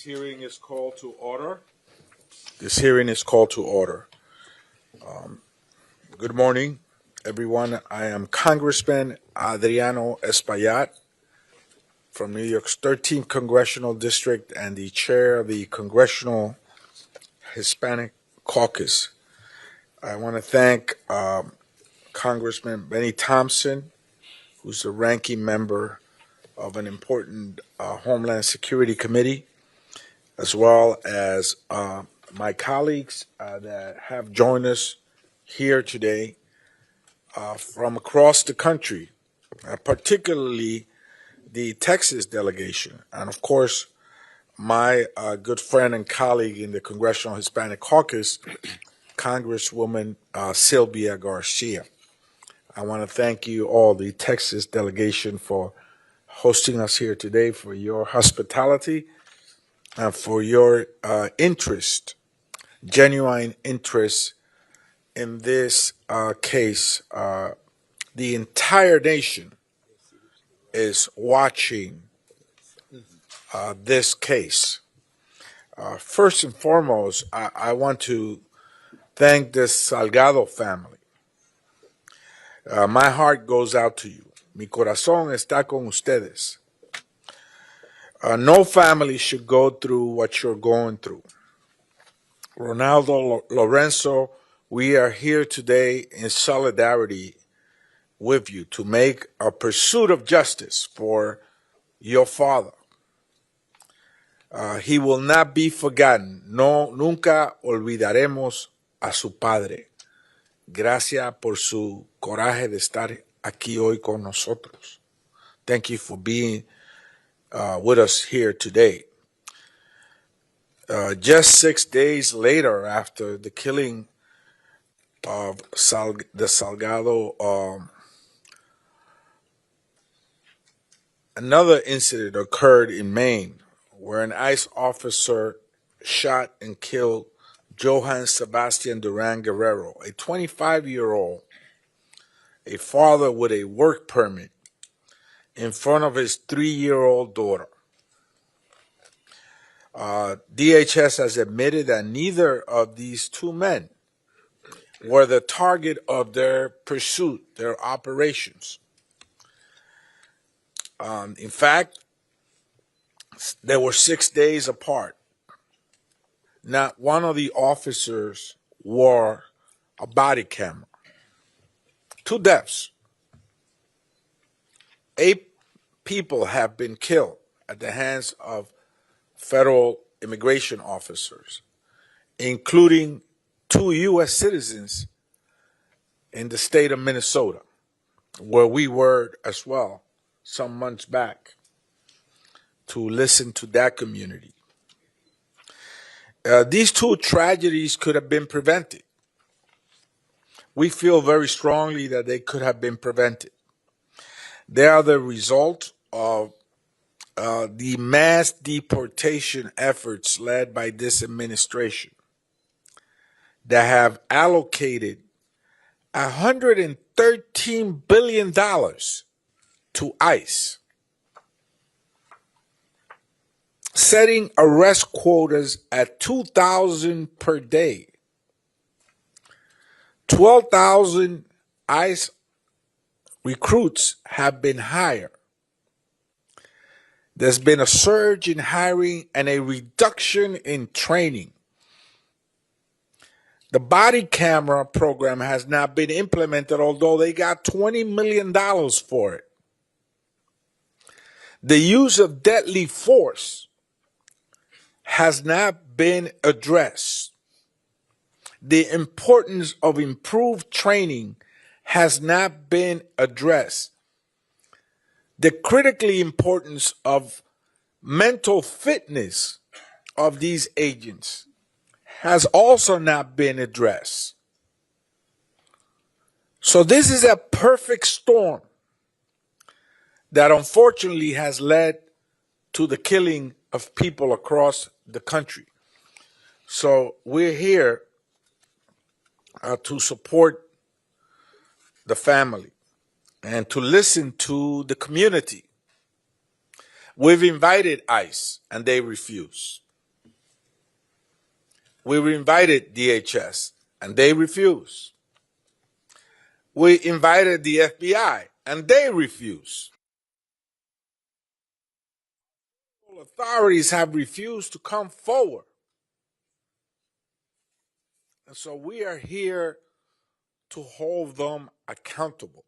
This hearing is called to order. This hearing is called to order. Good morning, everyone. I am Congressman Adriano Espaillat from New York's 13th Congressional District and the chair of the Congressional Hispanic Caucus. I want to thank Congressman Benny Thompson, who's the ranking member of an important Homeland Security Committee, as well as my colleagues that have joined us here today from across the country, particularly the Texas delegation, and of course, my good friend and colleague in the Congressional Hispanic Caucus, Congresswoman Sylvia Garcia. I want to thank you all, the Texas delegation, for hosting us here today, for your hospitality, and for your interest, genuine interest in this case. The entire nation is watching this case. First and foremost, I want to thank the Salgado family. My heart goes out to you. Mi corazón está con ustedes. No family should go through what you're going through. Ronaldo, Lorenzo, we are here today in solidarity with you to make a pursuit of justice for your father. He will not be forgotten. No, nunca olvidaremos a su padre. Gracias por su coraje de estar aquí hoy con nosotros. Thank you for being with us here today. Just 6 days later, after the killing of the Salgado, another incident occurred in Maine where an ICE officer shot and killed Johann Sebastian Duran Guerrero, a 25-year-old, a father with a work permit, in front of his 3-year-old daughter. DHS has admitted that neither of these two men were the target of their pursuit, their operations. In fact, they were 6 days apart. Not one of the officers wore a body camera. 2 deaths. 8 people have been killed at the hands of federal immigration officers, including 2 U.S. citizens in the state of Minnesota, where we were as well some months back to listen to that community. These 2 tragedies could have been prevented. We feel very strongly that they could have been prevented. They are the result of the mass deportation efforts led by this administration that have allocated $113 billion to ICE, setting arrest quotas at 2,000 per day. 12,000 ICE recruits have been hired. There's been a surge in hiring and a reduction in training. The body camera program has not been implemented, although they got $20 million for it. The use of deadly force has not been addressed. The importance of improved training has not been addressed. The critical importance of mental fitness of these agents has also not been addressed. So this is a perfect storm that unfortunately has led to the killing of people across the country. So we're here to support the family and to listen to the community. We've invited ICE and they refuse. We invited DHS, and they refused. We invited the FBI, and they refused. Authorities have refused to come forward. And so we are here to hold them accountable.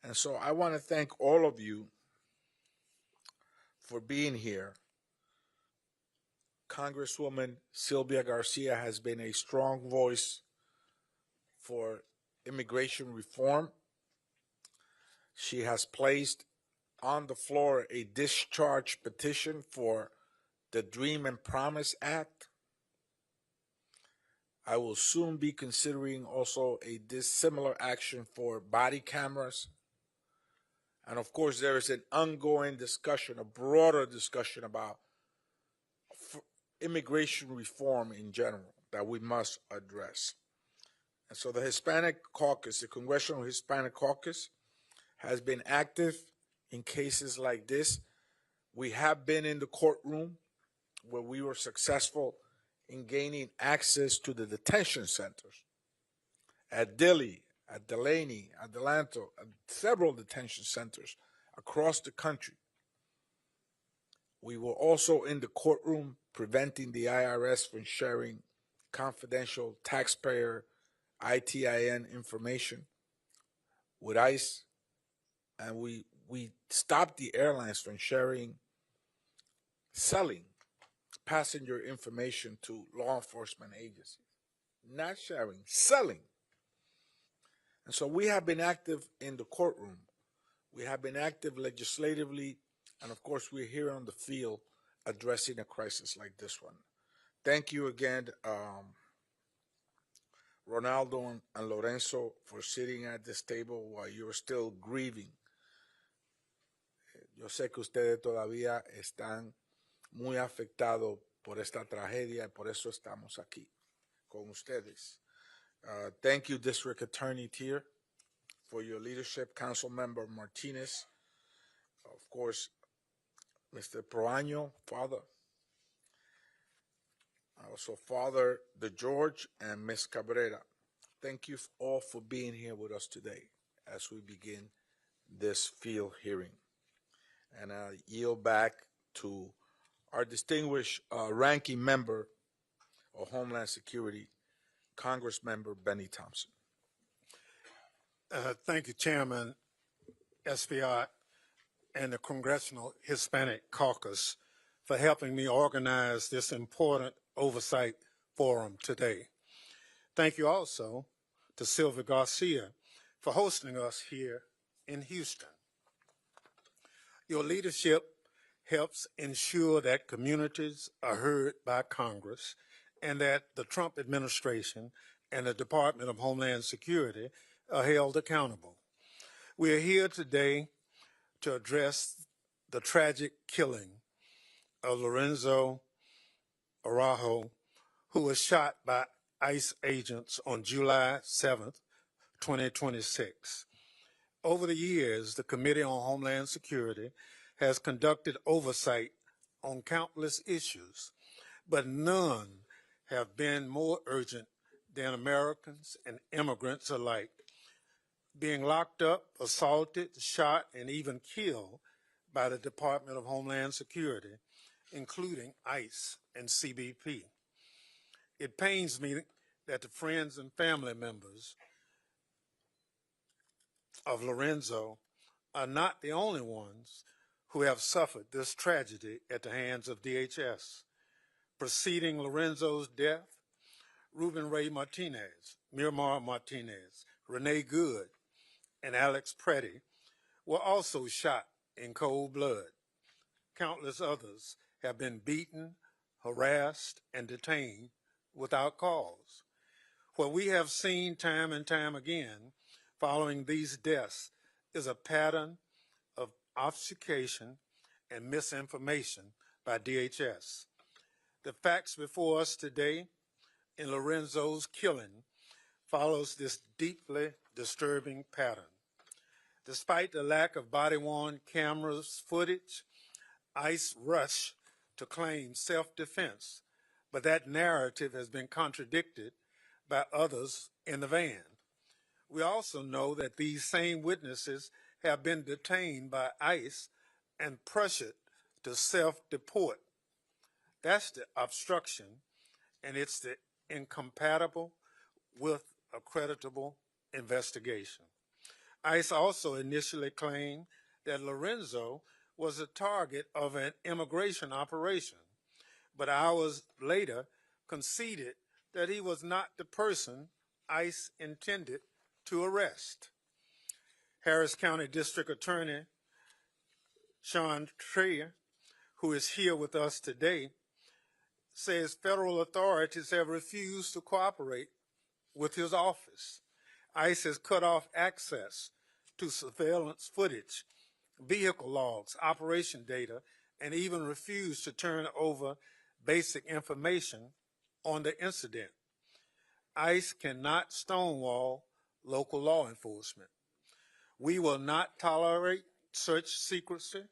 And so I want to thank all of you for being here. Congresswoman Sylvia Garcia has been a strong voice for immigration reform. She has placed on the floor a discharge petition for the Dream and Promise Act. I will soon be considering also a dissimilar action for body cameras. And of course, there is an ongoing discussion, a broader discussion about immigration reform in general that we must address. And so the Hispanic Caucus, the Congressional Hispanic Caucus, has been active in cases like this. We have been in the courtroom where we were successful in gaining access to the detention centers at Dilley, at Delaney, at Delanto, at several detention centers across the country. We were also in the courtroom preventing the IRS from sharing confidential taxpayer ITIN information with ICE, and we stopped the airlines from selling passenger information to law enforcement agencies. Not sharing, selling. And so we have been active in the courtroom. We have been active legislatively, and of course, we're here on the field addressing a crisis like this one. Thank you again, Ronaldo and Lorenzo, for sitting at this table while you're still grieving. Yo sé que ustedes todavía están muy afectados por esta tragedia y por eso estamos aquí con ustedes. Thank you, District Attorney Tier, for your leadership. Council Member Martinez, of course, Mr. Proaño, Father, also Father DeGeorge, and Ms. Cabrera. Thank you all for being here with us today as we begin this field hearing. And I yield back to our distinguished ranking member of Homeland Security, Congressmember Benny Thompson. Thank you, Chairman Espaillat and the Congressional Hispanic Caucus for helping me organize this important oversight forum today. Thank you also to Sylvia Garcia for hosting us here in Houston. Your leadership helps ensure that communities are heard by Congress and that the Trump administration and the Department of Homeland Security are held accountable. We are here today to address the tragic killing of Lorenzo Araujo, who was shot by ICE agents on July 7th, 2026. Over the years, the Committee on Homeland Security has conducted oversight on countless issues, but none have been more urgent than Americans and immigrants alike being locked up, assaulted, shot, and even killed by the Department of Homeland Security, including ICE and CBP. It pains me that the friends and family members of Lorenzo are not the only ones who have suffered this tragedy at the hands of DHS. Preceding Lorenzo's death, Ruben Ray Martinez, Miramar Martinez, Renee Good, and Alex Preddy were also shot in cold blood. Countless others have been beaten, harassed, and detained without cause. What we have seen time and time again following these deaths is a pattern of obfuscation and misinformation by DHS. The facts before us today in Lorenzo's killing follows this deeply disturbing pattern. Despite the lack of body-worn cameras footage, ICE rushed to claim self-defense but that narrative has been contradicted by others in the van. We also know that these same witnesses have been detained by ICE and pressured to self-deport. That's the obstruction, and it's the incompatible with a creditable investigation. ICE also initially claimed that Lorenzo was a target of an immigration operation, but hours later conceded that he was not the person ICE intended to arrest. Harris County District Attorney Sean Trier, who is here with us today, says federal authorities have refused to cooperate with his office. ICE has cut off access to surveillance footage, vehicle logs, operation data, and even refused to turn over basic information on the incident. ICE cannot stonewall local law enforcement. We will not tolerate such secrecy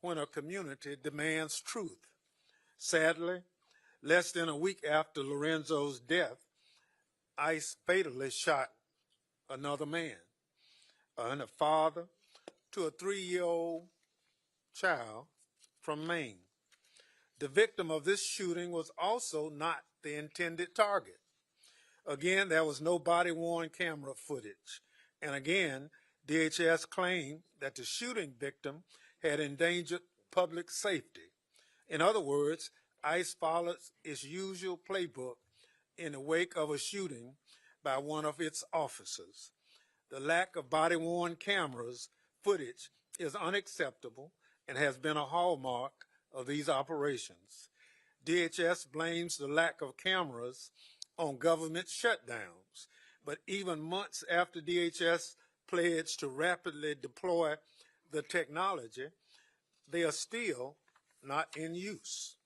when a community demands truth. Sadly, less than a week after Lorenzo's death, ICE fatally shot another man, and a father to a 3-year-old child from Maine. The victim of this shooting was also not the intended target. Again, there was no body-worn camera footage. And again, DHS claimed that the shooting victim had endangered public safety. In other words, ICE followed its usual playbook in the wake of a shooting by one of its officers. The lack of body-worn cameras footage is unacceptable and has been a hallmark of these operations. DHS blames the lack of cameras on government shutdowns, but even months after DHS pledged to rapidly deploy the technology, they are still not in use.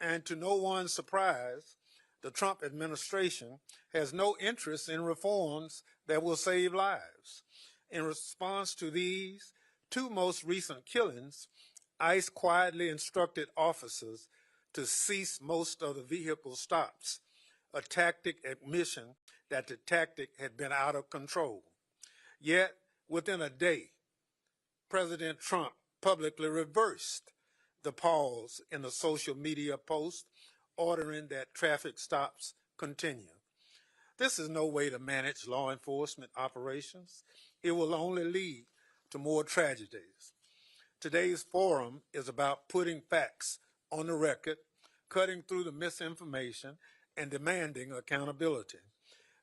And to no one's surprise, the Trump administration has no interest in reforms that will save lives. In response to these two most recent killings, ICE quietly instructed officers to cease most of the vehicle stops, a tactic admission that the tactic had been out of control. Yet, within a day, President Trump publicly reversed the pause in a social media post ordering that traffic stops continue. This is no way to manage law enforcement operations. It will only lead to more tragedies. Today's forum is about putting facts on the record, cutting through the misinformation, and demanding accountability.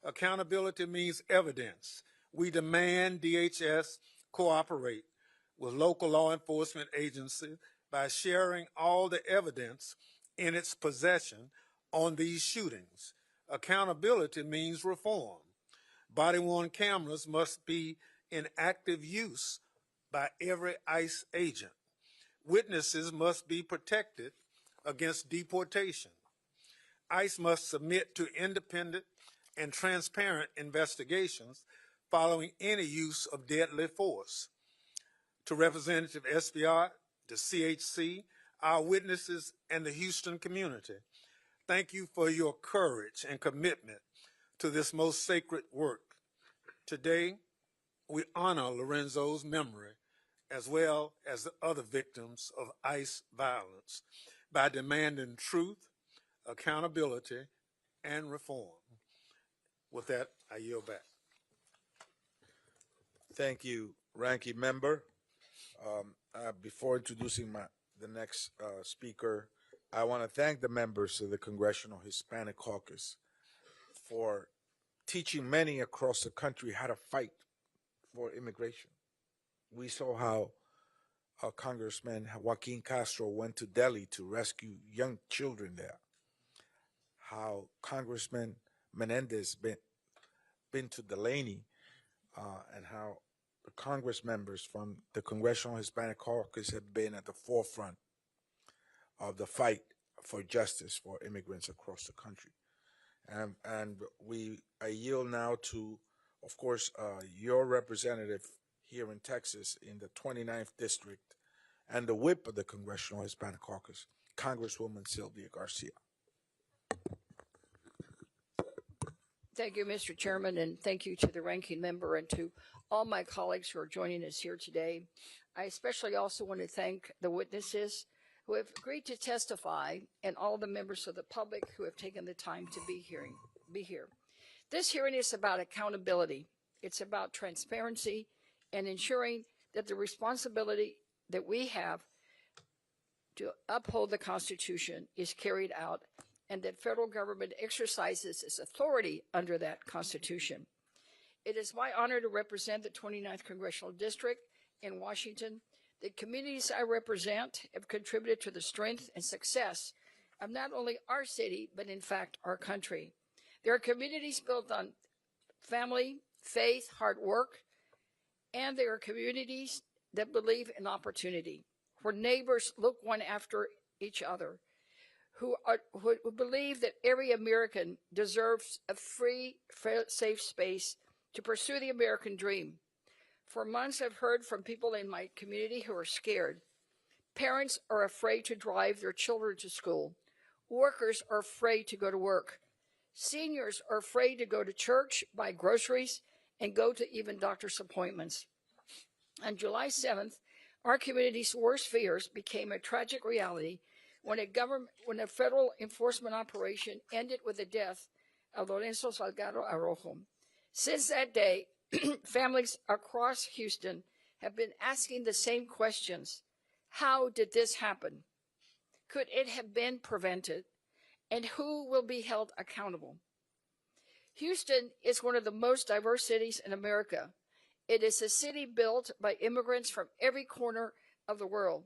Accountability means evidence. We demand DHS cooperate with local law enforcement agencies by sharing all the evidence in its possession on these shootings. Accountability means reform. Body-worn cameras must be in active use by every ICE agent. Witnesses must be protected against deportation. ICE must submit to independent and transparent investigations following any use of deadly force. To Representative Espaillat, the CHC, our witnesses, and the Houston community, thank you for your courage and commitment to this most sacred work. Today, we honor Lorenzo's memory as well as the other victims of ICE violence by demanding truth, accountability, and reform. With that, I yield back. Thank you, Ranking Member. Before introducing the next speaker, I want to thank the members of the Congressional Hispanic Caucus for teaching many across the country how to fight for immigration. We saw how Congressman Joaquin Castro went to Delhi to rescue young children there. How Congressman Menendez been to Delaney, and how the Congress members from the Congressional Hispanic Caucus have been at the forefront of the fight for justice for immigrants across the country. And I yield now to, of course, your representative here in Texas in the 29th District and the whip of the Congressional Hispanic Caucus, Congresswoman Sylvia Garcia. Thank you, Mr. Chairman, and thank you to the ranking member and to all my colleagues who are joining us here today. I especially also want to thank the witnesses who have agreed to testify and all the members of the public who have taken the time to be here. This hearing is about accountability. It's about transparency and ensuring that the responsibility that we have to uphold the Constitution is carried out and that federal government exercises its authority under that Constitution. It is my honor to represent the 29th Congressional District in Washington. The communities I represent have contributed to the strength and success of not only our city, but in fact, our country. There are communities built on family, faith, hard work, and there are communities that believe in opportunity, where neighbors look one after each other, who believe that every American deserves a free, safe space to pursue the American dream. For months, I've heard from people in my community who are scared. Parents are afraid to drive their children to school. Workers are afraid to go to work. Seniors are afraid to go to church, buy groceries, and go to even doctor's appointments. On July 7th, our community's worst fears became a tragic reality when a federal enforcement operation ended with the death of Lorenzo Salgado Araujo. Since that day, families across Houston have been asking the same questions. How did this happen? Could it have been prevented? And who will be held accountable? Houston is one of the most diverse cities in America. It is a city built by immigrants from every corner of the world.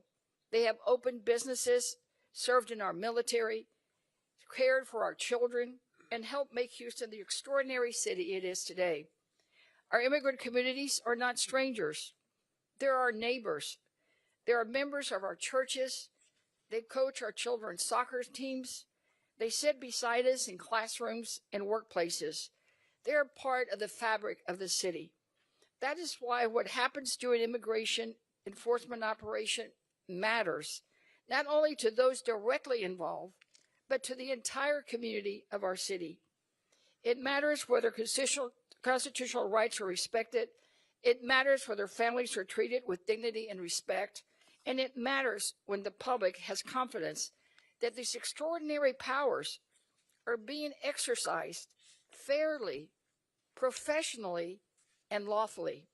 They have opened businesses, served in our military, cared for our children, and helped make Houston the extraordinary city it is today. Our immigrant communities are not strangers. They're our neighbors. They are members of our churches. They coach our children's soccer teams. They sit beside us in classrooms and workplaces. They're part of the fabric of the city. That is why what happens during immigration enforcement operation matters, not only to those directly involved, but to the entire community of our city. It matters whether constitutional rights are respected. It matters whether families are treated with dignity and respect. And it matters when the public has confidence that these extraordinary powers are being exercised fairly, professionally, and lawfully.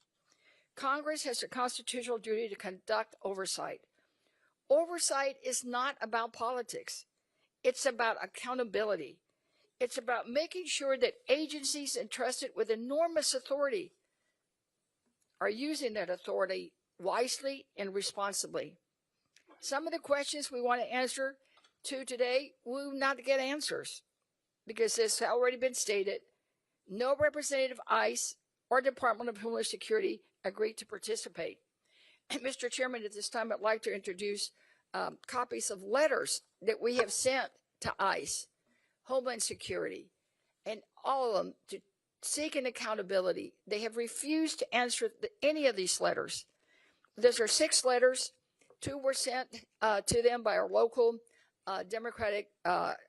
Congress has a constitutional duty to conduct oversight. Oversight is not about politics. It's about accountability. It's about making sure that agencies entrusted with enormous authority are using that authority wisely and responsibly. Some of the questions we want to answer to today will not get answers because it's already been stated, no representative ICE or Department of Homeland Security agreed to participate. And Mr. Chairman, at this time, I'd like to introduce copies of letters that we have sent to ICE, Homeland Security, and all of them to seek an accountability. They have refused to answer any of these letters. Those are 6 letters. 2 were sent to them by our local Democratic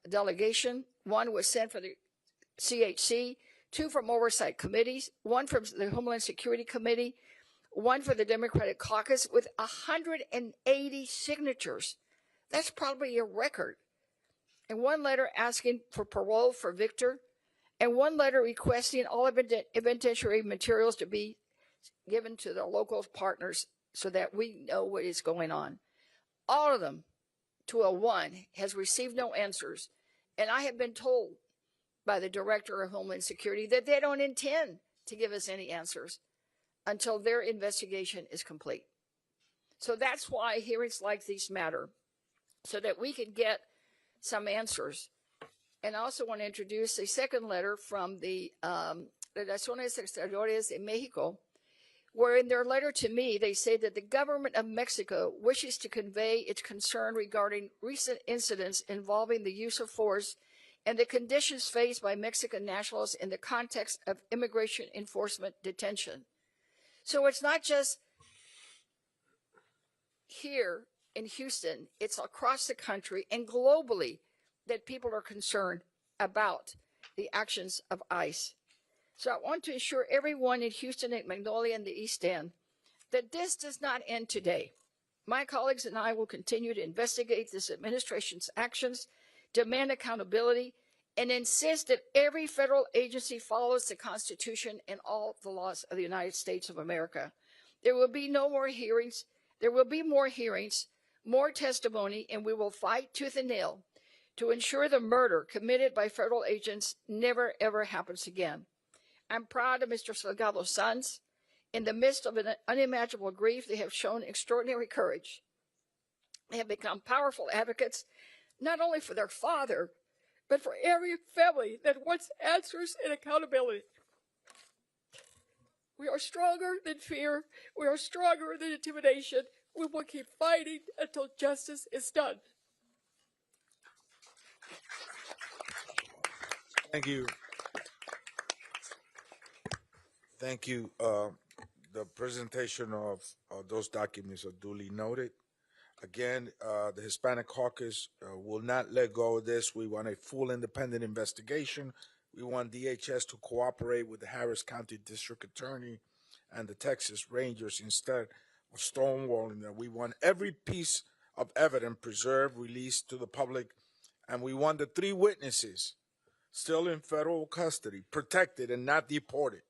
delegation. 1 was sent for the CHC, 2 from oversight committees, 1 from the Homeland Security Committee, 1 for the Democratic caucus with 180 signatures. That's probably a record. And 1 letter asking for parole for Victor, and 1 letter requesting all evidentiary materials to be given to the local partners so that we know what is going on. All of them, to a 1, has received no answers. And I have been told by the Director of Homeland Security that they don't intend to give us any answers until their investigation is complete. So that's why hearings like these matter, so that we can get some answers. And I also want to introduce a second letter from the Relaciones Exteriores de Mexico, where in their letter to me, they say that the government of Mexico wishes to convey its concern regarding recent incidents involving the use of force and the conditions faced by Mexican nationals in the context of immigration enforcement detention. So it's not just here in Houston, it's across the country and globally that people are concerned about the actions of ICE So I want to assure everyone in Houston and Magnolia and the East End that this does not end today. My colleagues and I will continue to investigate this administration's actions, demand accountability, and insist that every federal agency follows the Constitution and all the laws of the United States of America. There will be no more hearings. There will be more hearings, more testimony, and we will fight tooth and nail to ensure the murder committed by federal agents never, ever happens again. I'm proud of Mr. Salgado's sons. In the midst of an unimaginable grief, they have shown extraordinary courage. They have become powerful advocates, not only for their father, but for every family that wants answers and accountability. We are stronger than fear. We are stronger than intimidation. We will keep fighting until justice is done. Thank you. Thank you. The presentation of those documents are duly noted. Again, the Hispanic Caucus will not let go of this. We want a full independent investigation. We want DHS to cooperate with the Harris County District Attorney and the Texas Rangers instead of stonewalling them. We want every piece of evidence preserved, released to the public, and we want the 3 witnesses still in federal custody, protected and not deported,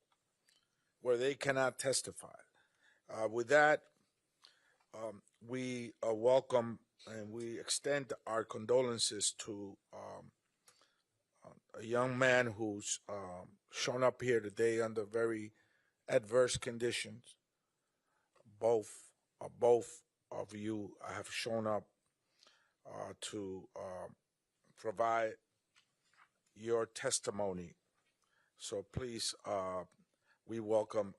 where they cannot testify. With that, we welcome and we extend our condolences to a young man who's shown up here today under very adverse conditions. Both of you have shown up to provide your testimony. So please, we welcome,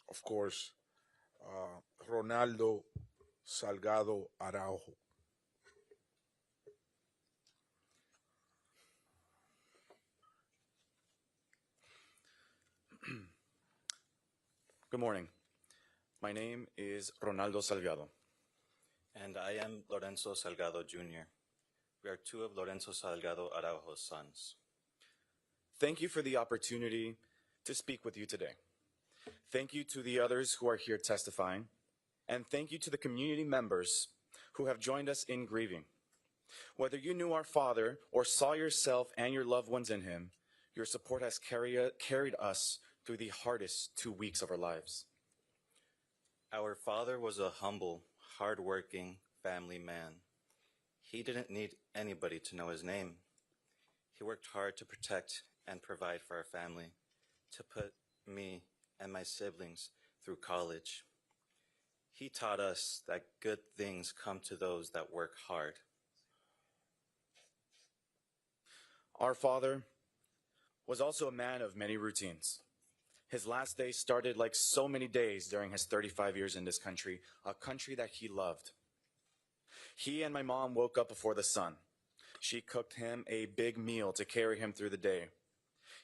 of course, Ronaldo Salgado Araujo. Good morning. My name is Ronaldo Salgado. And I am Lorenzo Salgado Jr. We are 2 of Lorenzo Salgado Araujo's sons. Thank you for the opportunity to speak with you today. Thank you to the others who are here testifying, and thank you to the community members who have joined us in grieving. Whether you knew our father or saw yourself and your loved ones in him, your support has carried us through the hardest 2 weeks of our lives. Our father was a humble, hard-working family man. He didn't need anybody to know his name. He worked hard to protect and provide for our family, to put me and my siblings through college. He taught us that good things come to those that work hard. Our father was also a man of many routines. His last day started like so many days during his 35 years in this country, a country that he loved. He and my mom woke up before the sun. She cooked him a big meal to carry him through the day.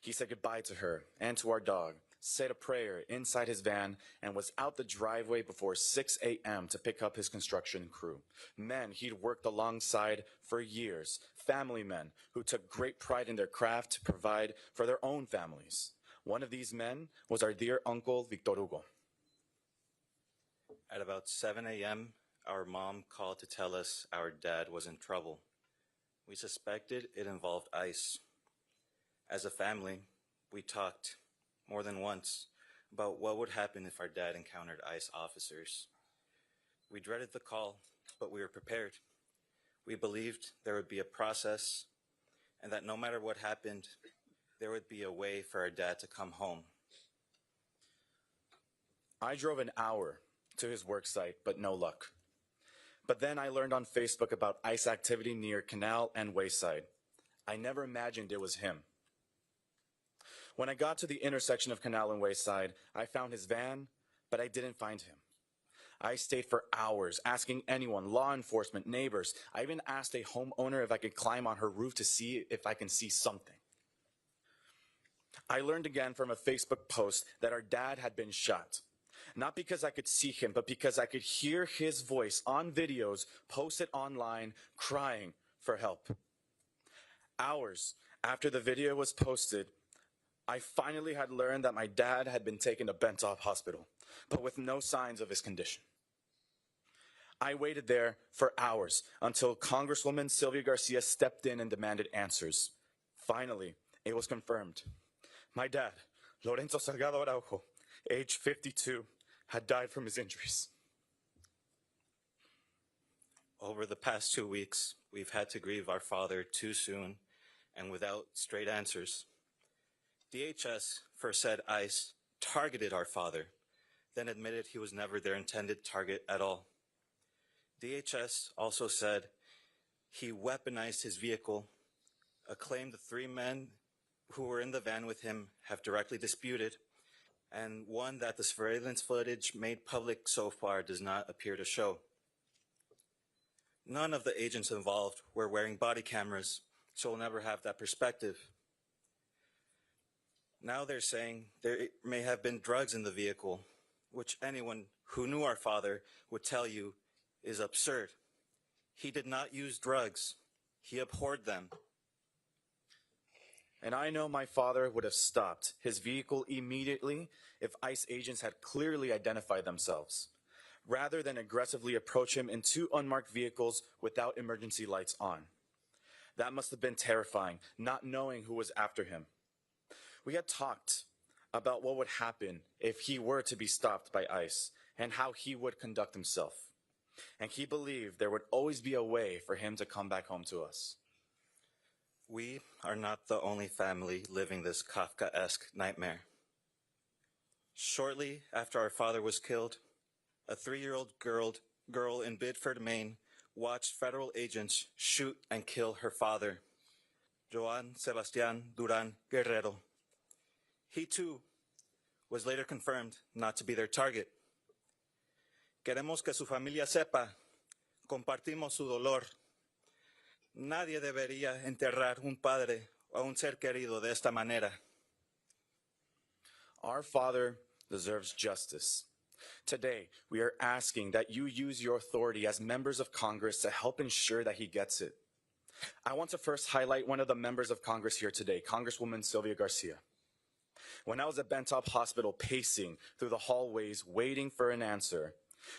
He said goodbye to her and to our dog, said a prayer inside his van, and was out the driveway before 6 a.m. to pick up his construction crew. Men he'd worked alongside for years, family men who took great pride in their craft to provide for their own families. One of these men was our dear uncle, Victor Hugo. At about 7 a.m., our mom called to tell us our dad was in trouble. We suspected it involved ICE. As a family, we talked more than once about what would happen if our dad encountered ICE officers. We dreaded the call, but we were prepared. We believed there would be a process and that no matter what happened, there would be a way for our dad to come home. I drove an hour to his work site, but no luck. But then I learned on Facebook about ICE activity near Canal and Wayside. I never imagined it was him. When I got to the intersection of Canal and Wayside, I found his van, but I didn't find him. I stayed for hours asking anyone, law enforcement, neighbors. I even asked a homeowner if I could climb on her roof to see if I can see something. I learned again from a Facebook post that our dad had been shot. Not because I could see him, but because I could hear his voice on videos posted online crying for help. Hours after the video was posted, I finally had learned that my dad had been taken to Bentop Hospital, but with no signs of his condition. I waited there for hours until Congresswoman Sylvia Garcia stepped in and demanded answers. Finally, it was confirmed. My dad, Lorenzo Salgado Araujo, age 52, had died from his injuries. Over the past 2 weeks, we've had to grieve our father too soon and without straight answers. DHS, first said ICE, targeted our father, then admitted he was never their intended target at all. DHS also said he weaponized his vehicle, a claim the 3 men who were in the van with him have directly disputed, and one that the surveillance footage made public so far does not appear to show. None of the agents involved were wearing body cameras, so we'll never have that perspective. Now they're saying there may have been drugs in the vehicle, which anyone who knew our father would tell you is absurd. He did not use drugs. He abhorred them. And I know my father would have stopped his vehicle immediately if ICE agents had clearly identified themselves, rather than aggressively approach him in 2 unmarked vehicles without emergency lights on. That must have been terrifying, not knowing who was after him. We had talked about what would happen if he were to be stopped by ICE and how he would conduct himself. And he believed there would always be a way for him to come back home to us. We are not the only family living this Kafkaesque nightmare. Shortly after our father was killed, a 3-year-old girl in Biddeford, Maine, watched federal agents shoot and kill her father, Joan Sebastian Duran Guerrero. He too was later confirmed not to be their target. Queremos que su familia sepa, compartimos su dolor. Nadie debería enterrar un padre o un ser querido de esta manera. Our father deserves justice. Today, we are asking that you use your authority as members of Congress to help ensure that he gets it. I want to first highlight one of the members of Congress here today, Congresswoman Sylvia Garcia. When I was at Bentop Hospital pacing through the hallways waiting for an answer,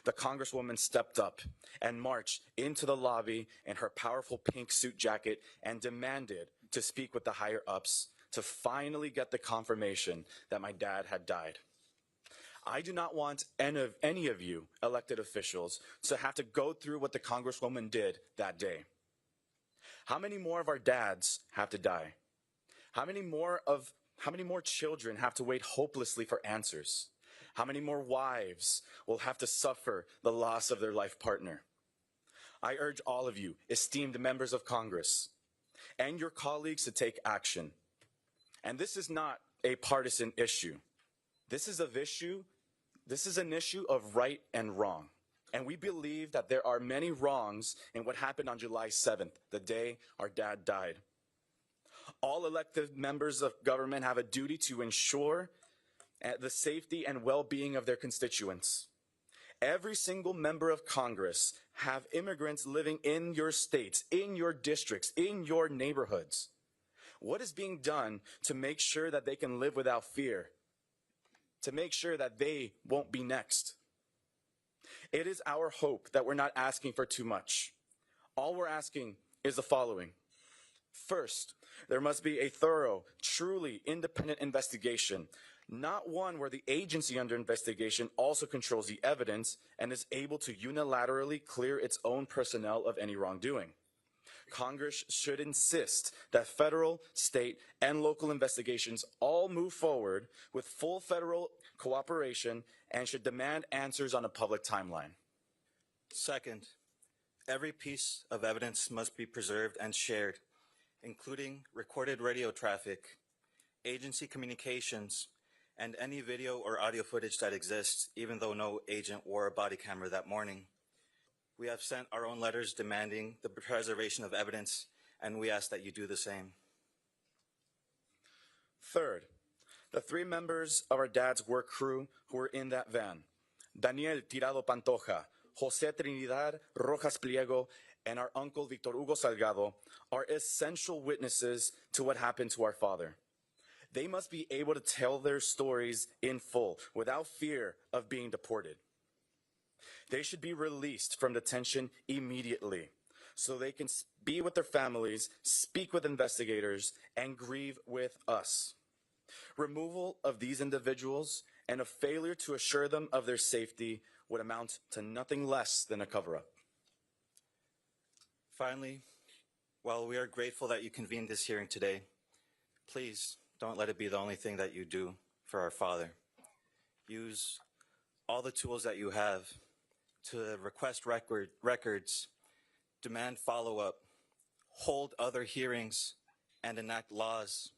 the Congresswoman stepped up and marched into the lobby in her powerful pink suit jacket and demanded to speak with the higher-ups to finally get the confirmation that my dad had died. I do not want any of you elected officials to have to go through what the Congresswoman did that day. How many more of our dads have to die? How many more children have to wait hopelessly for answers? How many more wives will have to suffer the loss of their life partner? I urge all of you, esteemed members of Congress, and your colleagues to take action. And this is not a partisan issue. This is an issue of right and wrong. And we believe that there are many wrongs in what happened on July 7th, the day our dad died. All elected members of government have a duty to ensure the safety and well-being of their constituents. Every single member of Congress have immigrants living in your states, in your districts, in your neighborhoods. What is being done to make sure that they can live without fear? To make sure that they won't be next? It is our hope that we're not asking for too much. All we're asking is the following. First, there must be a thorough, truly independent investigation, not one where the agency under investigation also controls the evidence and is able to unilaterally clear its own personnel of any wrongdoing. Congress should insist that federal, state, and local investigations all move forward with full federal cooperation and should demand answers on a public timeline. Second, every piece of evidence must be preserved and shared, including recorded radio traffic, agency communications, and any video or audio footage that exists, even though no agent wore a body camera that morning. We have sent our own letters demanding the preservation of evidence, and we ask that you do the same. Third, the 3 members of our dad's work crew who were in that van, Daniel Tirado Pantoja, Jose Trinidad Rojas Pliego, and our uncle Victor Hugo Salgado, are essential witnesses to what happened to our father. They must be able to tell their stories in full without fear of being deported. They should be released from detention immediately so they can be with their families, speak with investigators, and grieve with us. Removal of these individuals and a failure to assure them of their safety would amount to nothing less than a cover-up. Finally, while we are grateful that you convened this hearing today, please don't let it be the only thing that you do for our father. Use all the tools that you have to request records, demand follow-up, hold other hearings, and enact laws,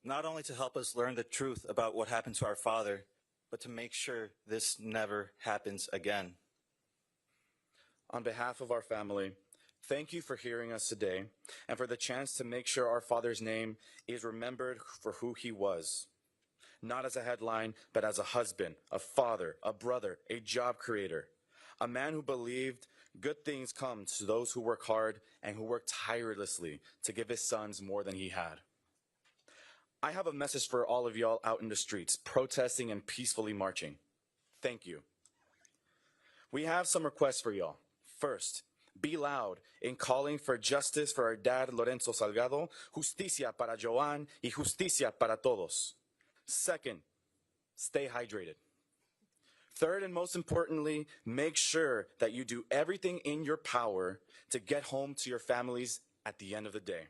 not only to help us learn the truth about what happened to our father, but to make sure this never happens again. On behalf of our family, thank you for hearing us today and for the chance to make sure our father's name is remembered for who he was. Not as a headline, but as a husband, a father, a brother, a job creator, a man who believed good things come to those who work hard and who work tirelessly to give his sons more than he had. I have a message for all of y'all out in the streets, protesting and peacefully marching. Thank you. We have some requests for y'all. First, be loud in calling for justice for our dad, Lorenzo Salgado, justicia para Joan y justicia para todos. Second, stay hydrated. Third, and most importantly, make sure that you do everything in your power to get home to your families at the end of the day.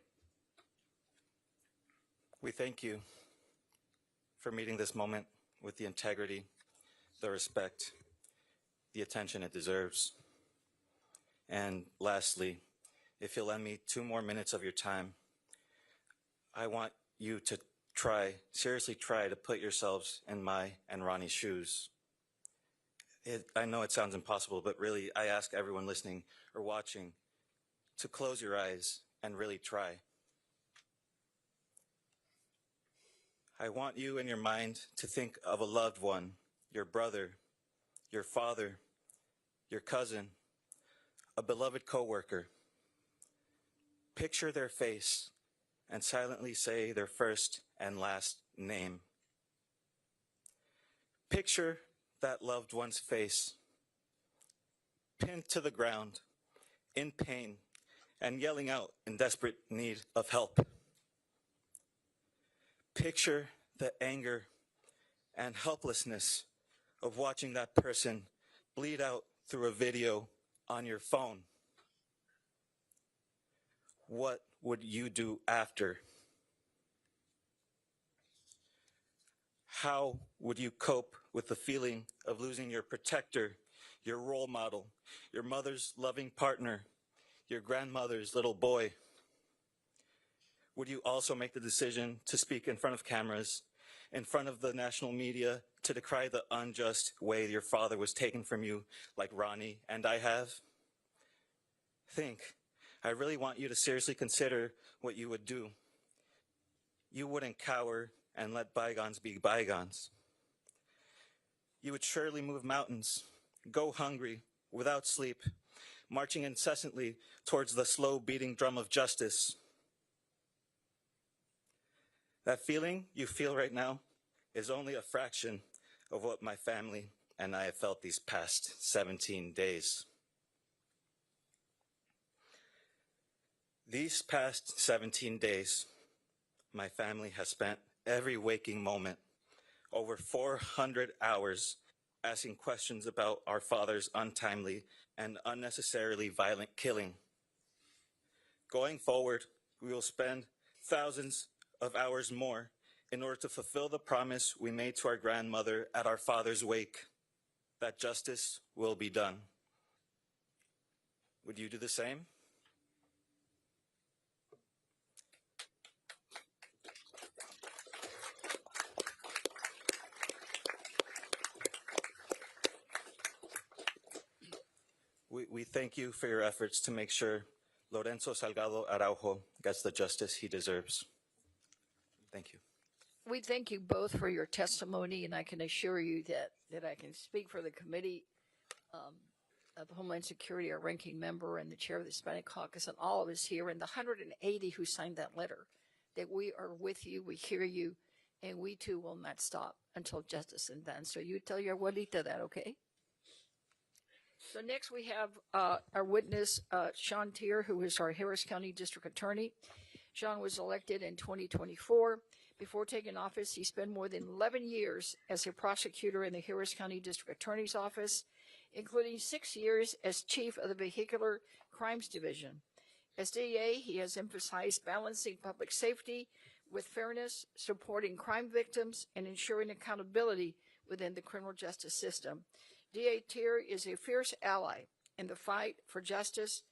We thank you for meeting this moment with the integrity, the respect, the attention it deserves. And lastly, if you'll lend me 2 more minutes of your time, I want you to seriously try to put yourselves in my and Ronnie's shoes. I know it sounds impossible, but really, I ask everyone listening or watching to close your eyes and really try. I want you in your mind to think of a loved one, your brother, your father, your cousin, a beloved coworker. Picture their face and silently say their first and last name. Picture that loved one's face, pinned to the ground, in pain, and yelling out in desperate need of help. Picture the anger and helplessness of watching that person bleed out through a video on your phone. What would you do after? How would you cope with the feeling of losing your protector, your role model, your mother's loving partner, your grandmother's little boy? Would you also make the decision to speak in front of cameras, in front of the national media, to decry the unjust way your father was taken from you, like Ronnie and I have? Think. I really want you to seriously consider what you would do. You wouldn't cower and let bygones be bygones. You would surely move mountains, go hungry, without sleep, marching incessantly towards the slow beating drum of justice. That feeling you feel right now is only a fraction of what my family and I have felt these past 17 days. These past 17 days, my family has spent every waking moment, over 400 hours, asking questions about our father's untimely and unnecessarily violent killing. Going forward, we will spend thousands of hours more in order to fulfill the promise we made to our grandmother at our father's wake, that justice will be done. Would you do the same? We thank you for your efforts to make sure Lorenzo Salgado Araujo gets the justice he deserves. Thank you. We thank you both for your testimony, and I can assure you that I can speak for the Committee of Homeland Security, our ranking member and the chair of the Hispanic Caucus, and all of us here, and the 180 who signed that letter. that we are with you, we hear you, and we too will not stop until justice is done. So you tell your abuelita that, okay? So next we have our witness, Sean Tier, who is our Harris County District Attorney. Sean was elected in 2024. Before taking office, he spent more than 11 years as a prosecutor in the Harris County District Attorney's Office, including 6 years as chief of the Vehicular Crimes Division. As DA, he has emphasized balancing public safety with fairness, supporting crime victims, and ensuring accountability within the criminal justice system. DA Tier is a fierce ally in the fight for justice,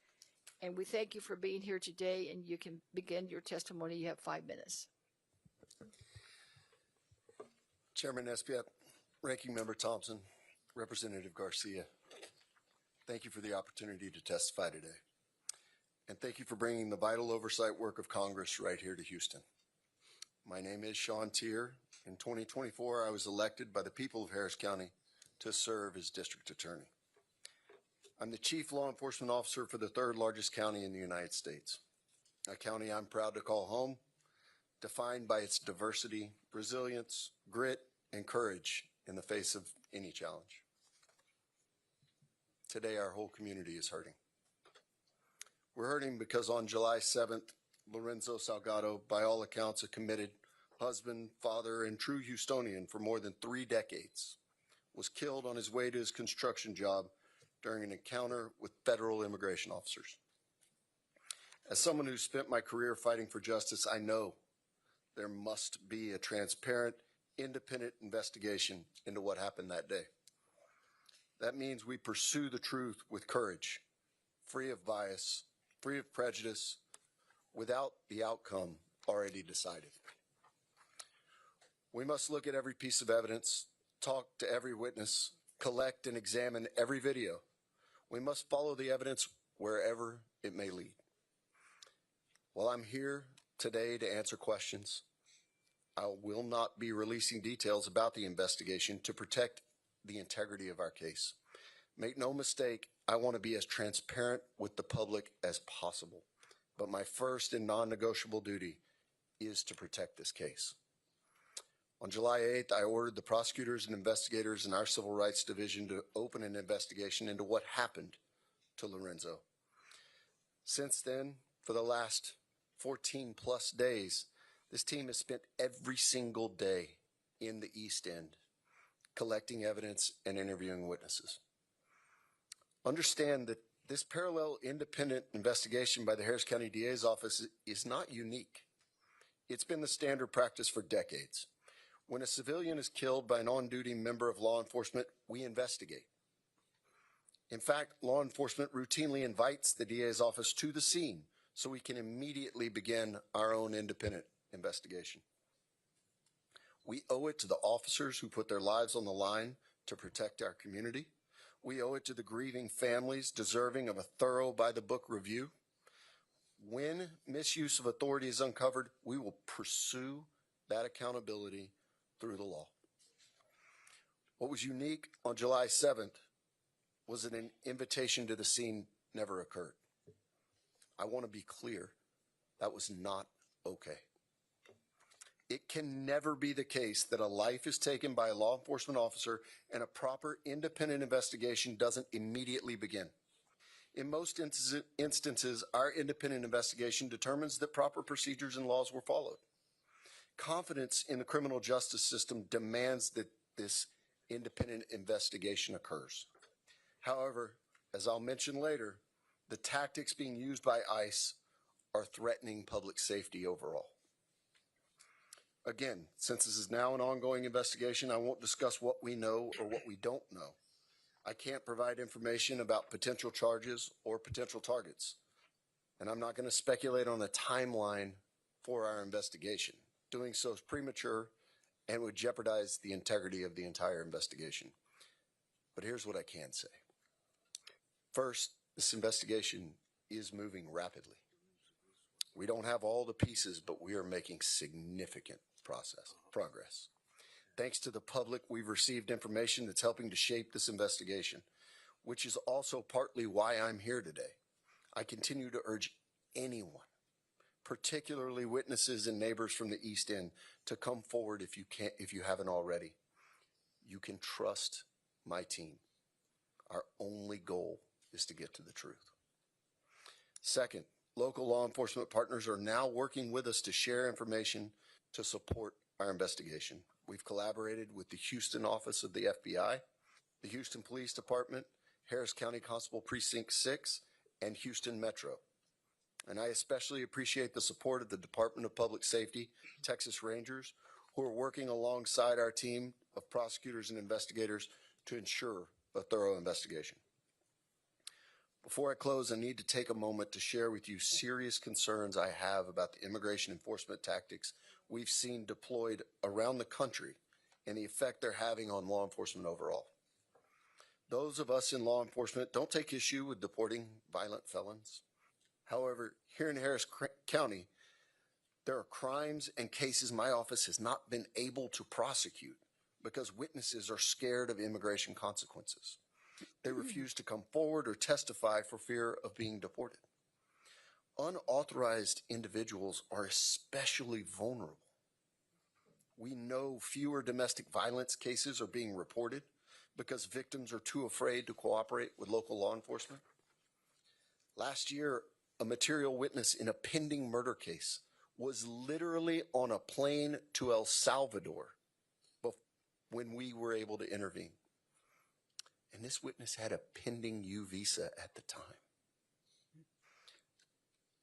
and we thank you for being here today, and you can begin your testimony. You have 5 minutes. Chairman Esbiat, Ranking Member Thompson, Representative Garcia, thank you for the opportunity to testify today. And thank you for bringing the vital oversight work of Congress right here to Houston. My name is Sean Tier. In 2024, I was elected by the people of Harris County to serve as district attorney. I'm the chief law enforcement officer for the third largest county in the United States, a county I'm proud to call home, defined by its diversity, resilience, grit, and courage in the face of any challenge. Today, our whole community is hurting. We're hurting because on July 7th, Lorenzo Salgado, by all accounts, a committed husband, father, and true Houstonian for more than 3 decades, was killed on his way to his construction job during an encounter with federal immigration officers. As someone who spent my career fighting for justice, I know there must be a transparent, independent investigation into what happened that day. That means we pursue the truth with courage, free of bias, free of prejudice, without the outcome already decided. We must look at every piece of evidence, talk to every witness, collect and examine every video. We must follow the evidence wherever it may lead. While I'm here today to answer questions, I will not be releasing details about the investigation to protect the integrity of our case. Make no mistake, I want to be as transparent with the public as possible, but my first and non-negotiable duty is to protect this case. On July 8th, I ordered the prosecutors and investigators in our Civil Rights Division to open an investigation into what happened to Lorenzo. Since then, for the last 14 plus days, this team has spent every single day in the East End collecting evidence and interviewing witnesses. Understand that this parallel independent investigation by the Harris County DA's office is not unique. It's been the standard practice for decades. When a civilian is killed by an on-duty member of law enforcement, we investigate. In fact, law enforcement routinely invites the DA's office to the scene so we can immediately begin our own independent investigation. We owe it to the officers who put their lives on the line to protect our community. We owe it to the grieving families deserving of a thorough by-the-book review. When misuse of authority is uncovered, we will pursue that accountability through the law. What was unique on July 7th was that an invitation to the scene never occurred. I want to be clear, that was not okay. It can never be the case that a life is taken by a law enforcement officer and a proper independent investigation doesn't immediately begin. In most instances, our independent investigation determines that proper procedures and laws were followed. Confidence in the criminal justice system demands that this independent investigation occurs. However, as I'll mention later, the tactics being used by ICE are threatening public safety overall. Again, since this is now an ongoing investigation, I won't discuss what we know or what we don't know. I can't provide information about potential charges or potential targets, and I'm not going to speculate on the timeline for our investigation. Doing so is premature and would jeopardize the integrity of the entire investigation. But here's what I can say. First, this investigation is moving rapidly. We don't have all the pieces, but we are making significant progress. Thanks to the public, we've received information that's helping to shape this investigation, which is also partly why I'm here today. I continue to urge anyone, particularly witnesses and neighbors from the East End, to come forward if you haven't already. You can trust my team. Our only goal is to get to the truth. Second, local law enforcement partners are now working with us to share information to support our investigation. We've collaborated with the Houston office of the FBI, the Houston Police Department, Harris County Constable Precinct 6, and Houston Metro. And I especially appreciate the support of the Department of Public Safety, Texas Rangers, who are working alongside our team of prosecutors and investigators to ensure a thorough investigation. Before I close, I need to take a moment to share with you serious concerns I have about the immigration enforcement tactics we've seen deployed around the country and the effect they're having on law enforcement overall. Those of us in law enforcement don't take issue with deporting violent felons. However, here in Harris County, there are crimes and cases my office has not been able to prosecute because witnesses are scared of immigration consequences. They refuse to come forward or testify for fear of being deported. Unauthorized individuals are especially vulnerable. We know fewer domestic violence cases are being reported because victims are too afraid to cooperate with local law enforcement. Last year, a material witness in a pending murder case was literally on a plane to El Salvador when we were able to intervene. And this witness had a pending U visa at the time.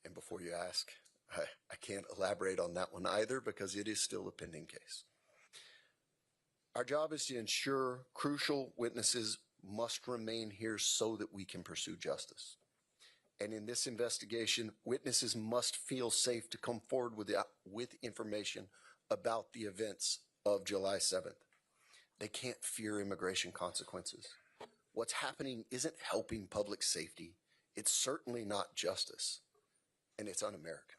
And before you ask, I can't elaborate on that one either because it is still a pending case. Our job is to ensure crucial witnesses must remain here so that we can pursue justice. And in this investigation, witnesses must feel safe to come forward with information about the events of July 7th. They can't fear immigration consequences. What's happening isn't helping public safety. It's certainly not justice, and it's un-American.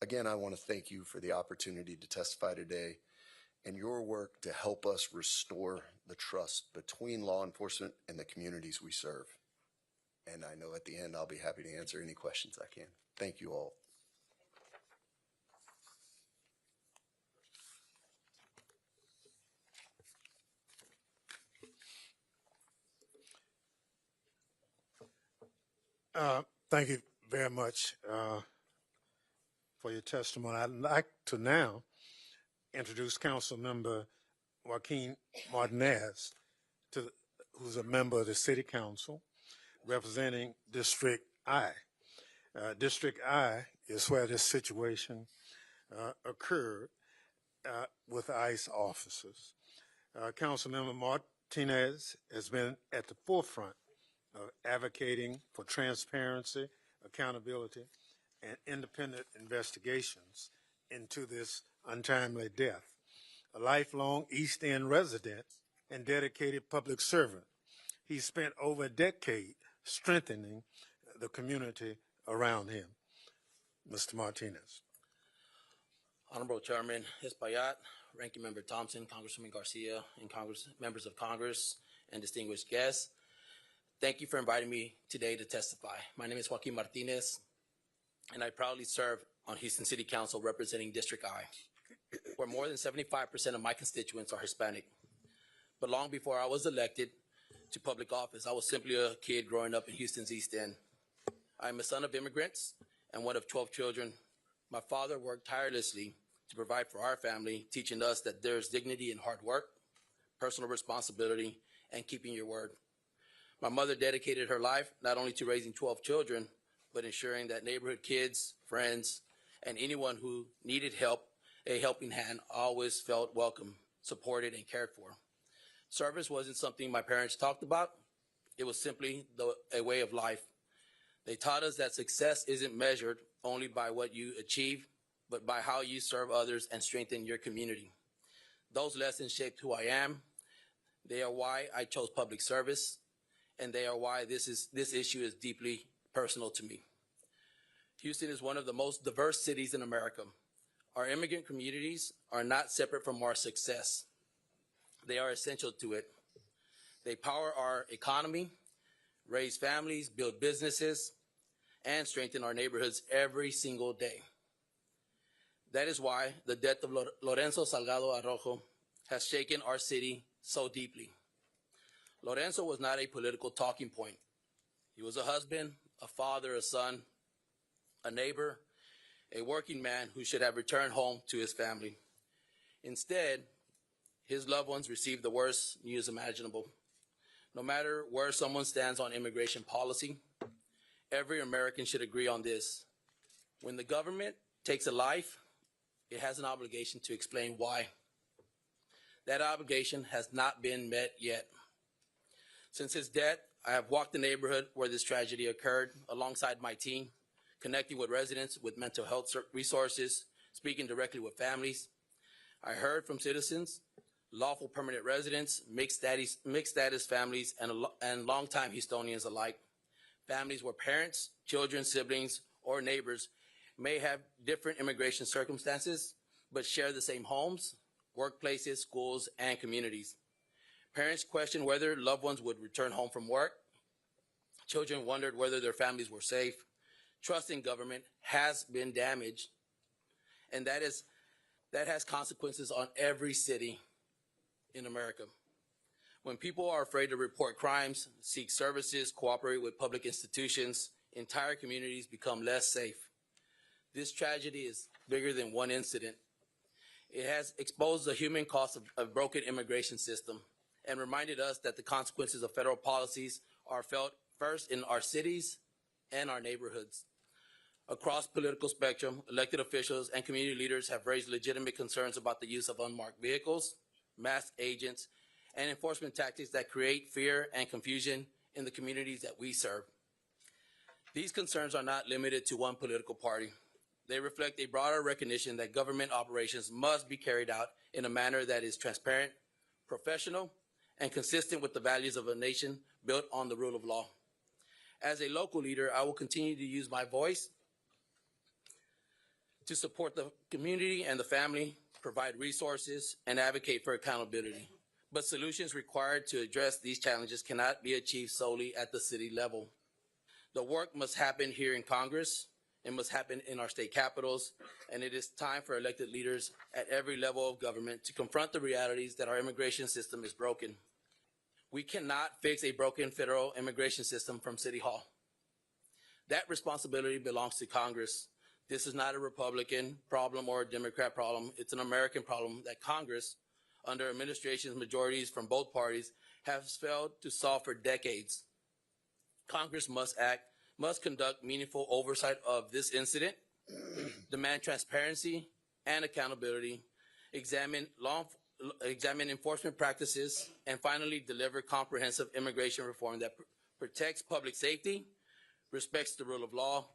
Again, I want to thank you for the opportunity to testify today and your work to help us restore the trust between law enforcement and the communities we serve. And I know at the end I'll be happy to answer any questions I can. Thank you all. Thank you very much for your testimony. I'd like to now introduce Council Member Joaquin Martinez, who's a member of the City Council representing District I. District I is where this situation occurred with ICE officers. Councilmember Martinez has been at the forefront of advocating for transparency, accountability, and independent investigations into this untimely death. A lifelong East End resident and dedicated public servant, he spent over a decade strengthening the community around him. Mr. Martinez. Honorable Chairman Espaillat, Ranking Member Thompson, Congresswoman Garcia, and members of Congress and distinguished guests, thank you for inviting me today to testify. My name is Joaquin Martinez, and I proudly serve on Houston City Council representing District I, where more than 75% of my constituents are Hispanic. But long before I was elected to public office, I was simply a kid growing up in Houston's East End. I am a son of immigrants and one of 12 children. My father worked tirelessly to provide for our family, teaching us that there is dignity in hard work, personal responsibility, and keeping your word. My mother dedicated her life not only to raising 12 children, but ensuring that neighborhood kids, friends, and anyone who needed help, a helping hand, always felt welcome, supported, and cared for. Service wasn't something my parents talked about. It was simply a way of life. They taught us that success isn't measured only by what you achieve, but by how you serve others and strengthen your community. Those lessons shaped who I am. They are why I chose public service, and they are why this issue is deeply personal to me. Houston is one of the most diverse cities in America. Our immigrant communities are not separate from our success. They are essential to it. They power our economy, raise families, build businesses, and strengthen our neighborhoods every single day. That is why the death of Lorenzo Salgado Araujo has shaken our city so deeply. Lorenzo was not a political talking point. He was a husband, a father, a son, a neighbor, a working man who should have returned home to his family. Instead, his loved ones received the worst news imaginable. No matter where someone stands on immigration policy, every American should agree on this. When the government takes a life, it has an obligation to explain why. That obligation has not been met yet. Since his death, I have walked the neighborhood where this tragedy occurred alongside my team, connecting with residents with mental health resources, speaking directly with families. I heard from citizens, lawful permanent residents, mixed status families, and longtime Houstonians alike. Families where parents, children, siblings, or neighbors may have different immigration circumstances, but share the same homes, workplaces, schools, and communities. Parents questioned whether loved ones would return home from work. Children wondered whether their families were safe. Trust in government has been damaged, and that has consequences on every city in America. When people are afraid to report crimes, seek services, cooperate with public institutions, entire communities become less safe. This tragedy is bigger than one incident. It has exposed the human cost of a broken immigration system and reminded us that the consequences of federal policies are felt first in our cities and our neighborhoods. Across political spectrum, elected officials and community leaders have raised legitimate concerns about the use of unmarked vehicles, masked agents, and enforcement tactics that create fear and confusion in the communities that we serve. These concerns are not limited to one political party. They reflect a broader recognition that government operations must be carried out in a manner that is transparent, professional, and consistent with the values of a nation built on the rule of law. As a local leader, I will continue to use my voice to support the community and the family, provide resources, and advocate for accountability. But solutions required to address these challenges cannot be achieved solely at the city level. The work must happen here in Congress. It must happen in our state capitals, and it is time for elected leaders at every level of government to confront the realities that our immigration system is broken. We cannot fix a broken federal immigration system from City Hall. That responsibility belongs to Congress. This is not a Republican problem or a Democrat problem. It's an American problem that Congress, under administrations majorities from both parties, has failed to solve for decades. Congress must conduct meaningful oversight of this incident, demand transparency and accountability, examine enforcement practices, and finally deliver comprehensive immigration reform that protects public safety, respects the rule of law,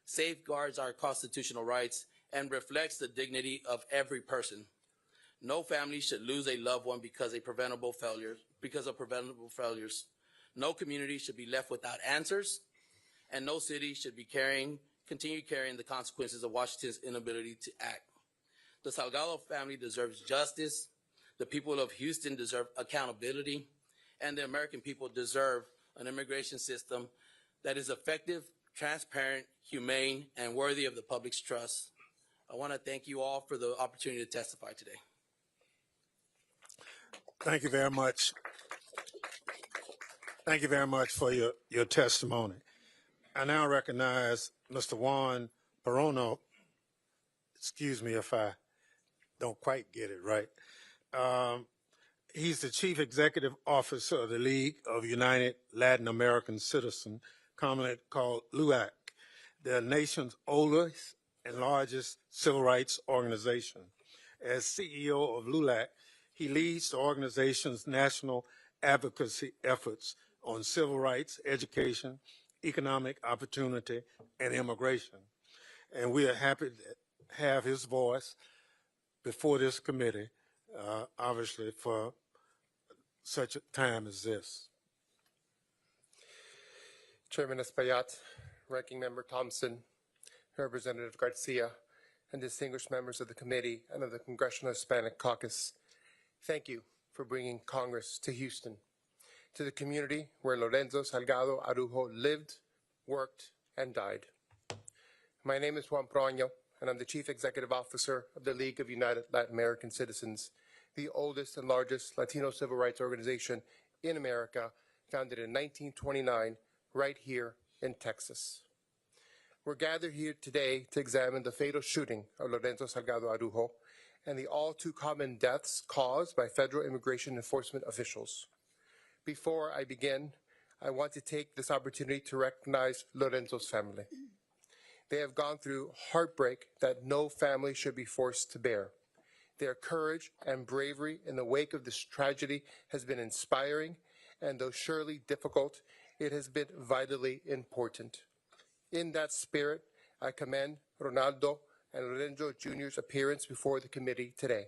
safeguards our constitutional rights, and reflects the dignity of every person. No family should lose a loved one because of preventable failures. No community should be left without answers, and no city should be continue carrying the consequences of Washington's inability to act. The Salgado family deserves justice, the people of Houston deserve accountability, and the American people deserve an immigration system that is effective, transparent, humane, and worthy of the public's trust. I want to thank you all for the opportunity to testify today. Thank you very much. Thank you very much for your testimony. I now recognize Mr. Juan Perono. Excuse me if I don't quite get it right. He's the Chief Executive Officer of the League of United Latin American Citizens, commonly called LUAC, the nation's oldest and largest civil rights organization. As CEO of LULAC, he leads the organization's national advocacy efforts on civil rights, education, economic opportunity, and immigration. And we are happy to have his voice before this committee, obviously for such a time as this. Chairman Espaillat, Ranking Member Thompson, Representative Garcia, and distinguished members of the committee and of the Congressional Hispanic Caucus, thank you for bringing Congress to Houston, to the community where Lorenzo Salgado Araujo lived, worked, and died. My name is Juan Proaño, and I'm the Chief Executive Officer of the League of United Latin American Citizens, the oldest and largest Latino civil rights organization in America, founded in 1929, right here in Texas. We're gathered here today to examine the fatal shooting of Lorenzo Salgado Araujo and the all too common deaths caused by federal immigration enforcement officials. Before I begin, I want to take this opportunity to recognize Lorenzo's family. They have gone through heartbreak that no family should be forced to bear. Their courage and bravery in the wake of this tragedy has been inspiring, and though surely difficult, it has been vitally important. In that spirit, I commend Ronaldo and Lorenzo Jr.'s appearance before the committee today.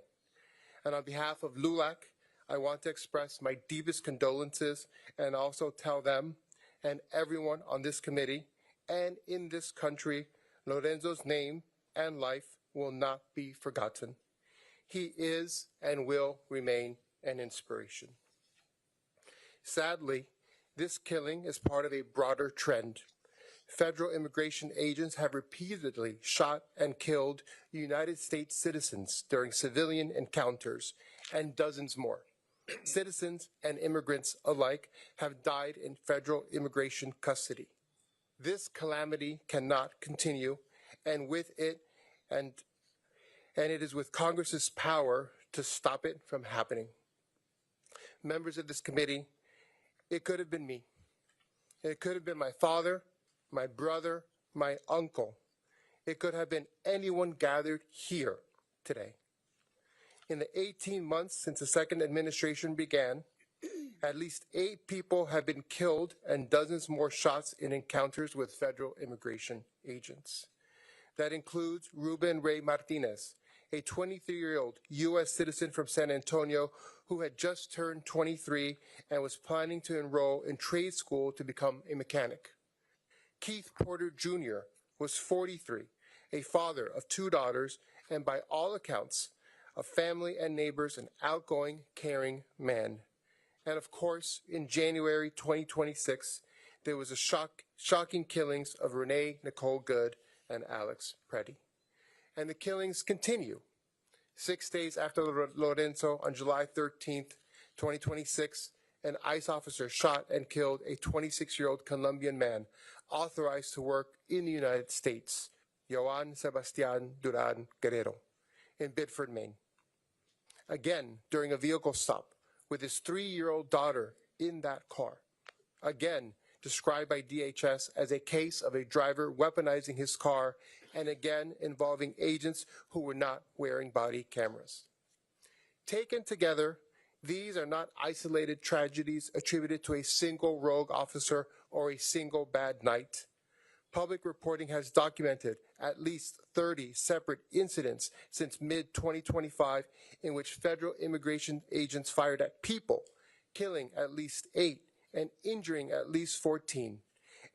And on behalf of LULAC, I want to express my deepest condolences and also tell them and everyone on this committee and in this country, Lorenzo's name and life will not be forgotten. He is and will remain an inspiration. Sadly, this killing is part of a broader trend. Federal immigration agents have repeatedly shot and killed United States citizens during civilian encounters, and dozens more. Citizens and immigrants alike have died in federal immigration custody. This calamity cannot continue, and with it, and it is with Congress's power to stop it from happening. Members of this committee, it could have been me. It could have been my father, my brother, my uncle. It could have been anyone gathered here today. In the 18 months since the second administration began, at least 8 people have been killed and dozens more shots in encounters with federal immigration agents. That includes Ruben Ray Martinez, a 23-year-old U.S. citizen from San Antonio who had just turned 23 and was planning to enroll in trade school to become a mechanic. Keith Porter Jr. was 43, a father of 2 daughters, and by all accounts, of family and neighbors, an outgoing, caring man. And of course, in January 2026, there was a shocking killings of Renee Nicole Good and Alex Preddy. And the killings continue. 6 days after Lorenzo, on July 13th, 2026, an ICE officer shot and killed a 26-year-old Colombian man authorized to work in the United States, Joan Sebastian Duran Guerrero, in Biddeford, Maine. Again, during a vehicle stop with his 3-year-old daughter in that car. Again, described by DHS as a case of a driver weaponizing his car, and again involving agents who were not wearing body cameras. Taken together, these are not isolated tragedies attributed to a single rogue officer or a single bad night. Public reporting has documented at least 30 separate incidents since mid-2025 in which federal immigration agents fired at people, killing at least 8 and injuring at least 14,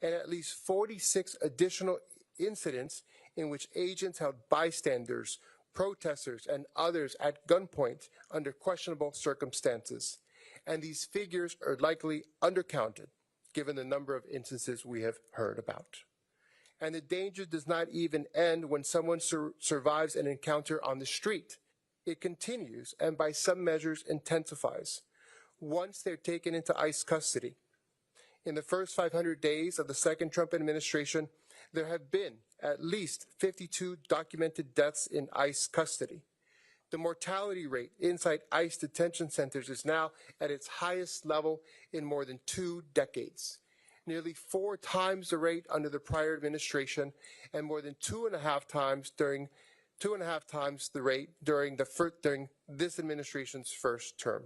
and at least 46 additional incidents in which agents held bystanders, protesters, and others at gunpoint under questionable circumstances. And these figures are likely undercounted, given the number of instances we have heard about. And the danger does not even end when someone survives an encounter on the street. It continues and by some measures intensifies once they're taken into ICE custody. In the first 500 days of the second Trump administration, there have been at least 52 documented deaths in ICE custody. The mortality rate inside ICE detention centers is now at its highest level in more than 2 decades. Nearly 4 times the rate under the prior administration, and more than 2.5 times the rate during this administration's first term.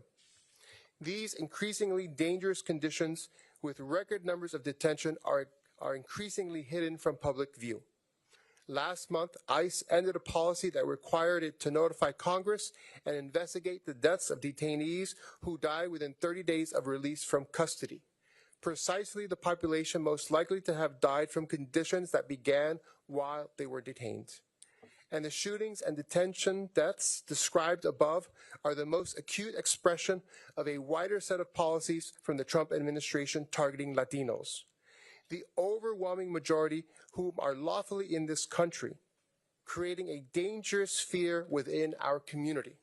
These increasingly dangerous conditions with record numbers of detention are increasingly hidden from public view. Last month, ICE ended a policy that required it to notify Congress and investigate the deaths of detainees who die within 30 days of release from custody. Precisely the population most likely to have died from conditions that began while they were detained. And the shootings and detention deaths described above are the most acute expression of a wider set of policies from the Trump administration targeting Latinos. the overwhelming majority whom are lawfully in this country, creating a dangerous fear within our community.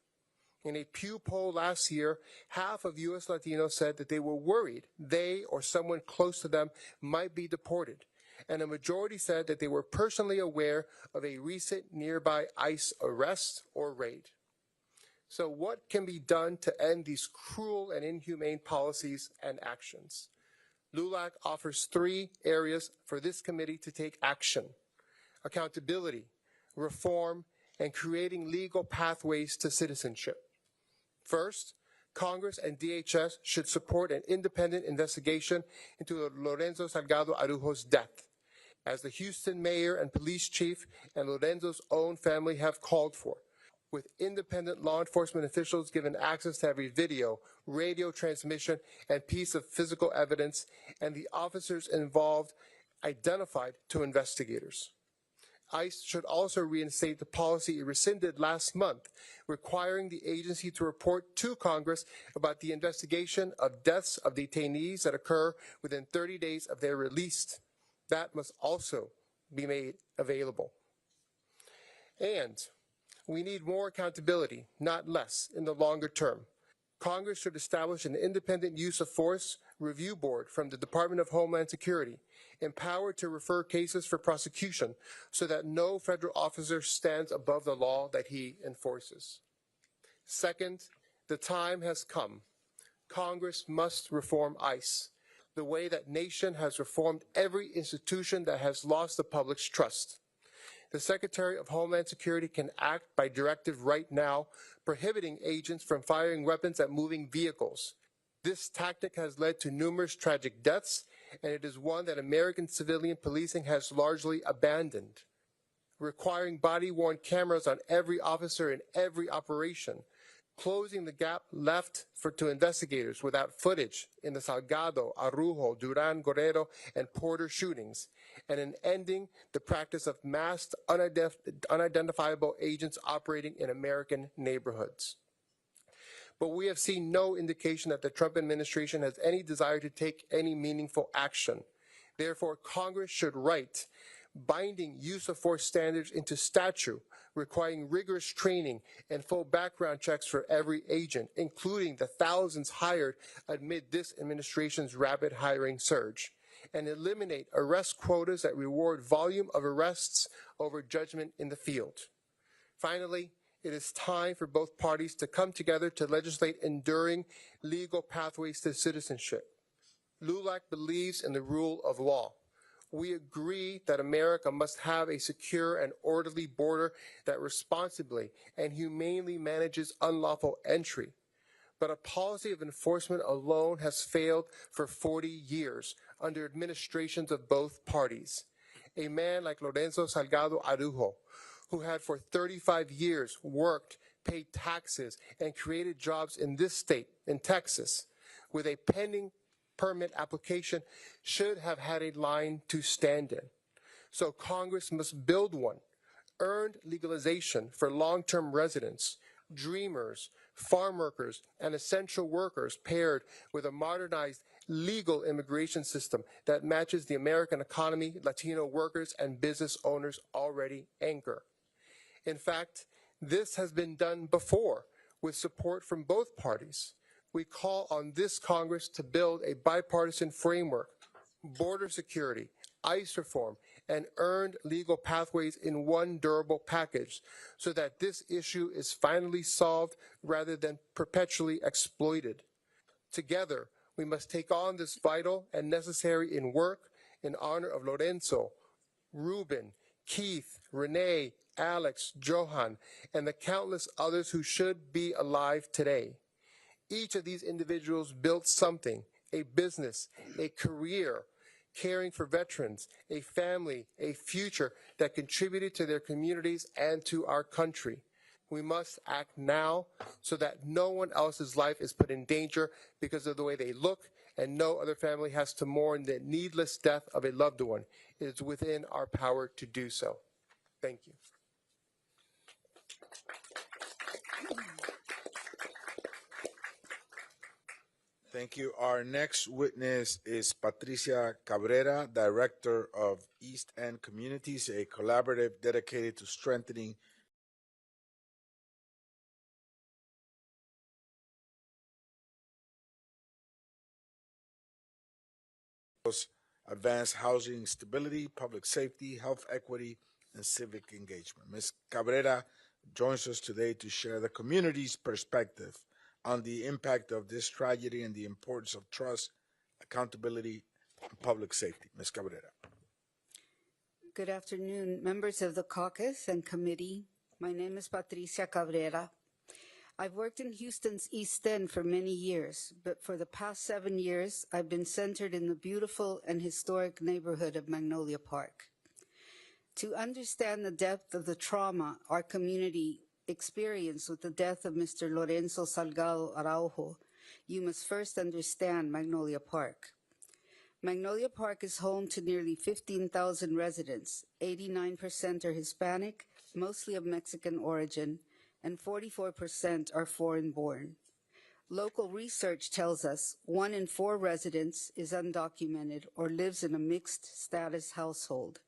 In a Pew poll last year, half of U.S. Latinos said that they were worried they or someone close to them might be deported, and a majority said that they were personally aware of a recent nearby ICE arrest or raid. So what can be done to end these cruel and inhumane policies and actions? LULAC offers 3 areas for this committee to take action: accountability, reform, and creating legal pathways to citizenship. First, Congress and DHS should support an independent investigation into Lorenzo Salgado Araujo's death, as the Houston mayor and police chief and Lorenzo's own family have called for, with independent law enforcement officials given access to every video, radio transmission, and piece of physical evidence, and the officers involved identified to investigators. ICE should also reinstate the policy it rescinded last month, requiring the agency to report to Congress about the investigation of deaths of detainees that occur within 30 days of their release. That must also be made available. And we need more accountability, not less, in the longer term. Congress should establish an independent use of force review board from the Department of Homeland Security, empowered to refer cases for prosecution so that no federal officer stands above the law that he enforces. Second, the time has come. Congress must reform ICE, the way that nation has reformed every institution that has lost the public's trust. The Secretary of Homeland Security can act by directive right now, prohibiting agents from firing weapons at moving vehicles. This tactic has led to numerous tragic deaths, and it is one that American civilian policing has largely abandoned. Requiring body-worn cameras on every officer in every operation, closing the gap left to investigators without footage in the Salgado, Araujo, Duran, Guerrero, and Porter shootings, and in ending the practice of masked, unidentifiable agents operating in American neighborhoods. But we have seen no indication that the Trump administration has any desire to take any meaningful action. Therefore, Congress should write binding use of force standards into statute, requiring rigorous training and full background checks for every agent, including the thousands hired amid this administration's rapid hiring surge, and eliminate arrest quotas that reward volume of arrests over judgment in the field. Finally, it is time for both parties to come together to legislate enduring legal pathways to citizenship. LULAC believes in the rule of law. We agree that America must have a secure and orderly border that responsibly and humanely manages unlawful entry. But a policy of enforcement alone has failed for 40 years under administrations of both parties. A man like Lorenzo Salgado Araujo, who had for 35 years worked, paid taxes, and created jobs in this state, in Texas, with a pending permit application, should have had a line to stand in. So Congress must build one, earned legalization for long-term residents, dreamers, farm workers, and essential workers paired with a modernized legal immigration system that matches the American economy, Latino workers, and business owners already anchor. In fact, this has been done before with support from both parties. We call on this Congress to build a bipartisan framework, border security, ICE reform, and earned legal pathways in one durable package so that this issue is finally solved rather than perpetually exploited. Together, we must take on this vital and necessary in work in honor of Lorenzo, Ruben, Keith, Renee, Alex, Johan, and the countless others who should be alive today. Each of these individuals built something, a business, a career, caring for veterans, a family, a future that contributed to their communities and to our country. We must act now so that no one else's life is put in danger because of the way they look, and no other family has to mourn the needless death of a loved one. It is within our power to do so. Thank you. Thank you. Our next witness is Patricia Cabrera, Director of East End Communities, a collaborative dedicated to strengthening advance housing stability, public safety, health equity, and civic engagement. Ms. Cabrera joins us today to share the community's perspective on the impact of this tragedy and the importance of trust, accountability, and public safety. Ms. Cabrera. Good afternoon, members of the caucus and committee. My name is Patricia Cabrera. I've worked in Houston's East End for many years, but for the past 7 years, I've been centered in the beautiful and historic neighborhood of Magnolia Park. To understand the depth of the trauma our community experienced with the death of Mr. Lorenzo Salgado Araujo, you must first understand Magnolia Park. Magnolia Park is home to nearly 15,000 residents. 89% are Hispanic, mostly of Mexican origin, and 44% are foreign-born. Local research tells us 1 in 4 residents is undocumented or lives in a mixed-status household.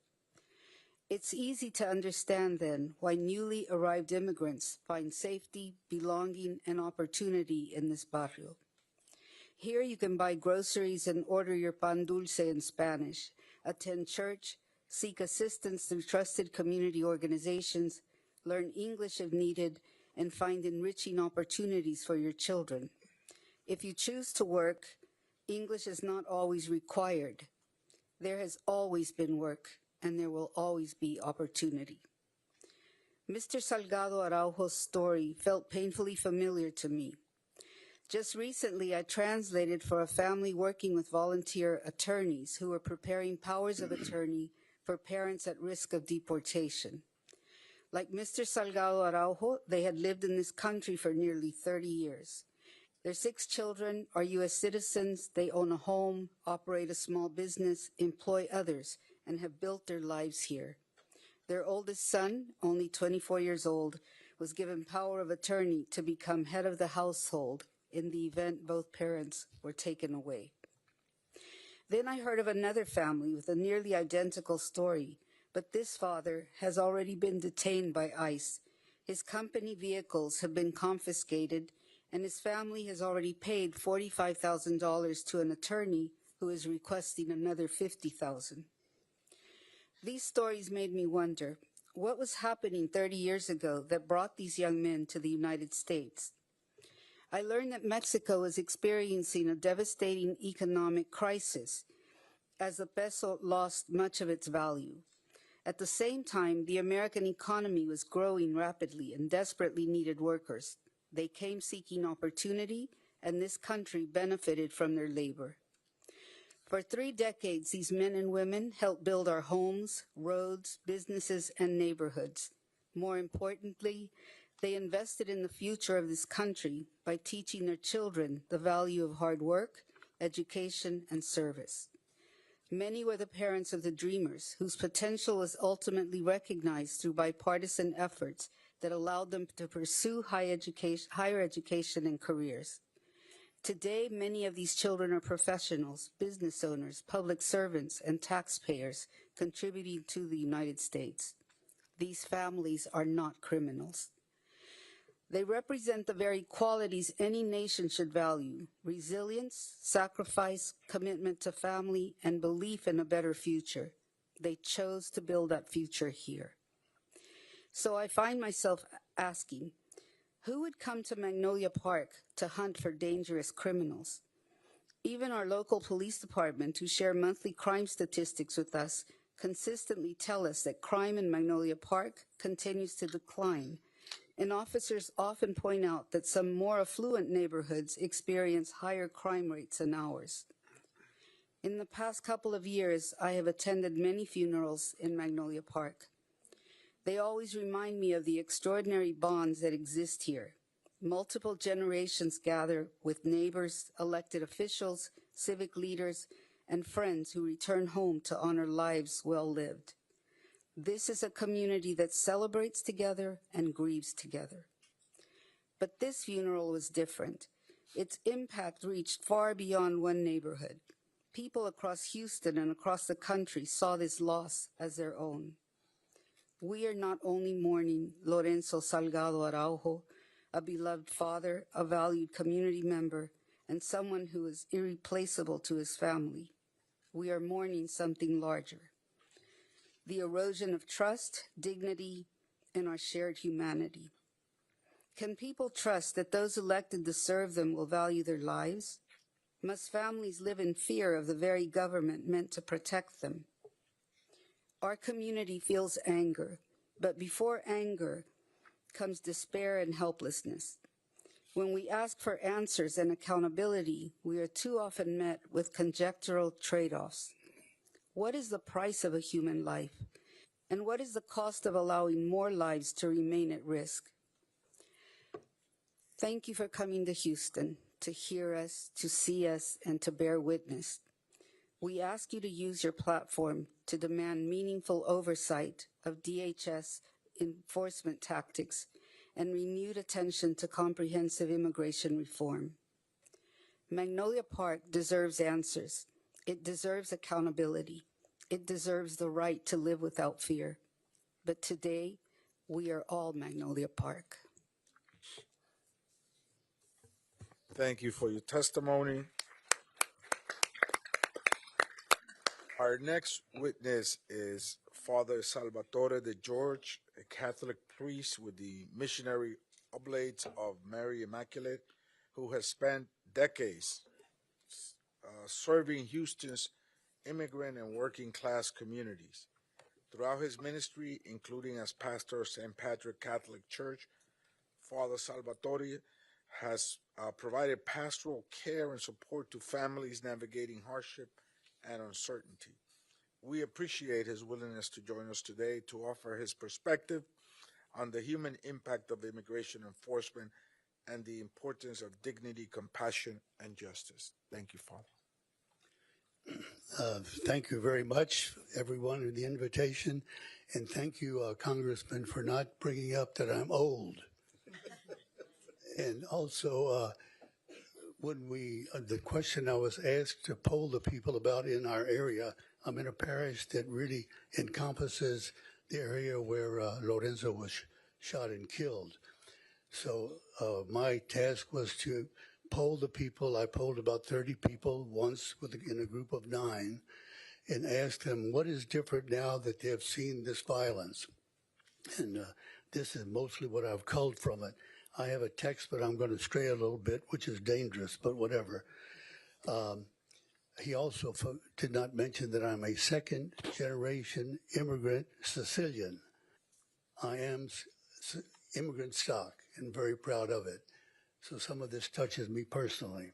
It's easy to understand, then, why newly arrived immigrants find safety, belonging, and opportunity in this barrio. Here you can buy groceries and order your pan dulce in Spanish, attend church, seek assistance through trusted community organizations, learn English if needed, and find enriching opportunities for your children. If you choose to work, English is not always required. There has always been work, and there will always be opportunity. Mr. Salgado Araujo's story felt painfully familiar to me. Just recently, I translated for a family working with volunteer attorneys who were preparing powers of attorney for parents at risk of deportation. Like Mr. Salgado Araujo, they had lived in this country for nearly 30 years. Their 6 children are U.S. citizens. They own a home, operate a small business, employ others, and have built their lives here. Their oldest son, only 24 years old, was given power of attorney to become head of the household in the event both parents were taken away. Then I heard of another family with a nearly identical story, but this father has already been detained by ICE. His company vehicles have been confiscated, and his family has already paid $45,000 to an attorney who is requesting another $50,000. These stories made me wonder, what was happening 30 years ago that brought these young men to the United States? I learned that Mexico is experiencing a devastating economic crisis as the peso lost much of its value. At the same time, the American economy was growing rapidly and desperately needed workers. They came seeking opportunity, and this country benefited from their labor. For 3 decades, these men and women helped build our homes, roads, businesses, and neighborhoods. More importantly, they invested in the future of this country by teaching their children the value of hard work, education, and service. Many were the parents of the dreamers, whose potential was ultimately recognized through bipartisan efforts that allowed them to pursue higher education and careers. Today, many of these children are professionals, business owners, public servants, and taxpayers contributing to the United States. These families are not criminals. They represent the very qualities any nation should value: resilience, sacrifice, commitment to family, and belief in a better future. They chose to build that future here. So I find myself asking, who would come to Magnolia Park to hunt for dangerous criminals? Even our local police department, who share monthly crime statistics with us, consistently tell us that crime in Magnolia Park continues to decline. And officers often point out that some more affluent neighborhoods experience higher crime rates than ours. In the past couple of years, I have attended many funerals in Magnolia Park. They always remind me of the extraordinary bonds that exist here. Multiple generations gather with neighbors, elected officials, civic leaders, and friends who return home to honor lives well lived. This is a community that celebrates together and grieves together. But this funeral was different. Its impact reached far beyond one neighborhood. People across Houston and across the country saw this loss as their own. We are not only mourning Lorenzo Salgado Araujo, a beloved father, a valued community member, and someone who is irreplaceable to his family. We are mourning something larger: the erosion of trust, dignity, and our shared humanity. Can people trust that those elected to serve them will value their lives? Must families live in fear of the very government meant to protect them? Our community feels anger, but before anger comes despair and helplessness. When we ask for answers and accountability, we are too often met with conjectural trade-offs. What is the price of a human life? And what is the cost of allowing more lives to remain at risk? Thank you for coming to Houston, to hear us, to see us, and to bear witness. We ask you to use your platform to demand meaningful oversight of DHS enforcement tactics and renewed attention to comprehensive immigration reform. Magnolia Park deserves answers. It deserves accountability. It deserves the right to live without fear. But today, we are all Magnolia Park. Thank you for your testimony. Our next witness is Father Salvatore de George, a Catholic priest with the Missionary Oblates of Mary Immaculate, who has spent decades serving Houston's immigrant and working class communities. Throughout his ministry, including as pastor of St. Patrick Catholic Church, Father Salvatore has provided pastoral care and support to families navigating hardship and uncertainty. We appreciate his willingness to join us today to offer his perspective on the human impact of immigration enforcement and the importance of dignity, compassion, and justice. Thank you, Father. Thank you very much, everyone, for the invitation. And thank you, Congressman, for not bringing up that I'm old. And also, the question I was asked to poll the people about in our area, I'm in a parish that really encompasses the area where Lorenzo was shot and killed. So my task was to poll the people. I polled about 30 people once in a group of 9 and asked them what is different now that they have seen this violence. And this is mostly what I've culled from it. I have a text, but I'm going to stray a little bit, which is dangerous, but whatever. He also did not mention that I'm a second-generation immigrant Sicilian. I am immigrant stock and very proud of it. So some of this touches me personally.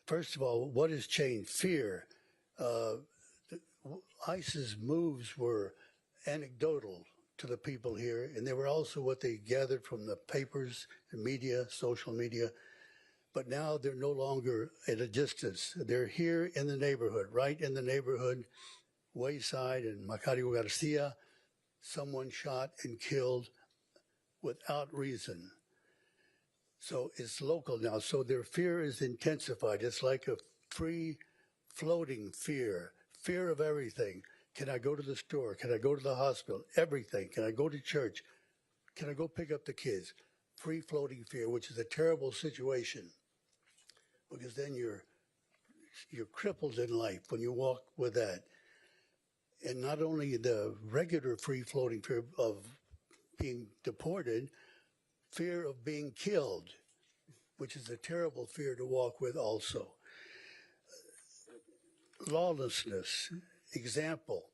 First of all, what has changed? Fear. ISIS moves were anecdotal to the people here, and they were also what they gathered from the papers, the media, social media. But now they're no longer at a distance. They're here in the neighborhood, right in the neighborhood, Wayside and Macario Garcia, someone shot and killed without reason. So it's local now. So their fear is intensified. It's like a free-floating fear of everything. Can I go to the store? Can I go to the hospital? Everything. Can I go to church? Can I go pick up the kids? Free-floating fear, which is a terrible situation, because then you're crippled in life when you walk with that. And not only the regular free-floating fear of being deported, fear of being killed, which is a terrible fear to walk with also. Lawlessness. Example,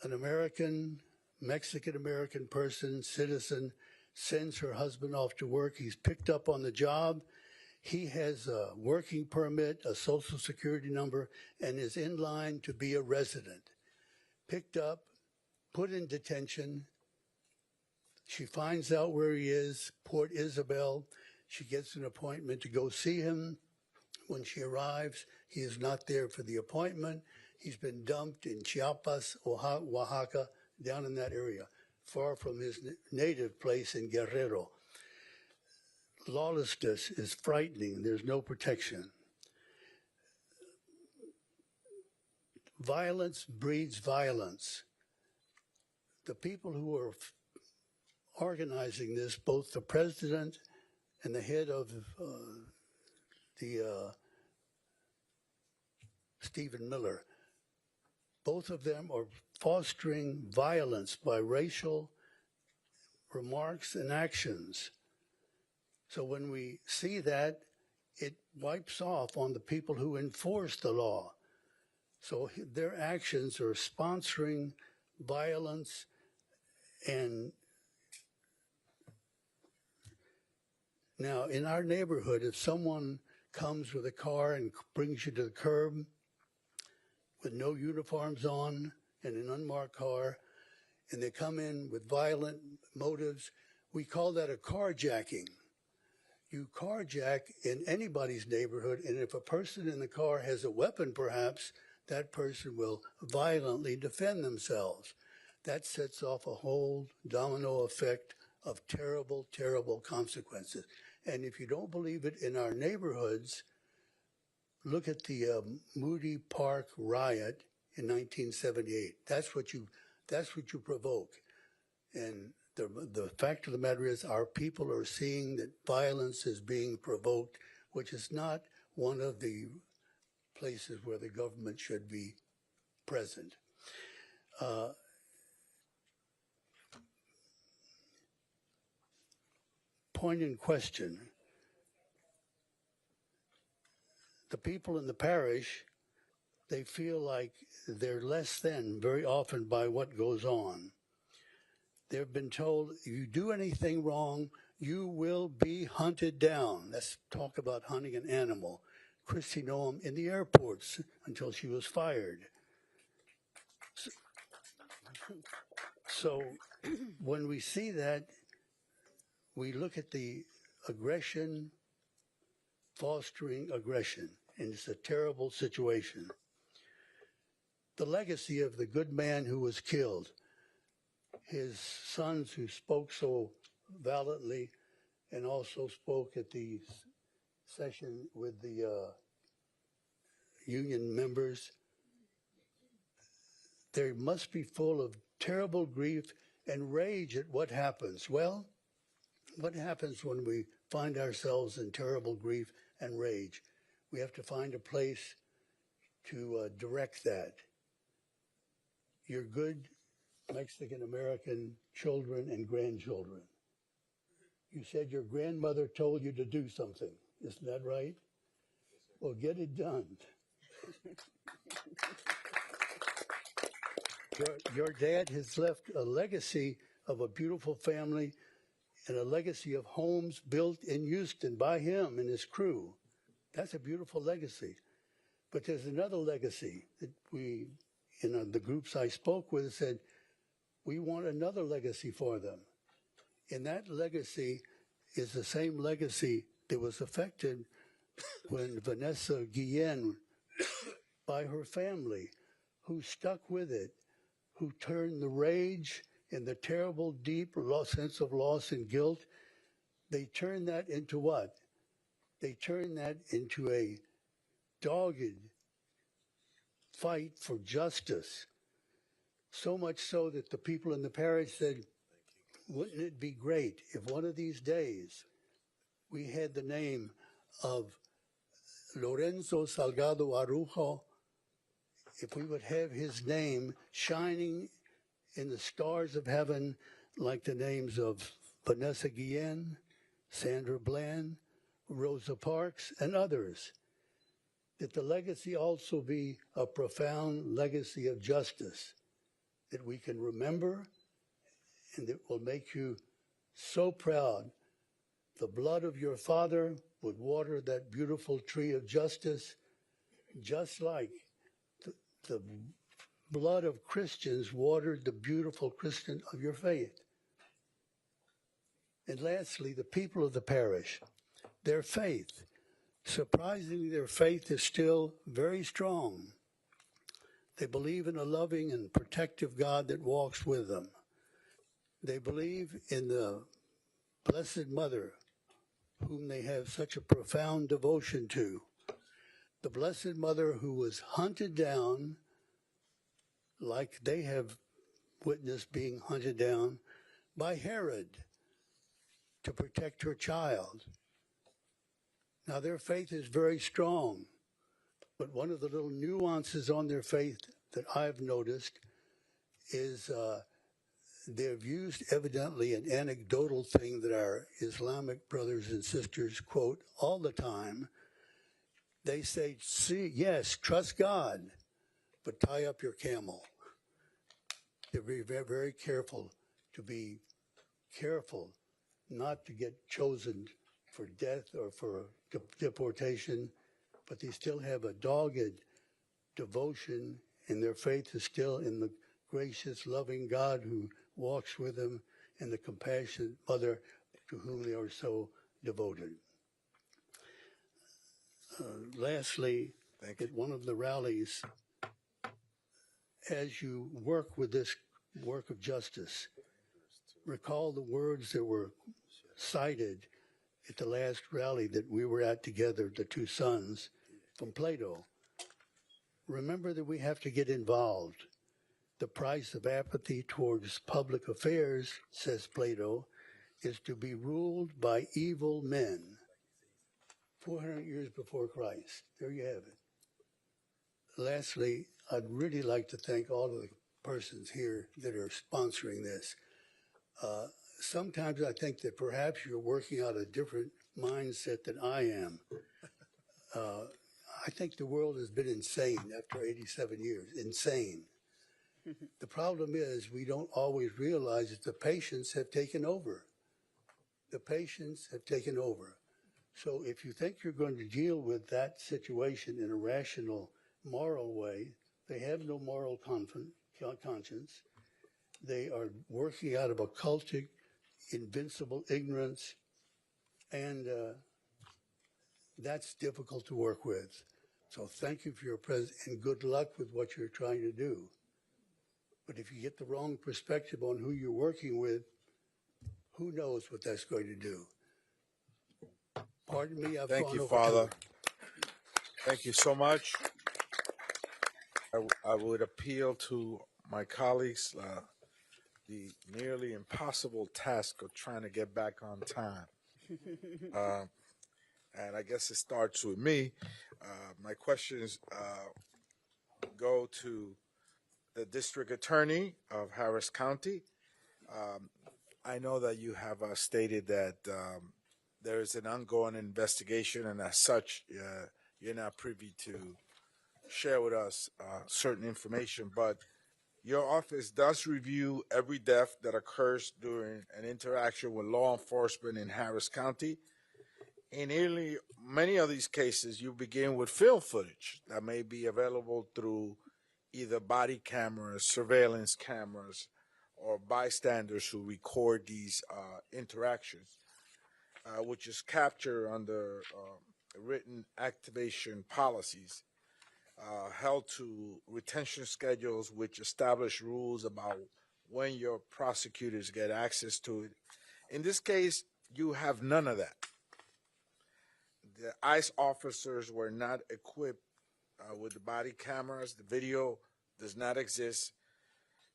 an Mexican-American person, citizen, sends her husband off to work. He's picked up on the job. He has a working permit, a social security number, and is in line to be a resident. Picked up, put in detention. She finds out where he is, Port Isabel. She gets an appointment to go see him. When she arrives, he is not there for the appointment. He's been dumped in Chiapas, Oaxaca, down in that area, far from his native place in Guerrero. lawlessness is frightening. There's no protection. Violence breeds violence. The people who are organizing this, both the president and the head of Stephen Miller, both of them are fostering violence by racial remarks and actions. So when we see that, it wipes off on the people who enforce the law. So their actions are sponsoring violence. And now in our neighborhood, if someone comes with a car and brings you to the curb with no uniforms on and an unmarked car, and they come in with violent motives, we call that a carjacking. You carjack in anybody's neighborhood, and if a person in the car has a weapon, perhaps, that person will violently defend themselves. That sets off a whole domino effect of terrible, terrible consequences. And if you don't believe it in our neighborhoods, look at the Moody Park riot in 1978. That's what you provoke. And the fact of the matter is our people are seeing that violence is being provoked, which is not one of the places where the government should be present. Point in question. The people in the parish, they feel like they're less than very often by what goes on. They've been told, if you do anything wrong, you will be hunted down. Let's talk about hunting an animal. Christy Noam in the airports until she was fired. So when we see that, we look at the aggression, fostering aggression, and it's a terrible situation. The legacy of the good man who was killed, his sons who spoke so valiantly and also spoke at the session with the union members, they must be full of terrible grief and rage at what happens. Well, what happens when we find ourselves in terrible grief and rage? We have to find a place to direct that. Your good Mexican-American children and grandchildren. You said your grandmother told you to do something. Isn't that right? Well, get it done. Your dad has left a legacy of a beautiful family and a legacy of homes built in Houston by him and his crew. That's a beautiful legacy. But there's another legacy that we, the groups I spoke with, said, we want another legacy for them. And that legacy is the same legacy that was affected when Vanessa Guillen, by her family, who stuck with it, who turned the rage and the terrible, deep sense of loss and guilt, they turned that into what? They turned that into a dogged fight for justice. So much so that the people in the parish said, wouldn't it be great if one of these days we had the name of Lorenzo Salgado Araujo, if we would have his name shining in the stars of heaven like the names of Vanessa Guillen, Sandra Bland, Rosa Parks, and others, that the legacy also be a profound legacy of justice that we can remember and that will make you so proud. The blood of your father would water that beautiful tree of justice, just like the blood of Christians watered the beautiful Christian of your faith. And lastly, the people of the parish, their faith. Surprisingly, their faith is still very strong. They believe in a loving and protective God that walks with them. They believe in the Blessed Mother whom they have such a profound devotion to. The Blessed Mother who was hunted down, like they have witnessed being hunted down by Herod to protect her child. Now, their faith is very strong, but one of the little nuances on their faith that I've noticed is they've used evidently an anecdotal thing that our Islamic brothers and sisters quote all the time. They say, "See, yes, trust God, but tie up your camel." They're very, very, very careful to be careful not to get chosen for death or for deportation, but they still have a dogged devotion, and their faith is still in the gracious, loving God who walks with them and the compassionate mother to whom they are so devoted. Lastly, at one of the rallies, as you work with this work of justice, recall the words that were cited at the last rally that we were at together, the two sons from Plato. Remember that we have to get involved. The price of apathy towards public affairs, says Plato, is to be ruled by evil men. 400 years before Christ. There you have it. Lastly, I'd really like to thank all of the persons here that are sponsoring this. Sometimes I think that perhaps you're working out a different mindset than I am. I think the world has been insane after 87 years. Insane. The problem is we don't always realize that the patients have taken over. The patients have taken over. So if you think you're going to deal with that situation in a rational, moral way, they have no moral conscience. They are working out of a cultic, invincible ignorance, and that's difficult to work with. So thank you for your presence, and good luck with what you're trying to do. But if you get the wrong perspective on who you're working with, who knows what that's going to do. Pardon me, I've Thank gone you, over Father. time. Thank you so much. I would appeal to my colleagues the nearly impossible task of trying to get back on time. And I guess it starts with me. My questions go to the district attorney of Harris County. I know that you have stated that there is an ongoing investigation, and as such, you're not privy to share with us certain information, but your office does review every death that occurs during an interaction with law enforcement in Harris County. In nearly many of these cases, you begin with film footage that may be available through either body cameras, surveillance cameras, or bystanders who record these interactions, which is captured under written activation policies held to retention schedules, which establish rules about when your prosecutors get access to it. In this case, you have none of that. The ICE officers were not equipped with the body cameras. The video does not exist.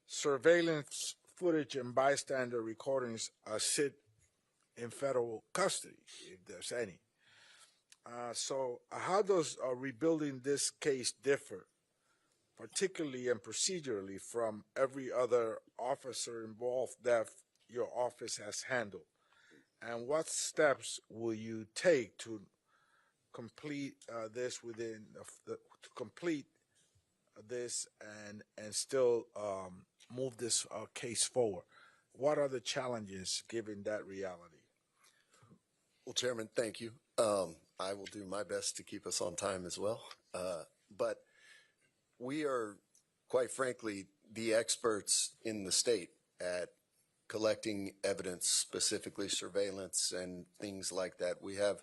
Surveillance footage and bystander recordings sit in federal custody, if there's any. So how does rebuilding this case differ, particularly and procedurally, from every other officer-involved death your office has handled? And what steps will you take to complete this to complete this and still move this case forward? What are the challenges given that reality? Well, Chairman, thank you. I will do my best to keep us on time as well. But we are, quite frankly, the experts in the state at collecting evidence, specifically surveillance and things like that. We have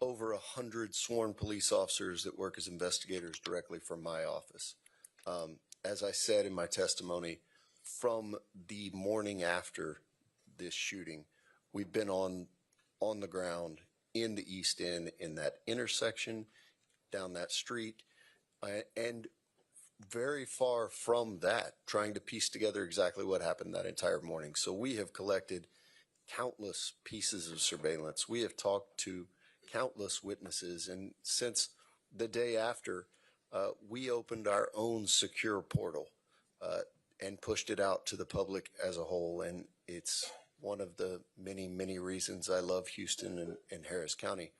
over 100 sworn police officers that work as investigators directly from my office. As I said in my testimony, from the morning after this shooting, we've been on the ground in the East End, in that intersection, down that street, and very far from that, trying to piece together exactly what happened that entire morning. So we have collected countless pieces of surveillance. We have talked to countless witnesses. And since the day after, we opened our own secure portal and pushed it out to the public as a whole. And it's one of the many, many reasons I love Houston and Harris County.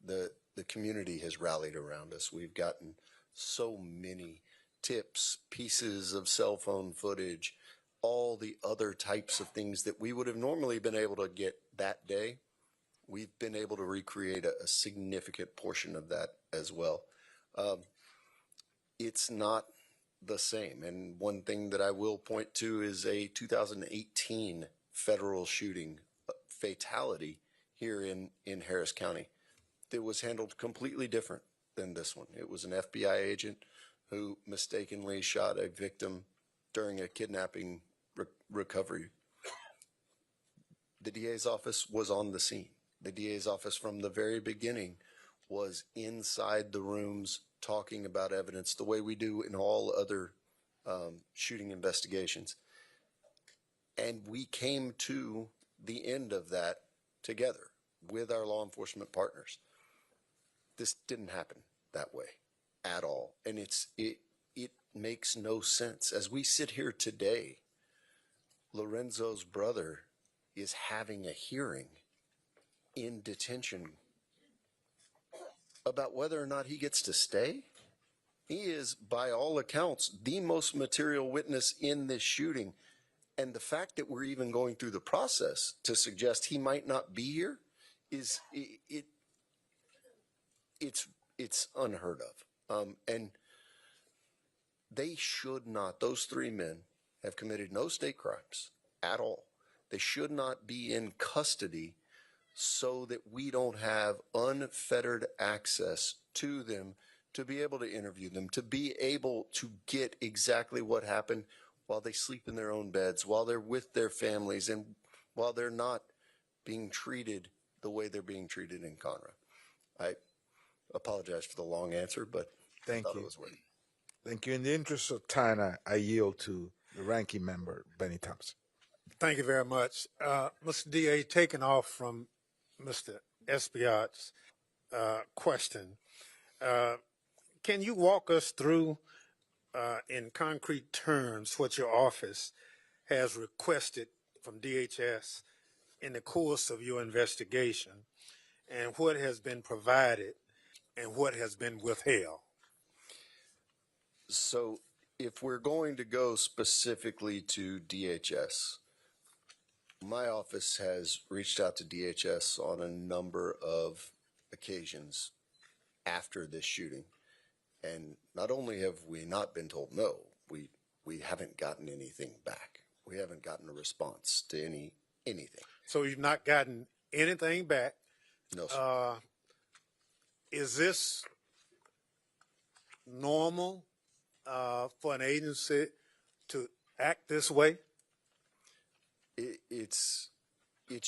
The community has rallied around us. We've gotten so many tips, pieces of cell phone footage, all the other types of things that we would have normally been able to get that day. We've been able to recreate a significant portion of that as well. It's not the same. And one thing that I will point to is a 2018 federal shooting fatality here in Harris County that was handled completely different than this one. It was an FBI agent who mistakenly shot a victim during a kidnapping recovery. The DA's office was on the scene. The DA's office from the very beginning was inside the rooms talking about evidence the way we do in all other shooting investigations. And we came to the end of that together with our law enforcement partners. This didn't happen that way at all. And it makes no sense. As we sit here today, Lorenzo's brother is having a hearing in detention about whether or not he gets to stay. He is, by all accounts, the most material witness in this shooting. And the fact that we're even going through the process to suggest he might not be here is it's unheard of. And they should not, those three men have committed no state crimes at all. They should not be in custody so that we don't have unfettered access to them, to be able to interview them, to be able to get exactly what happened while they sleep in their own beds, while they're with their families, and while they're not being treated the way they're being treated in Conroe. I apologize for the long answer, but I thought it was worth it. Thank you. In the interest of time, I yield to the ranking member, Benny Thompson. Thank you very much. Mr. DA, taking off from Mr. Espaillat's question, can you walk us through in concrete terms what your office has requested from DHS in the course of your investigation, and what has been provided and what has been withheld? So if we're going to go specifically to DHS, my office has reached out to DHS on a number of occasions after this shooting. And not only have we not been told no, we haven't gotten anything back. We haven't gotten a response to anything. So you've not gotten anything back? No, sir. Is this normal for an agency to act this way? It's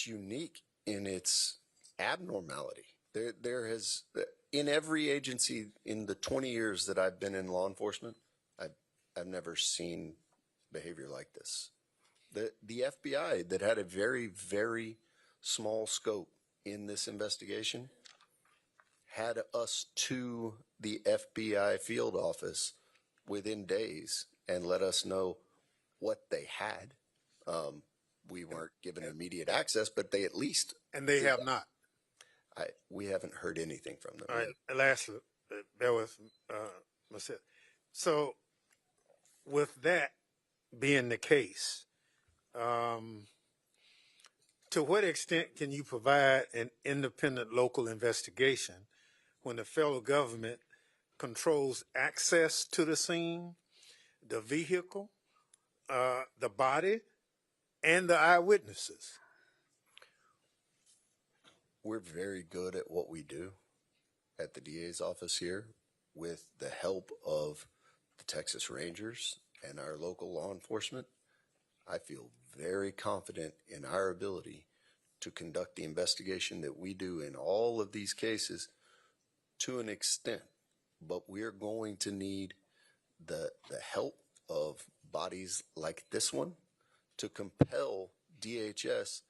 unique in its abnormality. There has, in every agency in the 20 years that I've been in law enforcement, I've never seen behavior like this. The FBI, that had a very, very small scope in this investigation, had us to the FBI field office within days and let us know what they had. We weren't given immediate access, but they at least... And they have not? We haven't heard anything from them. All right, lastly, bear with myself. So with that being the case, to what extent can you provide an independent local investigation when the federal government controls access to the scene, the vehicle, the body, and the eyewitnesses? We're very good at what we do at the DA's office here with the help of the Texas Rangers and our local law enforcement. I feel very confident in our ability to conduct the investigation that we do in all of these cases to an extent, but we're going to need the help of bodies like this one to compel DHS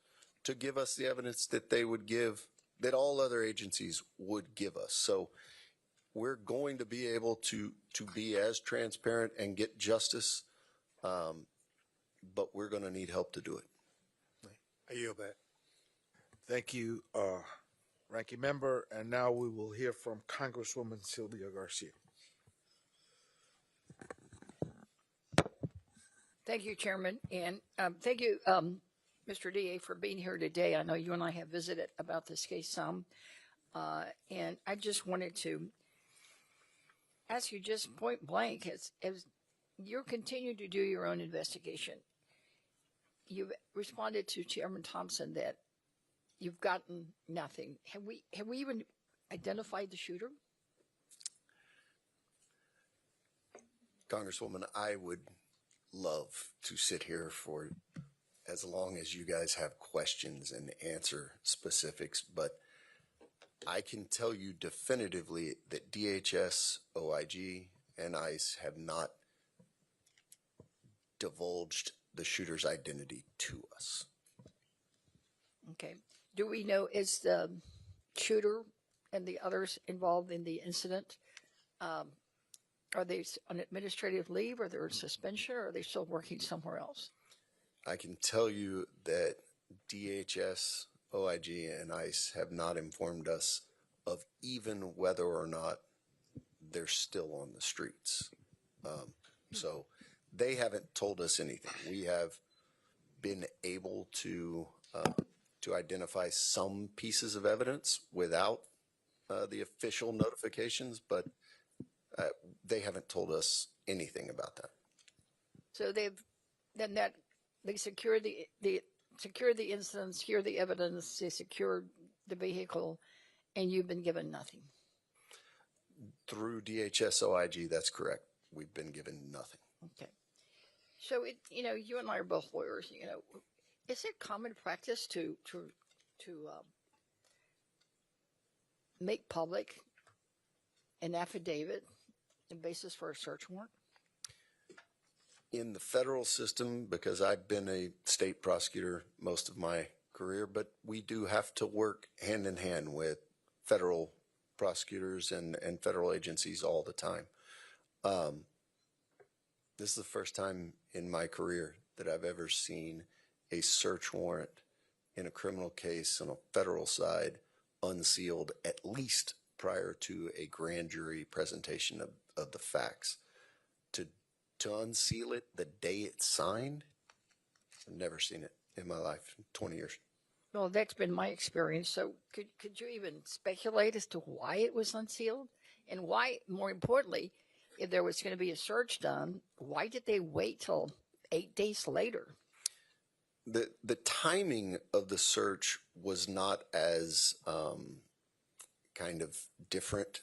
to give us the evidence that they would give, that all other agencies would give us. So we're going to be able to be as transparent and get justice, but we're going to need help to do it. I yield back. Thank you, Ranking Member. And now we will hear from Congresswoman Sylvia Garcia. Thank you, Chairman, and thank you, Mr. DA, for being here today. I know you and I have visited about this case some, and I just wanted to ask you just point blank, as you continue to do your own investigation, you've responded to Chairman Thompson that you've gotten nothing. Have we even identified the shooter? Congresswoman, I would love to sit here for as long as you guys have questions and answer specifics, but I can tell you definitively that DHS, OIG, and ICE have not divulged the shooter's identity to us. Okay. Do we know, is the shooter and the others involved in the incident, are they on administrative leave, or they're in suspension, or are they still working somewhere else? I can tell you that DHS, OIG, and ICE have not informed us of even whether or not they're still on the streets. So they haven't told us anything. We have been able to identify some pieces of evidence without the official notifications, but they haven't told us anything about that. So they secured the incident, secured the evidence, they secured the vehicle, and you've been given nothing. Through DHS, OIG, that's correct. We've been given nothing. Okay. So you and I are both lawyers. Is it common practice to make public an affidavit, the basis for a search warrant? In the federal system, because I've been a state prosecutor most of my career, but we do have to work hand in hand with federal prosecutors and federal agencies all the time. This is the first time in my career that I've ever seen a search warrant in a criminal case on a federal side unsealed, at least prior to a grand jury presentation of the facts. To unseal it the day it's signed, I've never seen it in my life, 20 years. Well, that's been my experience. So could you even speculate as to why it was unsealed? And why, more importantly, if there was going to be a search done, why did they wait till 8 days later? The timing of the search was not as kind of different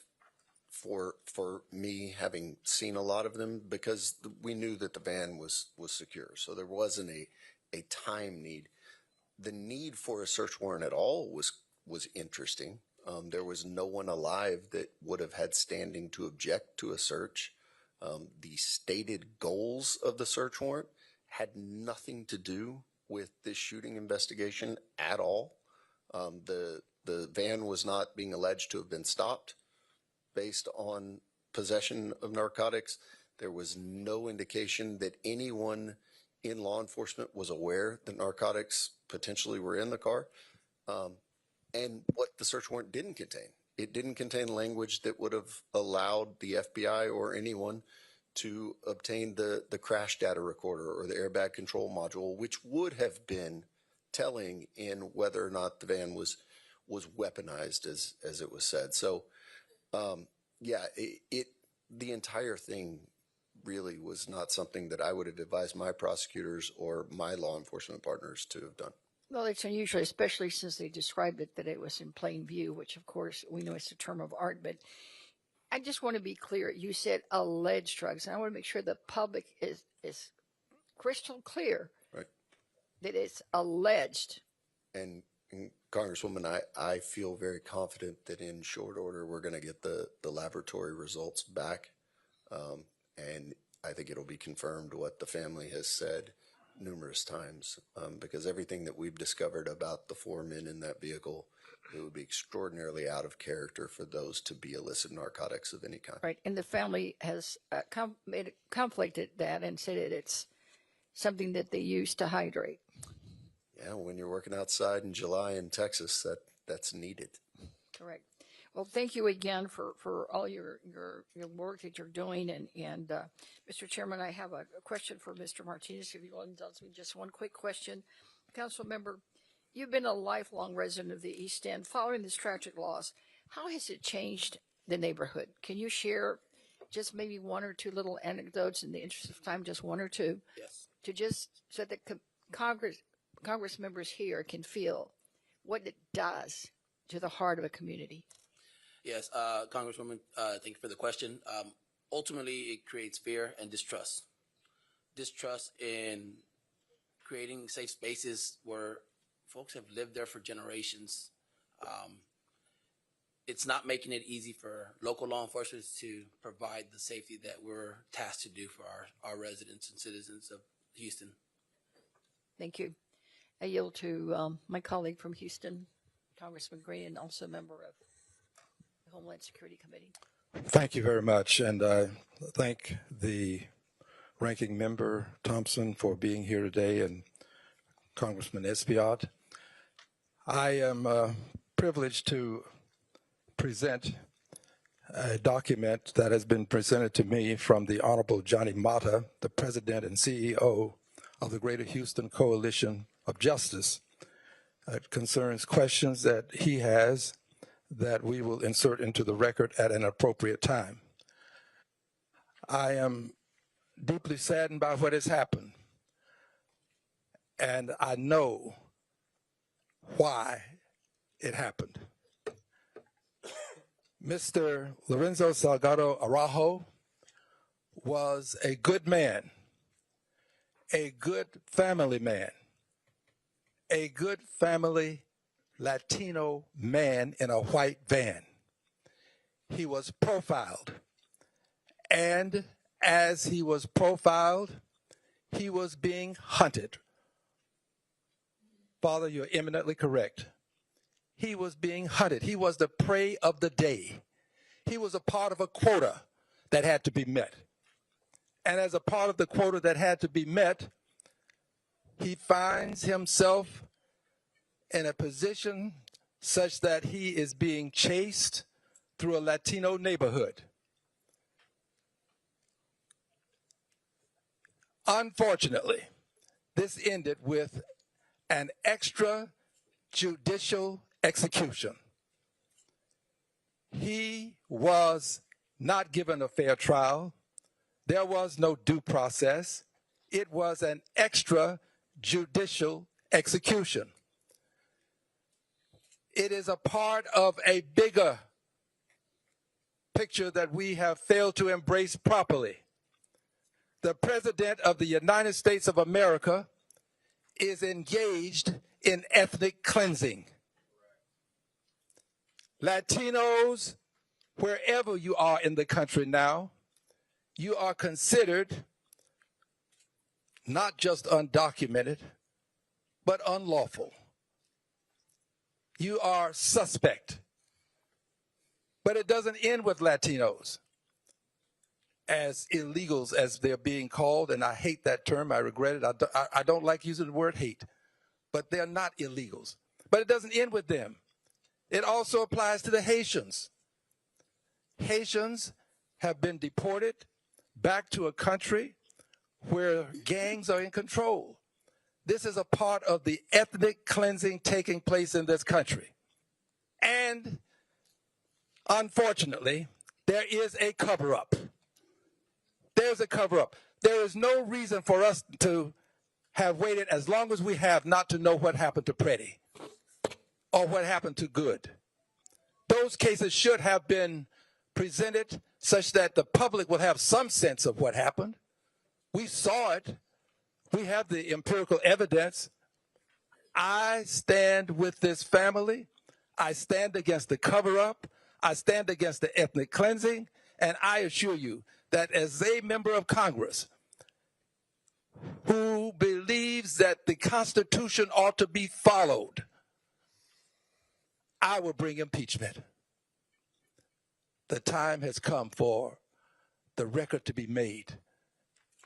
for me, having seen a lot of them, because we knew that the van was secure. So there wasn't a time need. The need for a search warrant at all was interesting. There was no one alive that would have had standing to object to a search. The stated goals of the search warrant had nothing to do with this shooting investigation at all. The van was not being alleged to have been stopped based on possession of narcotics. There was no indication that anyone in law enforcement was aware that narcotics potentially were in the car. And what the search warrant didn't contain, it didn't contain language that would have allowed the FBI or anyone to obtain the crash data recorder or the airbag control module, which would have been telling in whether or not the van was weaponized, as it was said. So, the entire thing really was not something that I would have advised my prosecutors or my law enforcement partners to have done. Well, it's unusual, especially since they described it that it was in plain view, which of course we know is a term of art. But I just want to be clear. You said alleged drugs, and I want to make sure the public is crystal clear, right, that it's alleged. And And Congresswoman, I feel very confident that in short order we're going to get the laboratory results back. And I think it'll be confirmed what the family has said numerous times, because everything that we've discovered about the 4 men in that vehicle, it would be extraordinarily out of character for those to be illicit narcotics of any kind. Right, and the family has conflicted that and said that it's something that they use to hydrate. Yeah, when you're working outside in July in Texas, that's needed. Correct. Well, thank you again for all your work that you're doing. And Mr. Chairman, I have a question for Mr. Martinez, if you will indulge me. Just one quick question. Council member, you've been a lifelong resident of the East End. Following this tragic loss, how has it changed the neighborhood? Can you share just maybe one or two little anecdotes in the interest of time, just one or two? Yes. To just so that Congress members here can feel what it does to the heart of a community. Yes, Congresswoman, thank you for the question. Ultimately, it creates fear and distrust. Distrust in creating safe spaces where folks have lived there for generations. It's not making it easy for local law enforcement to provide the safety that we're tasked to do for our residents and citizens of Houston. Thank you. I yield to my colleague from Houston, Congressman Green, and also a member of the Homeland Security Committee. Thank you very much, and I thank the ranking member Thompson for being here today, and Congressman Espaillat. I am privileged to present a document that has been presented to me from the Honorable Johnny Mata, the President and CEO of the Greater Houston Coalition of Justice. It concerns questions that he has that we will insert into the record at an appropriate time. I am deeply saddened by what has happened, and I know why it happened. Mr. Lorenzo Salgado Araujo was a good man, a good family man, a good family Latino man in a white van. He was profiled, and as he was profiled, he was being hunted. Father, you're eminently correct. He was being hunted. He was the prey of the day. He was a part of a quota that had to be met. And as a part of the quota that had to be met, he finds himself in a position such that he is being chased through a Latino neighborhood. Unfortunately, this ended with an extrajudicial execution. He was not given a fair trial. There was no due process. It was an extrajudicial execution. It is a part of a bigger picture that we have failed to embrace properly. The President of the United States of America is engaged in ethnic cleansing. Latinos, wherever you are in the country now, you are considered not just undocumented, but unlawful. You are suspect. But it doesn't end with Latinos as illegals, as they're being called, and I hate that term. I regret it. I don't like using the word hate, but they're not illegals. But it doesn't end with them. It also applies to the Haitians. Haitians have been deported back to a country where gangs are in control. This is a part of the ethnic cleansing taking place in this country. And unfortunately, there is a cover-up. There's a cover-up. There is no reason for us to have waited as long as we have not to know what happened to Pretty or what happened to Good. Those cases should have been presented such that the public will have some sense of what happened. We saw it. We have the empirical evidence. I stand with this family. I stand against the cover-up. I stand against the ethnic cleansing. And I assure you that as a member of Congress who believes that the Constitution ought to be followed, I will bring impeachment. The time has come for the record to be made.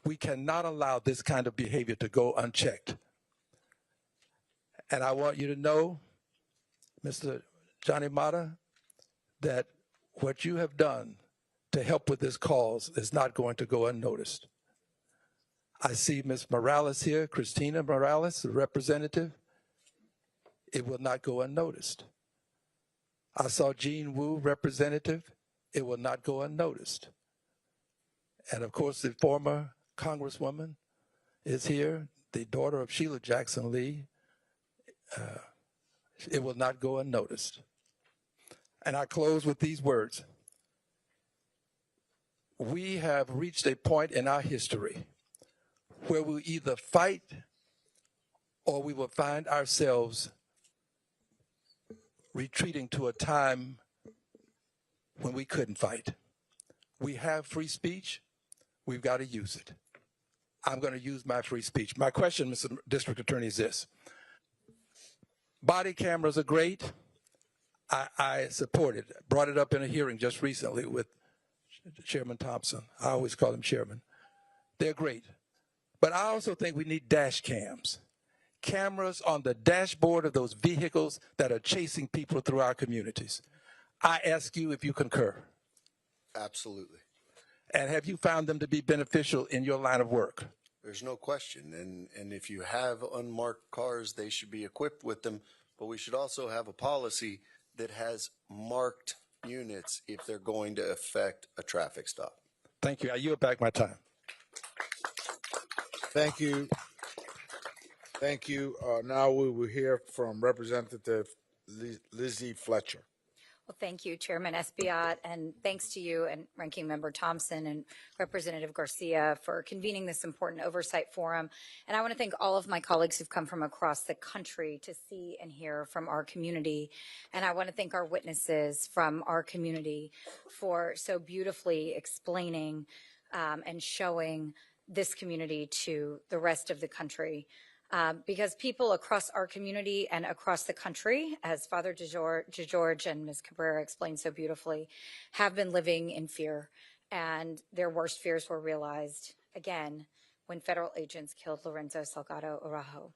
We cannot allow this kind of behavior to go unchecked. And I want you to know, Mr. Johnny Mata, that what you have done to help with this cause is not going to go unnoticed. I see Ms. Morales here, Christina Morales, the representative. It will not go unnoticed. I saw Jean Wu, representative. It will not go unnoticed. And of course, the former Congresswoman is here, the daughter of Sheila Jackson Lee. It will not go unnoticed. And I close with these words. We have reached a point in our history where we either fight or we will find ourselves retreating to a time when we couldn't fight. We have free speech. We've got to use it. I'm going to use my free speech. My question, Mr. District Attorney, is this. Body cameras are great. I support it. Brought it up in a hearing just recently with Chairman Thompson. I always call him Chairman. They're great. But I also think we need dash cams. Cameras on the dashboard of those vehicles that are chasing people through our communities. I ask you if you concur. Absolutely. And have you found them to be beneficial in your line of work? There's no question. And if you have unmarked cars, they should be equipped with them. But we should also have a policy that has marked units if they're going to affect a traffic stop. Thank you. I yield back my time. Thank you. Thank you. Now we will hear from Representative Lizzie Fletcher. Well, thank you, Chairman Espaillat, and thanks to you and Ranking Member Thompson and Representative Garcia for convening this important oversight forum. And I want to thank all of my colleagues who've come from across the country to see and hear from our community. And I want to thank our witnesses from our community for so beautifully explaining and showing this community to the rest of the country. Because people across our community and across the country, as Father DeGeorge and Ms. Cabrera explained so beautifully, have been living in fear, and their worst fears were realized again when federal agents killed Lorenzo Salgado Araujo.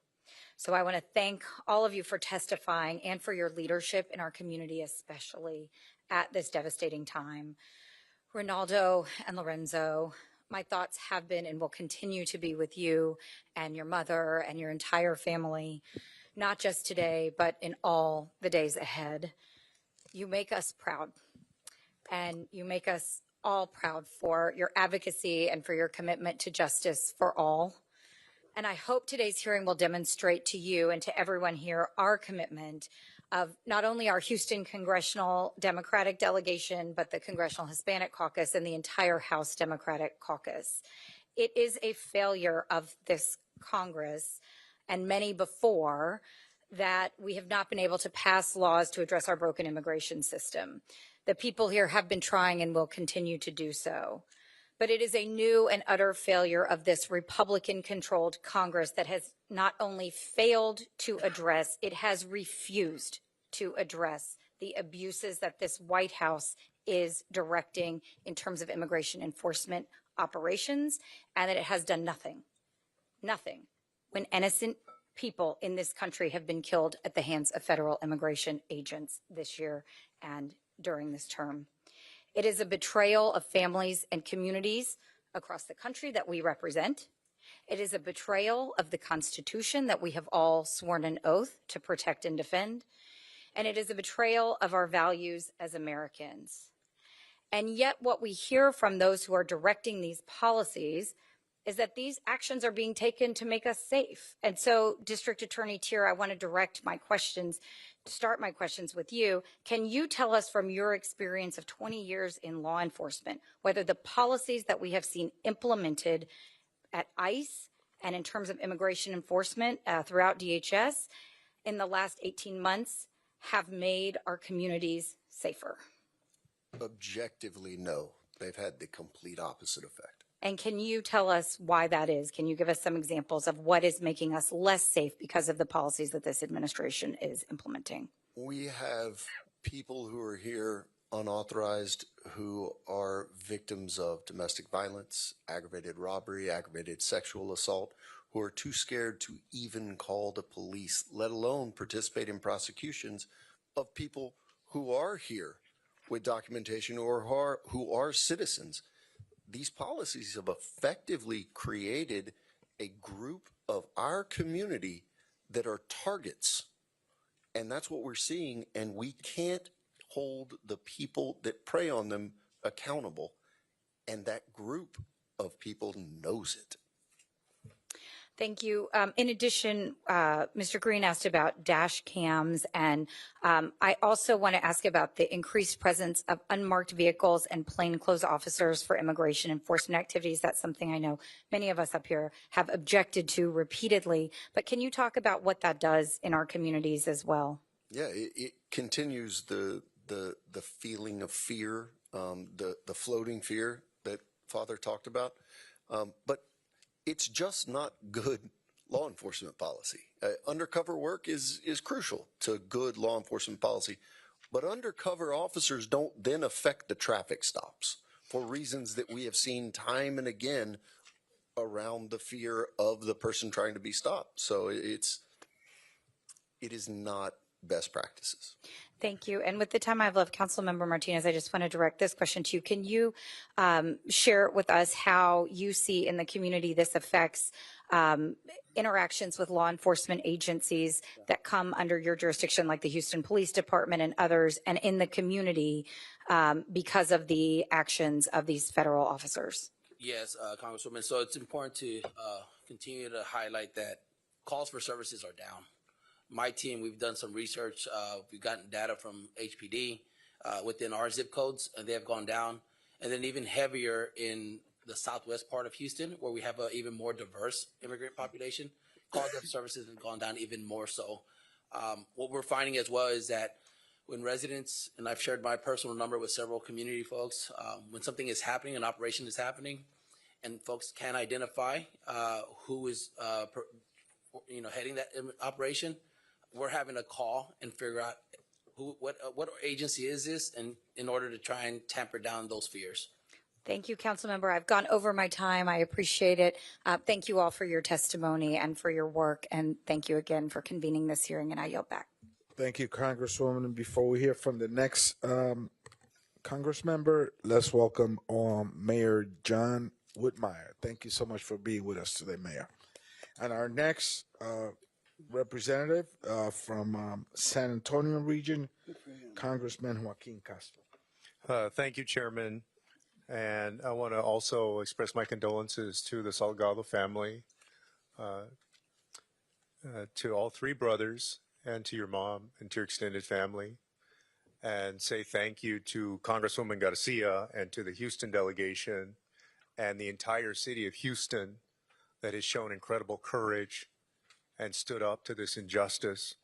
So I want to thank all of you for testifying and for your leadership in our community, especially at this devastating time. Ronaldo and Lorenzo, my thoughts have been and will continue to be with you and your mother and your entire family, not just today, but in all the days ahead. You make us proud, and you make us all proud for your advocacy and for your commitment to justice for all. And I hope today's hearing will demonstrate to you and to everyone here our commitment of not only our Houston Congressional Democratic delegation, but the Congressional Hispanic Caucus and the entire House Democratic Caucus. It is a failure of this Congress and many before that we have not been able to pass laws to address our broken immigration system. The people here have been trying and will continue to do so. But it is a new and utter failure of this Republican-controlled Congress that has not only failed to address, it has refused to address the abuses that this White House is directing in terms of immigration enforcement operations, and that it has done nothing when innocent people in this country have been killed at the hands of federal immigration agents this year and during this term. It is a betrayal of families and communities across the country that we represent. It is a betrayal of the Constitution that we have all sworn an oath to protect and defend. And it is a betrayal of our values as Americans. And yet what we hear from those who are directing these policies is that these actions are being taken to make us safe. And so, District Attorney Tier, I want to start my questions with you. Can you tell us from your experience of 20 years in law enforcement, whether the policies that we have seen implemented at ICE and in terms of immigration enforcement throughout DHS in the last 18 months have made our communities safer? Objectively, no. They've had the complete opposite effect. And can you tell us why that is? Can you give us some examples of what is making us less safe because of the policies that this administration is implementing? We have people who are here unauthorized who are victims of domestic violence, aggravated robbery, aggravated sexual assault, who are too scared to even call the police, let alone participate in prosecutions of people who are here with documentation or who are citizens. These policies have effectively created a group of our community that are targets. And that's what we're seeing. And we can't hold the people that prey on them accountable. And that group of people knows it. Thank you. In addition, Mr. Green asked about dash cams, and I also want to ask about the increased presence of unmarked vehicles and plainclothes officers for immigration enforcement activities. That's something I know many of us up here have objected to repeatedly. But can you talk about what that does in our communities as well? Yeah, it continues the feeling of fear, the floating fear that Father talked about. But it's just not good law enforcement policy. Undercover work is crucial to good law enforcement policy, but undercover officers don't then affect the traffic stops for reasons that we have seen time and again around the fear of the person trying to be stopped. So it is not best practices. Thank you. And with the time I have left, Councilmember Martinez, I just want to direct this question to you. Can you share with us how you see in the community this affects interactions with law enforcement agencies that come under your jurisdiction, like the Houston Police Department and others, and in the community because of the actions of these federal officers? Yes, Congresswoman. So it's important to continue to highlight that calls for services are down. My team, we've done some research. We've gotten data from HPD within our zip codes, and they have gone down. And then even heavier in the southwest part of Houston, where we have an even more diverse immigrant population, calls of services have gone down even more so. What we're finding as well is that when residents, and I've shared my personal number with several community folks, when something is happening, an operation is happening, and folks can't identify who is heading that operation, we're having to call and figure out what agency is this, and in order to try and tamper down those fears. Thank you, Councilmember. I've gone over my time. I appreciate it. Thank you all for your testimony and for your work, and thank you again for convening this hearing, and I yield back. Thank you, Congresswoman. Before we hear from the next Congress member, let's welcome Mayor John Whitmire. Thank you so much for being with us today, Mayor. And our next representative from San Antonio region, Congressman Joaquin Castro. Thank you, Chairman. And I want to also express my condolences to the Salgado family, to all three brothers, and to your mom and to your extended family, and say thank you to Congresswoman Garcia and to the Houston delegation and the entire city of Houston that has shown incredible courage and stood up to this injustice,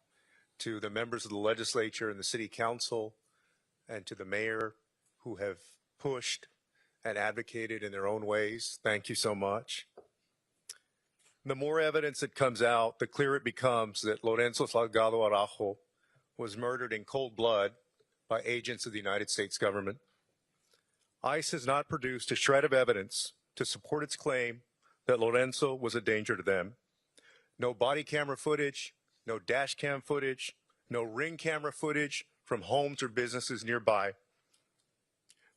to the members of the legislature and the city council, and to the mayor who have pushed and advocated in their own ways. Thank you so much. The more evidence that comes out, the clearer it becomes that Lorenzo Salgado Araujo was murdered in cold blood by agents of the United States government. ICE has not produced a shred of evidence to support its claim that Lorenzo was a danger to them. No body camera footage, no dash cam footage, no ring camera footage from homes or businesses nearby.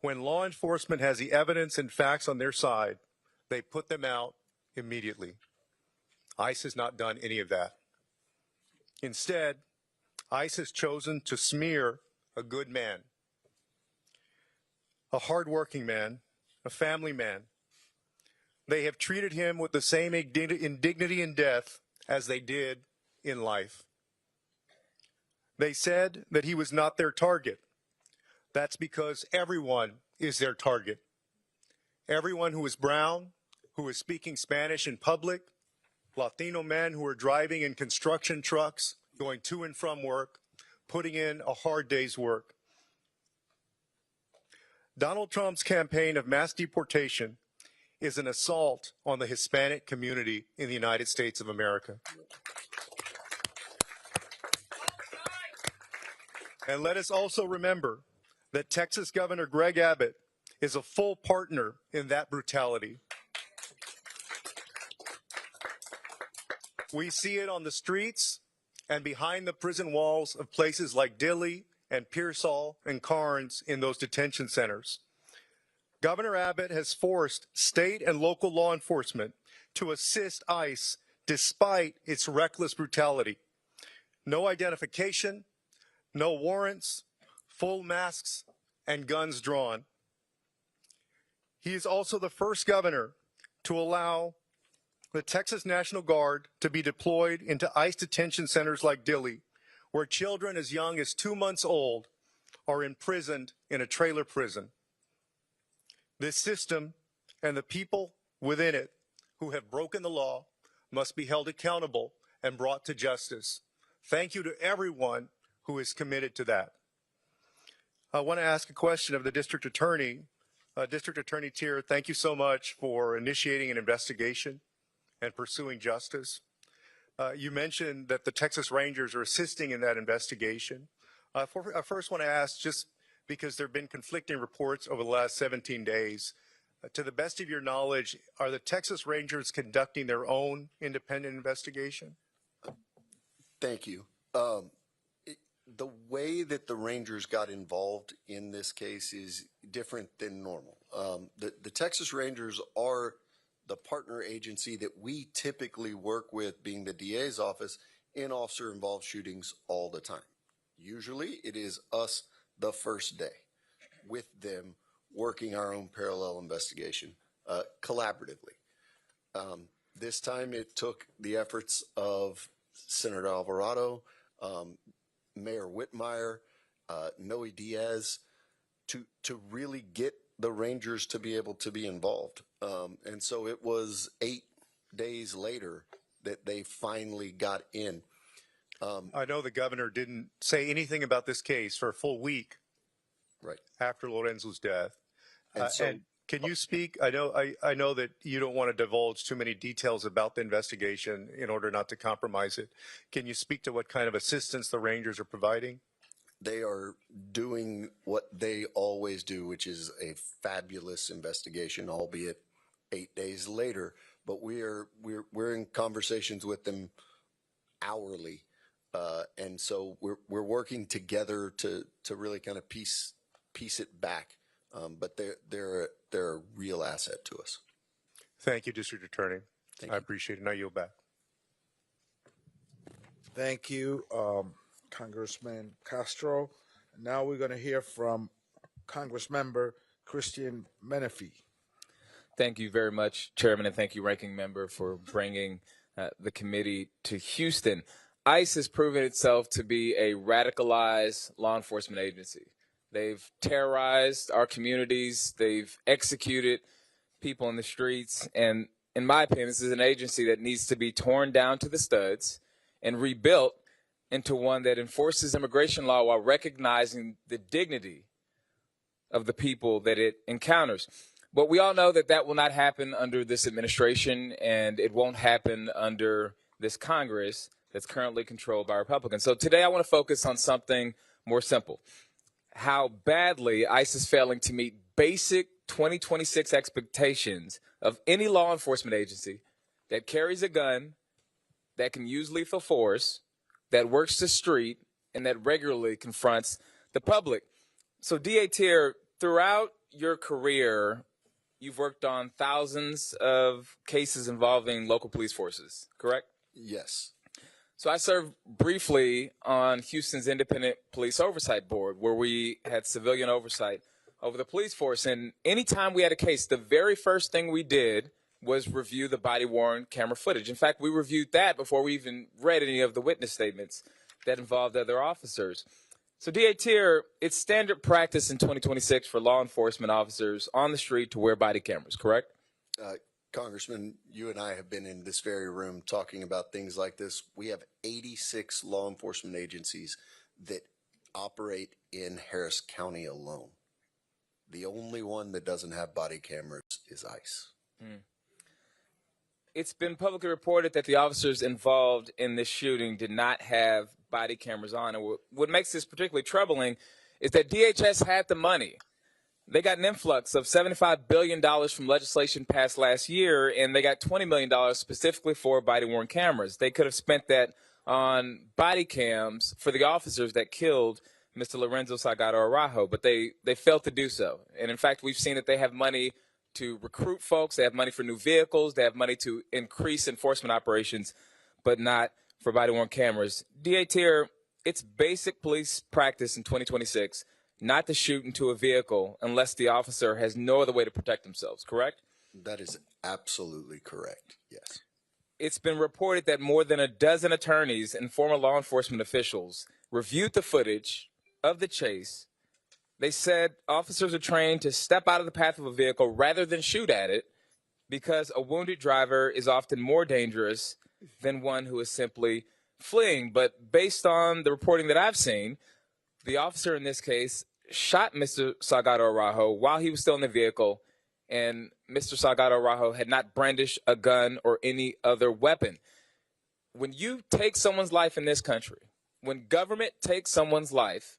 When law enforcement has the evidence and facts on their side, they put them out immediately. ICE has not done any of that. Instead, ICE has chosen to smear a good man, a hardworking man, a family man. They have treated him with the same indignity in death as they did in life. They said that he was not their target. That's because everyone is their target. Everyone who is brown, who is speaking Spanish in public, Latino men who are driving in construction trucks, going to and from work, putting in a hard day's work. Donald Trump's campaign of mass deportation is an assault on the Hispanic community in the United States of America. And let us also remember that Texas Governor Greg Abbott is a full partner in that brutality. We see it on the streets and behind the prison walls of places like Dilley and Pearsall and Carnes in those detention centers. Governor Abbott has forced state and local law enforcement to assist ICE despite its reckless brutality. No identification, no warrants, full masks, and guns drawn. He is also the first governor to allow the Texas National Guard to be deployed into ICE detention centers like Dilley, where children as young as 2 months old are imprisoned in a trailer prison. This system and the people within it who have broken the law must be held accountable and brought to justice. Thank you to everyone who is committed to that. I want to ask a question of the district attorney. District Attorney Tier, thank you so much for initiating an investigation and pursuing justice. You mentioned that the Texas Rangers are assisting in that investigation. I first want to ask, just because there have been conflicting reports over the last 17 days, to the best of your knowledge, are the Texas Rangers conducting their own independent investigation? Thank you. The way that the Rangers got involved in this case is different than normal. The Texas Rangers are the partner agency that we typically work with, being the DA's office, in officer-involved shootings all the time. Usually it is us the first day with them working our own parallel investigation collaboratively. This time it took the efforts of Senator Alvarado, Mayor Whitmire, Noe Diaz to really get the Rangers to be able to be involved. And so it was 8 days later that they finally got in. I know the governor didn't say anything about this case for a full week after Lorenzo's death. And can you speak? I know that you don't want to divulge too many details about the investigation in order not to compromise it. Can you speak to what kind of assistance the Rangers are providing? They are doing what they always do, which is a fabulous investigation, albeit 8 days later. But we're in conversations with them hourly, and so we're working together to really kind of piece it back. But they're a real asset to us. Thank you, District Attorney. I appreciate it. Now yield back. Thank you, Congressman Castro. Now we're going to hear from Congressmember Christian Menefee. Thank you very much, Chairman, and thank you, Ranking Member, for bringing the committee to Houston. ICE has proven itself to be a radicalized law enforcement agency. They've terrorized our communities. They've executed people in the streets. And in my opinion, this is an agency that needs to be torn down to the studs and rebuilt into one that enforces immigration law while recognizing the dignity of the people that it encounters. But we all know that that will not happen under this administration, and it won't happen under this Congress that's currently controlled by Republicans. So today I want to focus on something more simple: how badly ICE is failing to meet basic 2026 expectations of any law enforcement agency that carries a gun, that can use lethal force, that works the street, and that regularly confronts the public. So DA Tier, throughout your career, you've worked on thousands of cases involving local police forces, correct? Yes. So I served briefly on Houston's Independent Police Oversight Board, where we had civilian oversight over the police force. And anytime we had a case, the very first thing we did was review the body-worn camera footage. In fact, we reviewed that before we even read any of the witness statements that involved other officers. So DA Tier, it's standard practice in 2026 for law enforcement officers on the street to wear body cameras, correct? Congressman, you and I have been in this very room talking about things like this. We have 86 law enforcement agencies that operate in Harris County alone. The only one that doesn't have body cameras is ICE. It's been publicly reported that the officers involved in this shooting did not have body cameras on. And what makes this particularly troubling is that DHS had the money. They got an influx of $75 billion from legislation passed last year, and they got $20 million specifically for body-worn cameras. They could have spent that on body cams for the officers that killed Mr. Lorenzo Salgado Araujo, but they failed to do so. And in fact, we've seen that they have money to recruit folks, they have money for new vehicles, they have money to increase enforcement operations, but not for body-worn cameras. DA Tier, it's basic police practice in 2026 not to shoot into a vehicle unless the officer has no other way to protect themselves, correct? That is absolutely correct, yes. It's been reported that more than a dozen attorneys and former law enforcement officials reviewed the footage of the chase. They said officers are trained to step out of the path of a vehicle rather than shoot at it because a wounded driver is often more dangerous than one who is simply fleeing. But based on the reporting that I've seen, the officer in this case shot Mr. Salgado Araujo while he was still in the vehicle, and Mr. Salgado Araujo had not brandished a gun or any other weapon. When you take someone's life in this country, when government takes someone's life,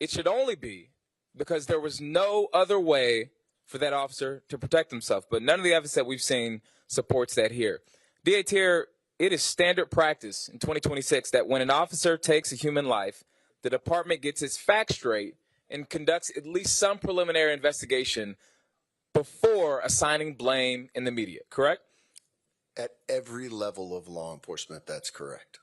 it should only be because there was no other way for that officer to protect himself. But none of the evidence that we've seen supports that here. DA Tier, it is standard practice in 2026 that when an officer takes a human life, the department gets its facts straight and conducts at least some preliminary investigation before assigning blame in the media, correct? At every level of law enforcement, that's correct.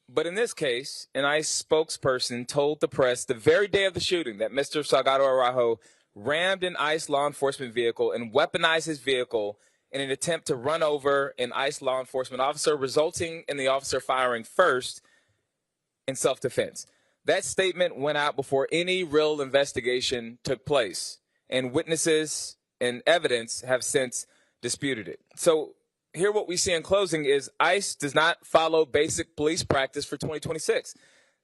But in this case, an ICE spokesperson told the press the very day of the shooting that Mr. Salgado Araujo rammed an ICE law enforcement vehicle and weaponized his vehicle in an attempt to run over an ICE law enforcement officer, resulting in the officer firing first in self-defense. That statement went out before any real investigation took place, and witnesses and evidence have since disputed it. So here what we see in closing is ICE does not follow basic police practice for 2026.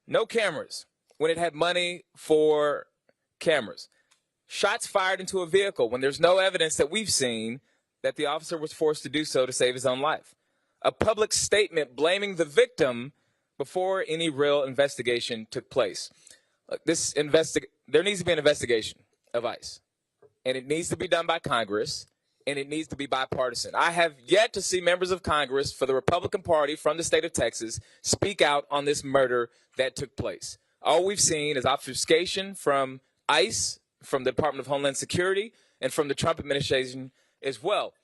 No cameras when it had money for cameras. Shots fired into a vehicle when there's no evidence that we've seen that the officer was forced to do so to save his own life. A public statement blaming the victim before any real investigation took place. There needs to be an investigation of ICE, and it needs to be done by Congress, and it needs to be bipartisan. I have yet to see members of Congress for the Republican Party from the state of Texas speak out on this murder that took place. All we've seen is obfuscation from ICE, from the Department of Homeland Security, and from the Trump administration as well.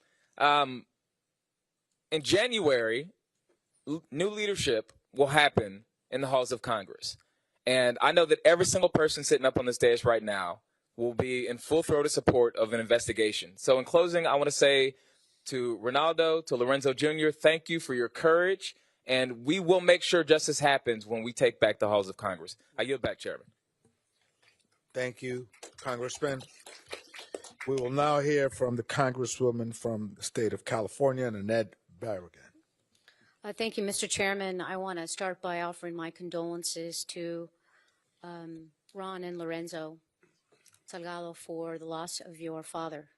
In January, new leadership will happen in the halls of Congress. And I know that every single person sitting up on this stage right now will be in full-throated support of an investigation. So in closing, I want to say to Ronaldo, to Lorenzo Jr., thank you for your courage, and we will make sure justice happens when we take back the halls of Congress. I yield back, Chairman. Thank you, Congressman. We will now hear from the Congresswoman from the state of California, Nanette Barragan. Thank you, Mr. Chairman. I want to start by offering my condolences to Ron and Lorenzo Salgado for the loss of your father.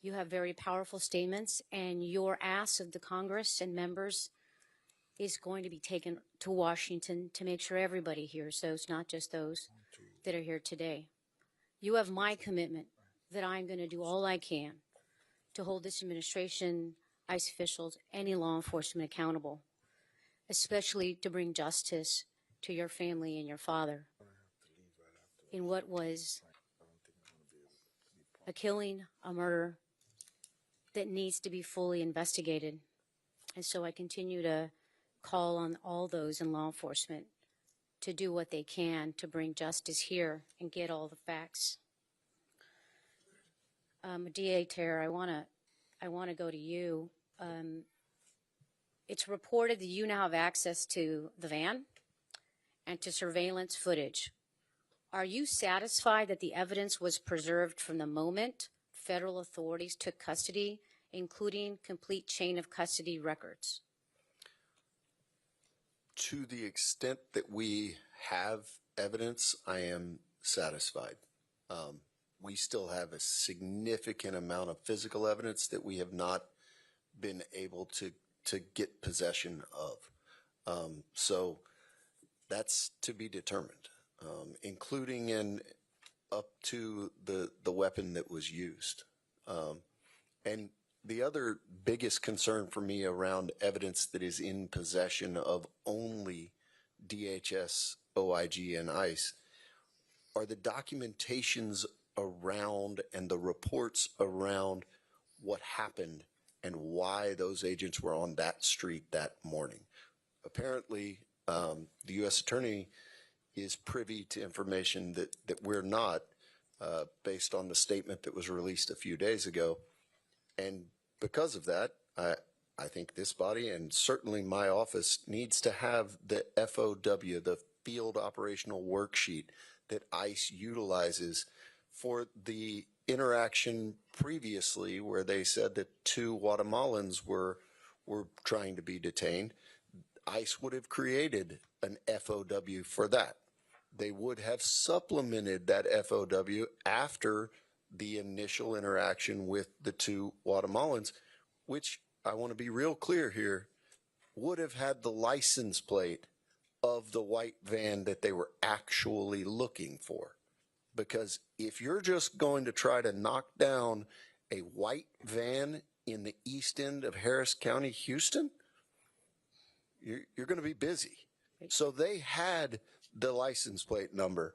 You have very powerful statements, and your ask of the Congress and members is going to be taken to Washington to make sure everybody hears those, not just those that are here today. You have my commitment that I'm going to do all I can to hold this administration, ICE officials, any law enforcement accountable, especially to bring justice to your family and your father in what was a killing, a murder that needs to be fully investigated. And so I continue to call on all those in law enforcement to do what they can to bring justice here and get all the facts. DA Terra, I want to go to you. It's reported that you now have access to the van and to surveillance footage. Are you satisfied that the evidence was preserved from the moment federal authorities took custody, including complete chain of custody records? To the extent that we have evidence, I am satisfied. We still have a significant amount of physical evidence that we have not been able to get possession of. So that's to be determined, including in up to the weapon that was used. And the other biggest concern for me around evidence that is in possession of only DHS, OIG, and ICE are the documentations around and the reports around what happened and why those agents were on that street that morning. Apparently, the U.S. Attorney is privy to information that we're not, based on the statement that was released a few days ago. And because of that, I think this body and certainly my office needs to have the FOW, the Field Operational Worksheet that ICE utilizes for the interaction previously where they said that 2 Guatemalans were trying to be detained. ICE would have created an FOW for that. They would have supplemented that FOW after the initial interaction with the 2 Guatemalans, which I want to be real clear here, would have had the license plate of the white van that they were actually looking for. Because if you're just going to try to knock down a white van in the east end of Harris County, Houston, you're going to be busy. So they had the license plate number,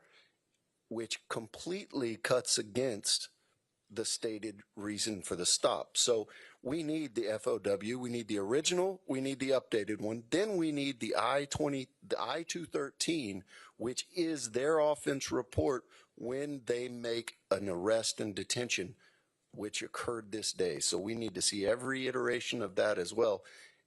which completely cuts against the stated reason for the stop. So we need the FOW, we need the original, we need the updated one, then we need the I-213, which is their offense report when they make an arrest and detention, which occurred this day. So we need to see every iteration of that as well.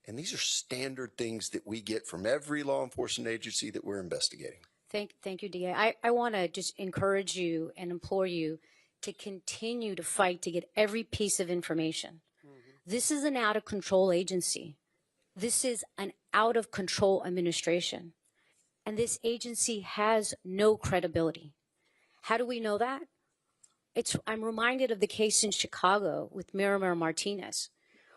And these are standard things that we get from every law enforcement agency that we're investigating. Thank you, DA. I want to just encourage you and implore you to continue to fight to get every piece of information. This is an out-of-control agency. This is an out-of-control administration. And this agency has no credibility. How do we know that? I'm reminded of the case in Chicago with Miramar Martinez,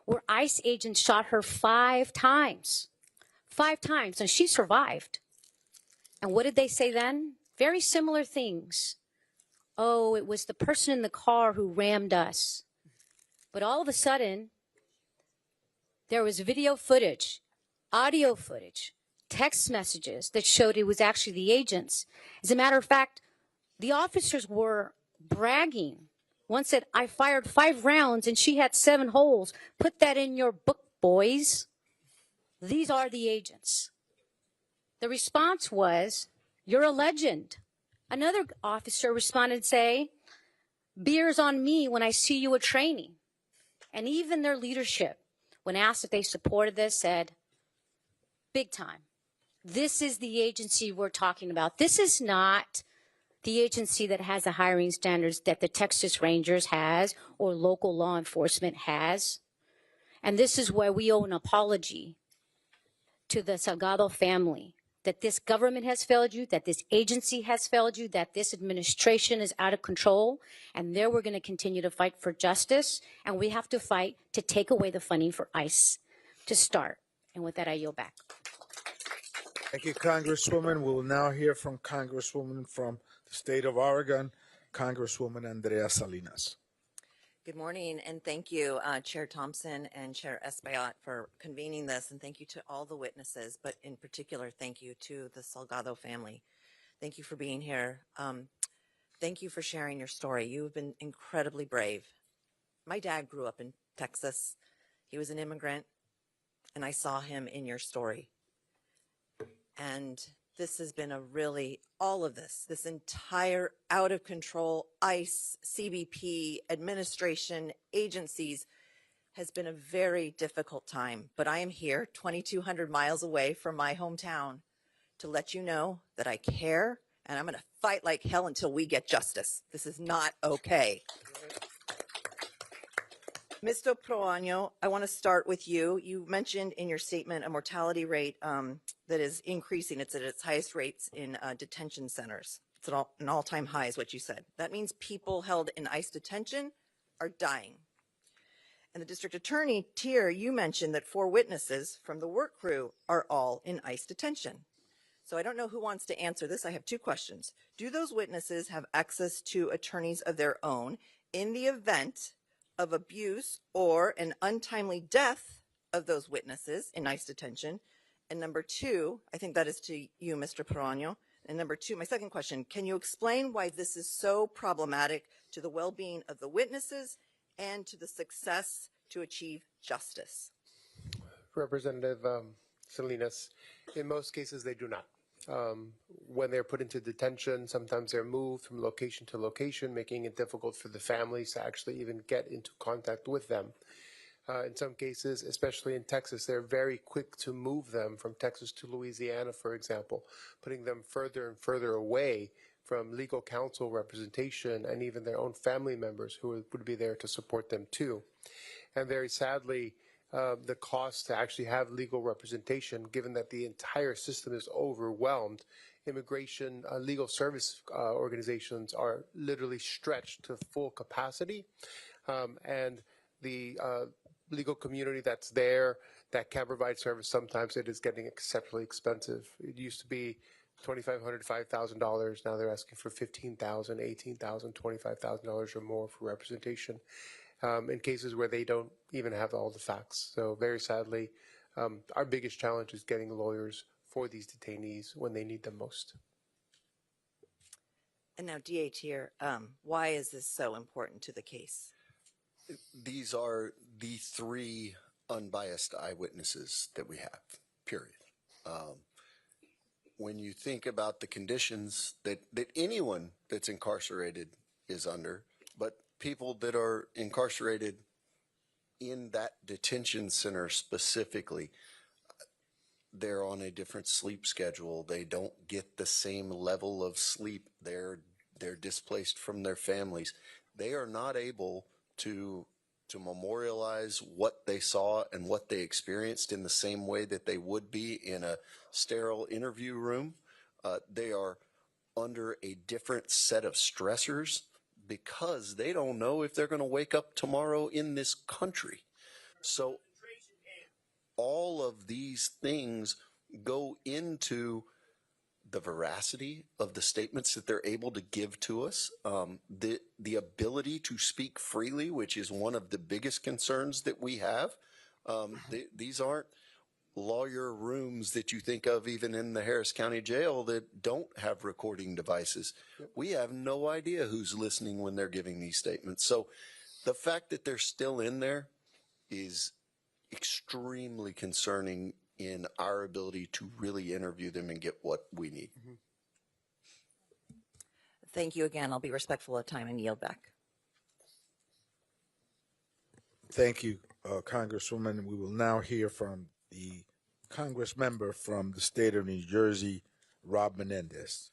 where ICE agents shot her 5 times. 5 times, and she survived. And what did they say then? Very similar things. Oh, it was the person in the car who rammed us. But all of a sudden, there was video footage, audio footage, text messages that showed it was actually the agents. As a matter of fact, the officers were bragging. One said, I fired 5 rounds and she had 7 holes. Put that in your book, boys. These are the agents. The response was, you're a legend. Another officer responded and say, beer's on me when I see you at training. And even their leadership, when asked if they supported this, said, big time. This is the agency we're talking about. This is not the agency that has the hiring standards that the Texas Rangers has or local law enforcement has. And this is where we owe an apology to the Salgado family, that this government has failed you, that this agency has failed you, that this administration is out of control, and there we're going to continue to fight for justice, and we have to fight to take away the funding for ICE to start. And with that, I yield back. Thank you, Congresswoman. We will now hear from Congresswoman from the state of Oregon, Congresswoman Andrea Salinas. Good morning, and thank you, Chair Thompson and Chair Espaillat, for convening this, and thank you to all the witnesses, but in particular, thank you to the Salgado family. Thank you for being here. Thank you for sharing your story. You have been incredibly brave. My dad grew up in Texas. He was an immigrant, and I saw him in your story. And this has been a really, all of this entire out of control ICE, CBP, administration, agencies has been a very difficult time. But I am here 2,200 miles away from my hometown to let you know that I care and I'm going to fight like hell until we get justice. This is not okay. Mr. Proaño, I want to start with you. You mentioned in your statement a mortality rate that is increasing. It's at its highest rates in detention centers. It's at an all-time high is what you said. That means people held in ICE detention are dying. And the district attorney, Tier, you mentioned that 4 witnesses from the work crew are all in ICE detention. So I don't know who wants to answer this. I have 2 questions. Do those witnesses have access to attorneys of their own in the event of abuse or an untimely death of those witnesses in ICE detention? And number 2, I think that is to you, Mr. Proaño. And number 2, my second question, can you explain why this is so problematic to the well-being of the witnesses and to the success to achieve justice? Representative Salinas, in most cases they do not. When they're put into detention, sometimes they're moved from location to location, making it difficult for the families to actually even get into contact with them. In some cases, especially in Texas, they're very quick to move them from Texas to Louisiana, for example, putting them further and further away from legal counsel representation and even their own family members who would be there to support them too. And very sadly, the cost to actually have legal representation, given that the entire system is overwhelmed, immigration legal service organizations are literally stretched to full capacity, and the legal community that's there that can provide service, sometimes it is getting exceptionally expensive. It used to be $2,500 to $5,000. Now they're asking for $15,000, $18,000, $25,000 or more for representation in cases where they don't even have all the facts. So very sadly, our biggest challenge is getting lawyers for these detainees when they need them most. And now, DA Tier, why is this so important to the case? These are the 3 unbiased eyewitnesses that we have, period. When you think about the conditions that anyone that's incarcerated is under, but people that are incarcerated in that detention center specifically, they're on a different sleep schedule. They don't get the same level of sleep. They're displaced from their families. They are not able to memorialize what they saw and what they experienced in the same way that they would be in a sterile interview room. They are under a different set of stressors because they don't know if they're going to wake up tomorrow in this country. So all of these things go into the veracity of the statements that they're able to give to us, the ability to speak freely, which is one of the biggest concerns that we have. These aren't lawyer rooms that you think of even in the Harris County Jail that don't have recording devices. We have no idea who's listening when they're giving these statements. So the fact that they're still in there is extremely concerning in our ability to really interview them and get what we need. Mm-hmm. Thank you again. I'll be respectful of time and yield back. Thank you, Congresswoman. We will now hear from the Congress member from the state of New Jersey, Rob Menendez.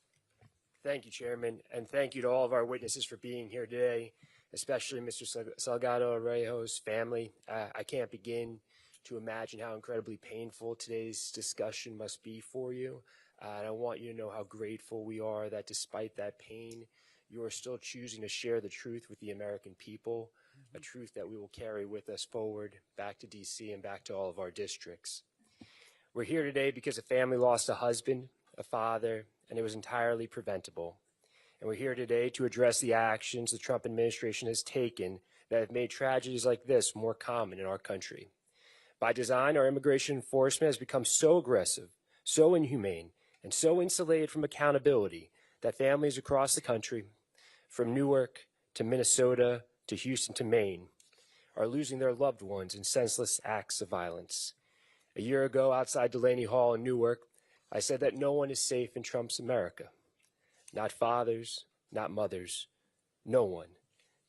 Thank you, Chairman, and thank you to all of our witnesses for being here today, especially Mr. Salgado Araujo's family. I can't begin to imagine how incredibly painful today's discussion must be for you. And I want you to know how grateful we are that despite that pain, you are still choosing to share the truth with the American people, a truth that we will carry with us forward back to DC and back to all of our districts. We're here today because a family lost a husband, a father, and it was entirely preventable. And we're here today to address the actions the Trump administration has taken that have made tragedies like this more common in our country. By design, our immigration enforcement has become so aggressive, so inhumane, and so insulated from accountability that families across the country, from Newark to Minnesota to Houston to Maine, are losing their loved ones in senseless acts of violence. A year ago, outside Delaney Hall in Newark, I said that no one is safe in Trump's America. Not fathers, not mothers, no one.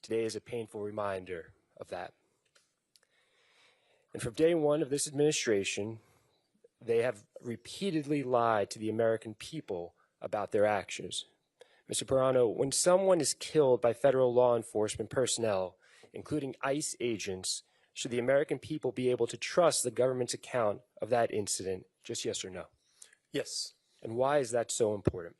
Today is a painful reminder of that. And from day one of this administration, they have repeatedly lied to the American people about their actions. Mr. Proaño, when someone is killed by federal law enforcement personnel including ICE agents, should the American people be able to trust the government's account of that incident? Just yes or no. Yes. And why is that so important?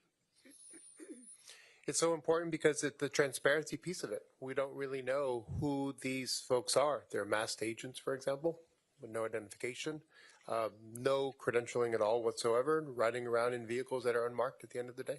It's so important because it's the transparency piece of it. We don't really know who these folks are. They're masked agents, for example, with no identification, no credentialing at all whatsoever, riding around in vehicles that are unmarked at the end of the day.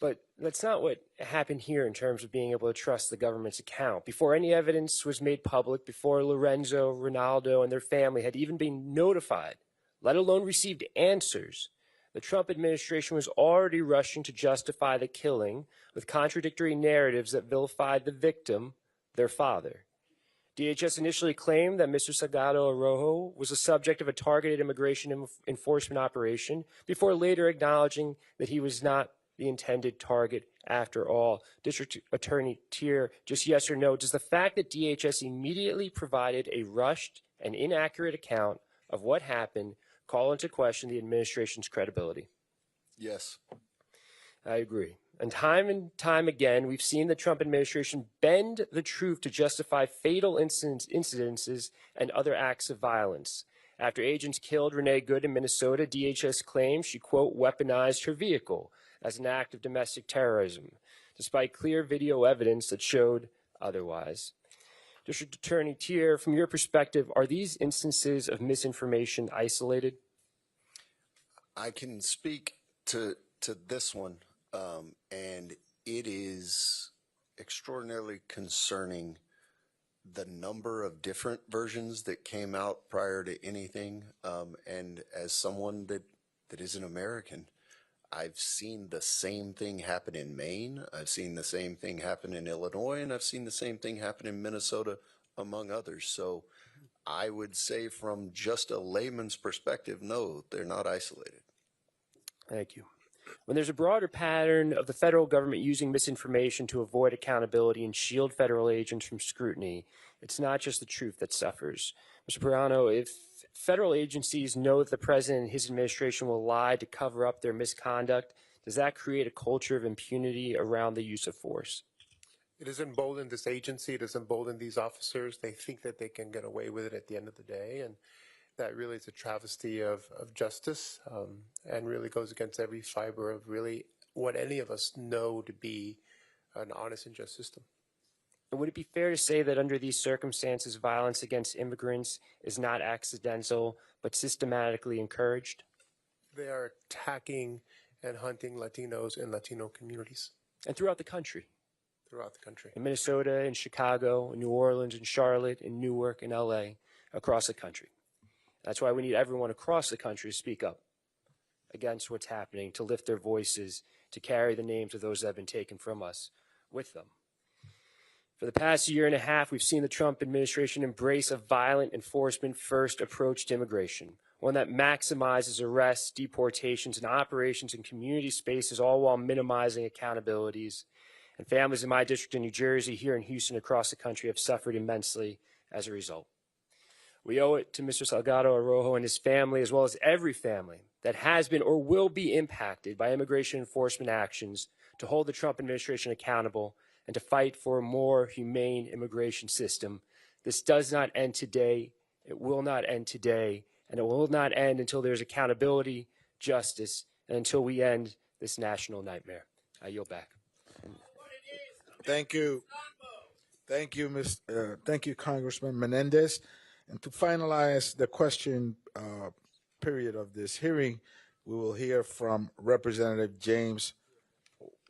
But that's not what happened here in terms of being able to trust the government's account. Before any evidence was made public, before Lorenzo, Ronaldo, and their family had even been notified, let alone received answers, the Trump administration was already rushing to justify the killing with contradictory narratives that vilified the victim, their father. DHS initially claimed that Mr. Salgado Araujo was the subject of a targeted immigration enforcement operation before later acknowledging that he was not the intended target after all. District Attorney Tier, just yes or no, does the fact that DHS immediately provided a rushed and inaccurate account of what happened call into question the administration's credibility? Yes. I agree. And time again, we've seen the Trump administration bend the truth to justify fatal incidences and other acts of violence. After agents killed Renee Good in Minnesota, DHS claims she, quote, weaponized her vehicle as an act of domestic terrorism, despite clear video evidence that showed otherwise. District Attorney Tier, from your perspective, are these instances of misinformation isolated? I can speak to this one, and it is extraordinarily concerning the number of different versions that came out prior to anything. And as someone that is an American, I've seen the same thing happen in Maine. I've seen the same thing happen in Illinois, and I've seen the same thing happen in Minnesota, among others. So I would say from just a layman's perspective, no, they're not isolated. Thank you. When there's a broader pattern of the federal government using misinformation to avoid accountability and shield federal agents from scrutiny, it's not just the truth that suffers. Mr. Perano, if federal agencies know that the president and his administration will lie to cover up their misconduct, does that create a culture of impunity around the use of force? It has emboldened this agency. It has emboldened these officers. They think that they can get away with it at the end of the day. And that really is a travesty of justice, and really goes against every fiber of really what any of us know to be an honest and just system. Would it be fair to say that under these circumstances, violence against immigrants is not accidental, but systematically encouraged? They are attacking and hunting Latinos and Latino communities. And throughout the country? Throughout the country. In Minnesota, in Chicago, in New Orleans, in Charlotte, in Newark, in LA, across the country. That's why we need everyone across the country to speak up against what's happening, to lift their voices, to carry the names of those that have been taken from us with them. For the past year and a half, we've seen the Trump administration embrace a violent enforcement-first approach to immigration, one that maximizes arrests, deportations, and operations in community spaces, all while minimizing accountabilities. And families in my district in New Jersey, here in Houston, across the country have suffered immensely as a result. We owe it to Mr. Salgado Araujo and his family, as well as every family that has been or will be impacted by immigration enforcement actions, to hold the Trump administration accountable and to fight for a more humane immigration system. This does not end today. It will not end today. And it will not end until there's accountability, justice, and until we end this national nightmare. I yield back. Thank you. Thank you, thank you, Congressman Menendez. And to finalize the question period of this hearing, we will hear from Representative James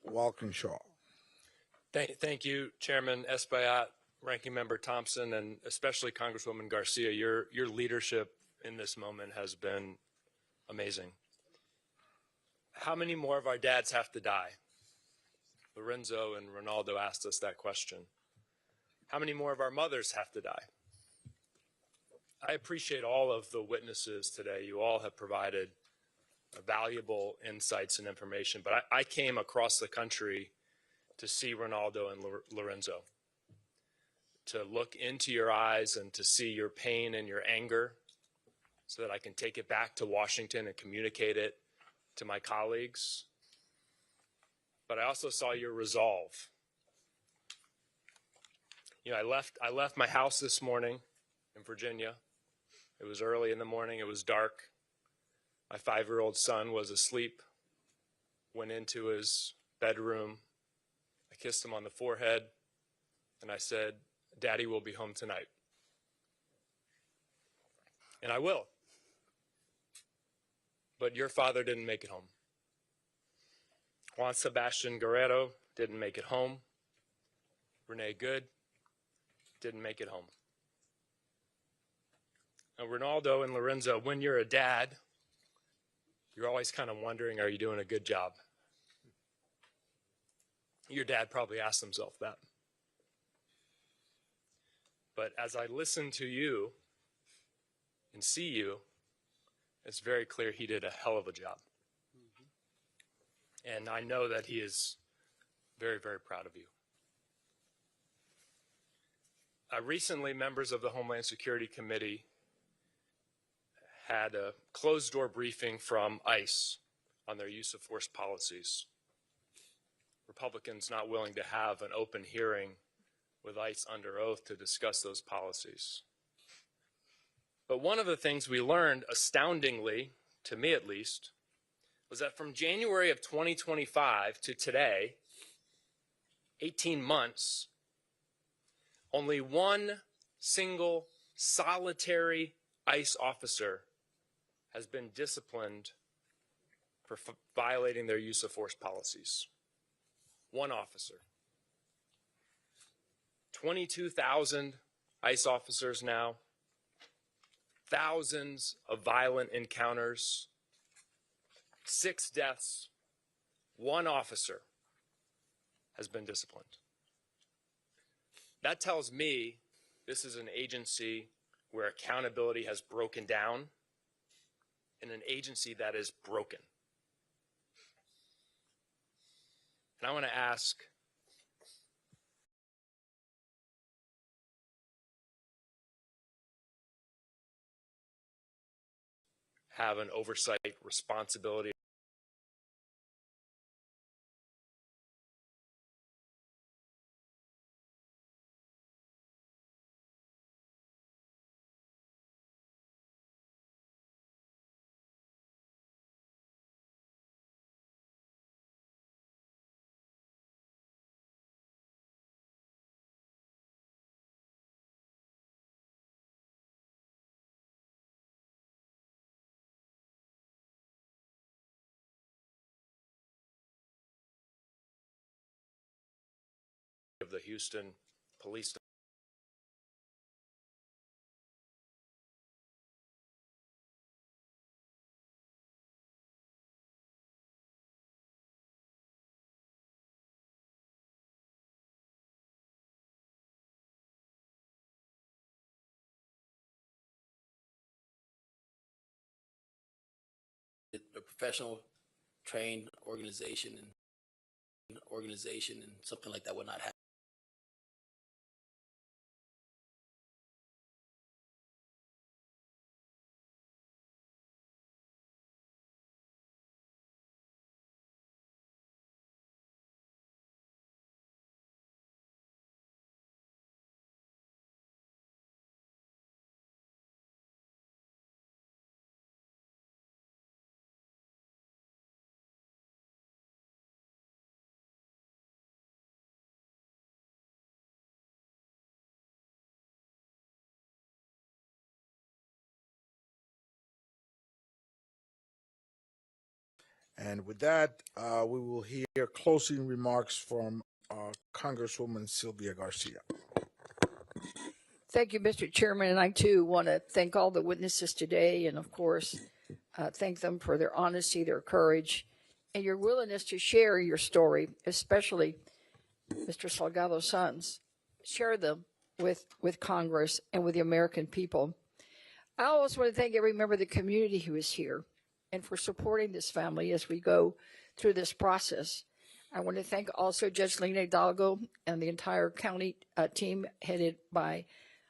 Walkinshaw. Thank you, Chairman Espaillat, Ranking Member Thompson, and especially Congresswoman Garcia. Your leadership in this moment has been amazing. How many more of our dads have to die? Lorenzo and Ronaldo asked us that question. How many more of our mothers have to die? I appreciate all of the witnesses today. You all have provided valuable insights and information, but I came across the country to see Ronaldo and Lorenzo, to look into your eyes and to see your pain and your anger so that I can take it back to Washington and communicate it to my colleagues. But I also saw your resolve. You know, I left my house this morning in Virginia. It was early in the morning. It was dark. My 5-year-old son was asleep. Went into his bedroom. I kissed him on the forehead, and I said, "Daddy will be home tonight." And I will. But your father didn't make it home. Juan Sebastian Guerrero didn't make it home. Renee Good didn't make it home. Now, Ronaldo and Lorenzo, when you're a dad, you're always kind of wondering, are you doing a good job? Your dad probably asked himself that. But as I listen to you and see you, it's very clear he did a hell of a job. And I know that he is very, very proud of you. Recently, members of the Homeland Security Committee had a closed-door briefing from ICE on their use of force policies. Republicans not willing to have an open hearing with ICE under oath to discuss those policies. But one of the things we learned, astoundingly, to me at least, was that from January of 2025 to today, 18 months, only one single solitary ICE officer has been disciplined for violating their use of force policies. One officer. 22,000 ICE officers now, thousands of violent encounters, 6 deaths, one officer has been disciplined. That tells me this is an agency where accountability has broken down and an agency that is broken. And I want to ask, have an oversight responsibility of the Houston Police Department. A professional, trained organization and something like that would not happen. And with that, we will hear closing remarks from Congresswoman Sylvia Garcia. Thank you, Mr. Chairman, and I too want to thank all the witnesses today, and of course, thank them for their honesty, their courage, and your willingness to share your story, especially Mr. Salgado's sons. Share them with Congress and with the American people. I also want to thank every member of the community who is here and for supporting this family as we go through this process. I want to thank also Judge Lena Hidalgo and the entire county team headed by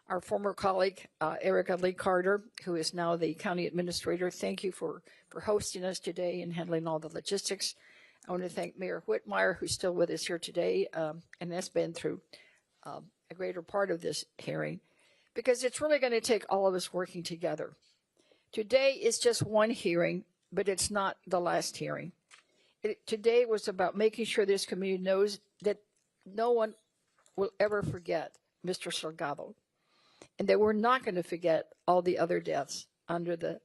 our former colleague, Erica Lee Carter, who is now the county administrator. Thank you for hosting us today and handling all the logistics. I want to thank Mayor Whitmire, who's still with us here today, and that's been through a greater part of this hearing, because it's really going to take all of us working together. Today is just one hearing, but it's not the last hearing. Today was about making sure this community knows that no one will ever forget Mr. Salgado, and that we're not going to forget all the other deaths under the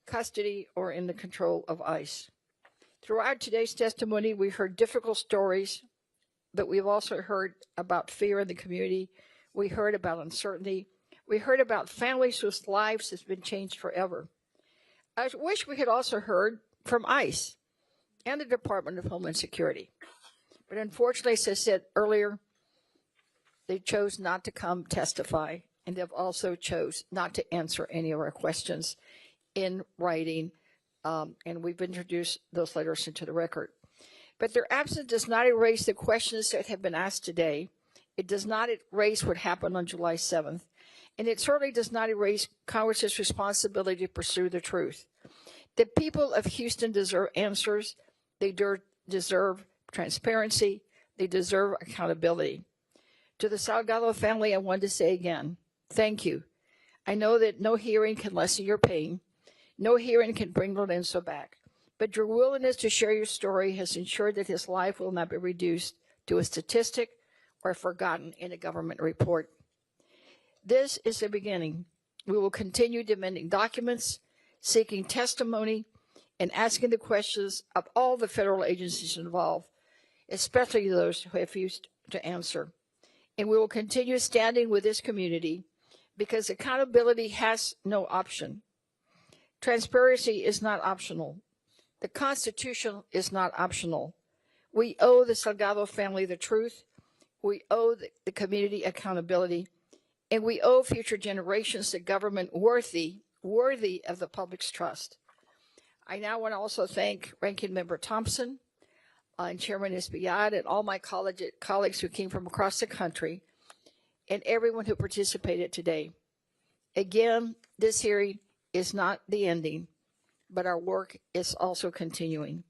custody or in the control of ICE. Throughout today's testimony, we heard difficult stories, but we've also heard about fear in the community. We heard about uncertainty. We heard about families whose lives have been changed forever. I wish we had also heard from ICE and the Department of Homeland Security. But unfortunately, as I said earlier, they chose not to come testify, and they've also chose not to answer any of our questions in writing, and we've introduced those letters into the record. But their absence does not erase the questions that have been asked today. It does not erase what happened on July 7th, and it certainly does not erase Congress's responsibility to pursue the truth. The people of Houston deserve answers. They deserve transparency. They deserve accountability. To the Salgado family, I want to say again, thank you. I know that no hearing can lessen your pain. No hearing can bring Lorenzo back. But your willingness to share your story has ensured that his life will not be reduced to a statistic or forgotten in a government report. This is the beginning. We will continue demanding documents, seeking testimony, and asking the questions of all the federal agencies involved, especially those who have refused to answer. And we will continue standing with this community because accountability has no option. Transparency is not optional. The Constitution is not optional. We owe the Salgado family the truth. We owe the community accountability. And we owe future generations a government worthy of the public's trust. I now want to also thank Ranking Member Thompson and Chairman Espaillat and all my colleagues who came from across the country and everyone who participated today. Again, this hearing is not the ending, but our work is also continuing.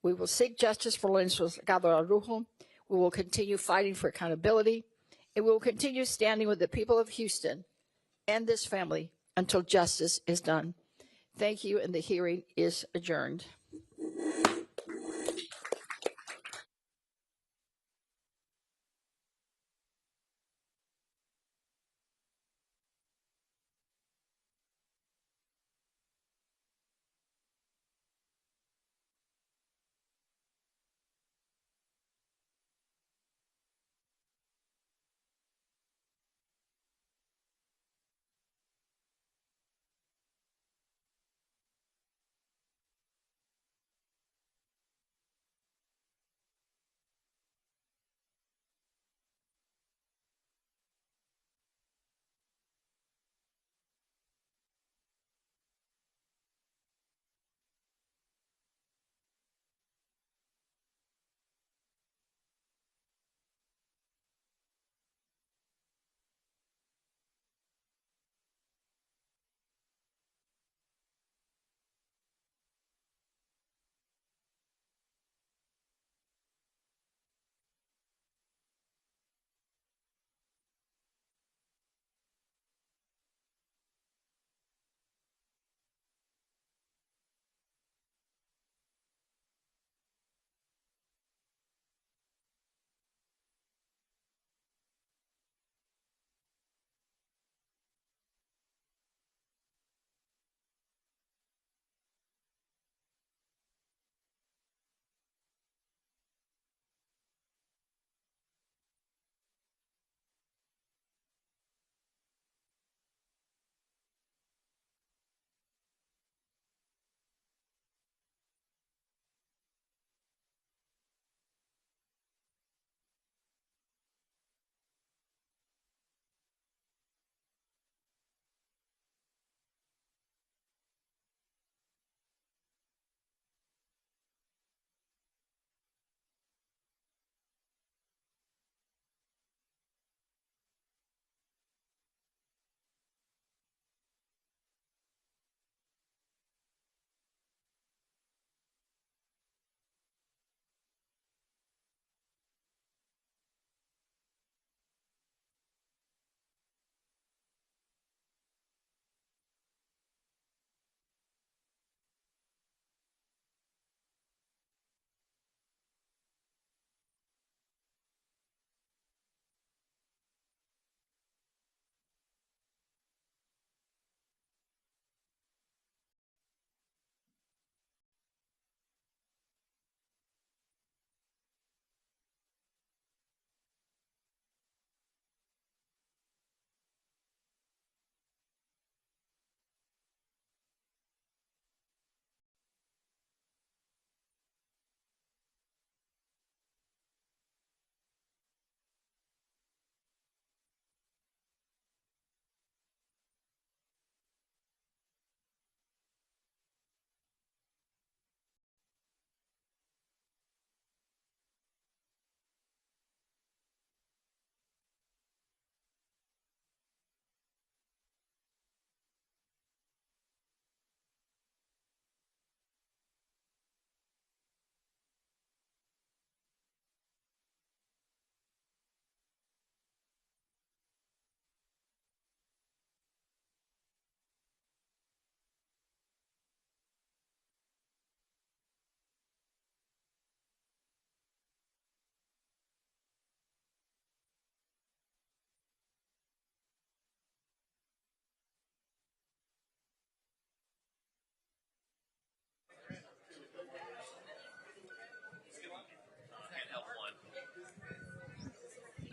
We will seek justice for Lorenzo Salgado Araujo. We will continue fighting for accountability, and we will continue standing with the people of Houston and this family until justice is done. Thank you, and the hearing is adjourned.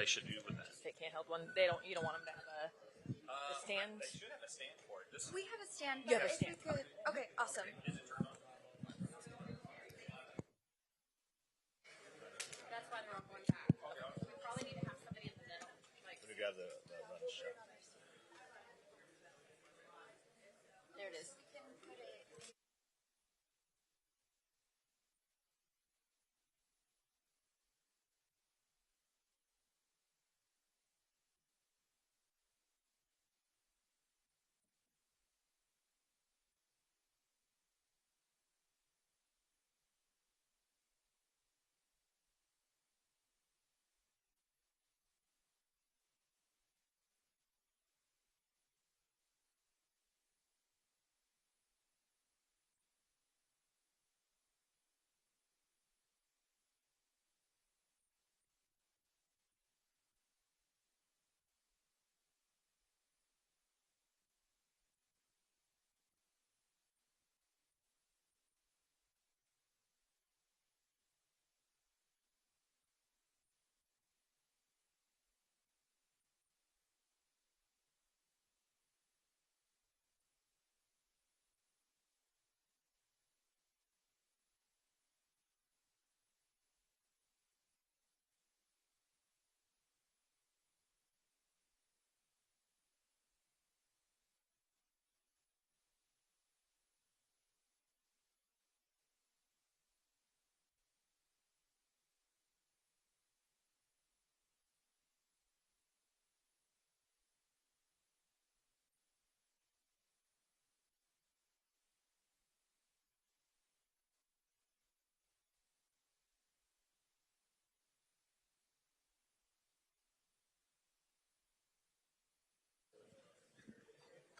they should do with that? They can't hold one. They don't. You don't want them to have a stand. They should have a stand for it. This We have a stand. You have a If stand. we could. Okay, awesome. That's why they're all going back. We probably need to have somebody in the middle. Like, we got the run shut. there it is.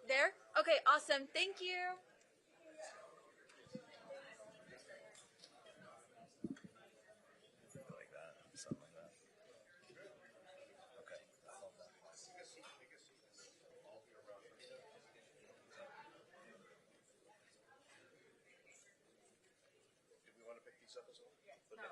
There? Okay, awesome. Thank you. Like that, something like that. Okay. Do we want to pick these up as well? No.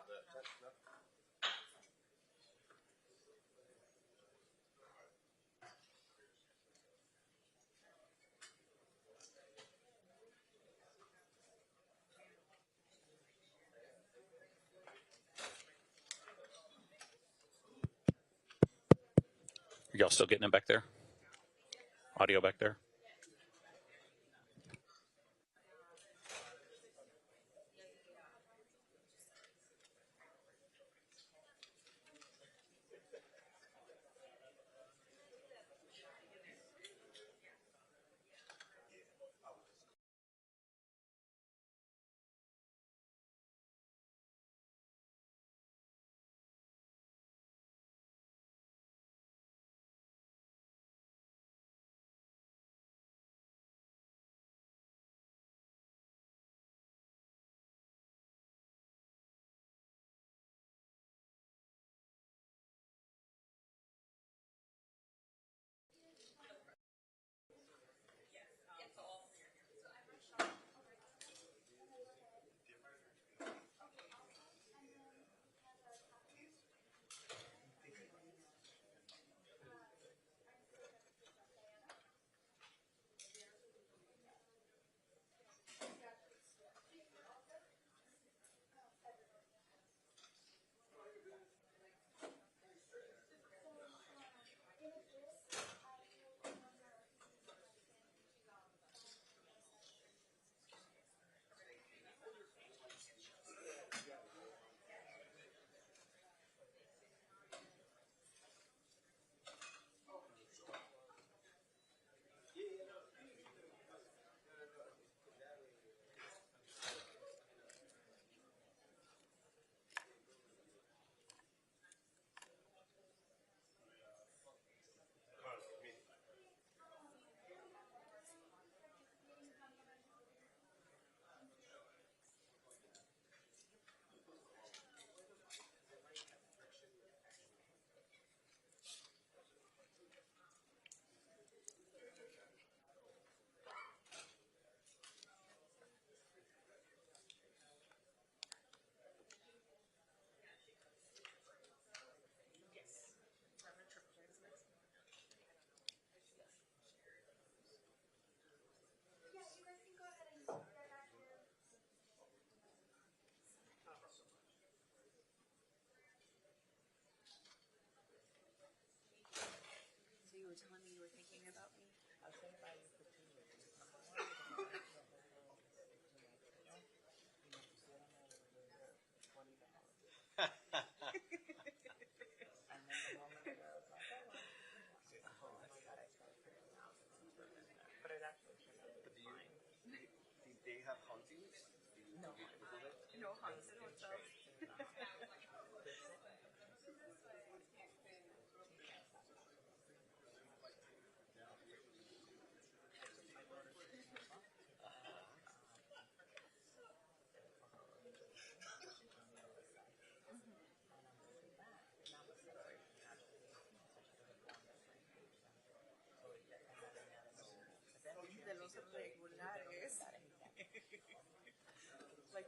Are y'all still getting it back there? Audio back there? were telling me you were thinking about me. No haunted hotels. De los regulares. Like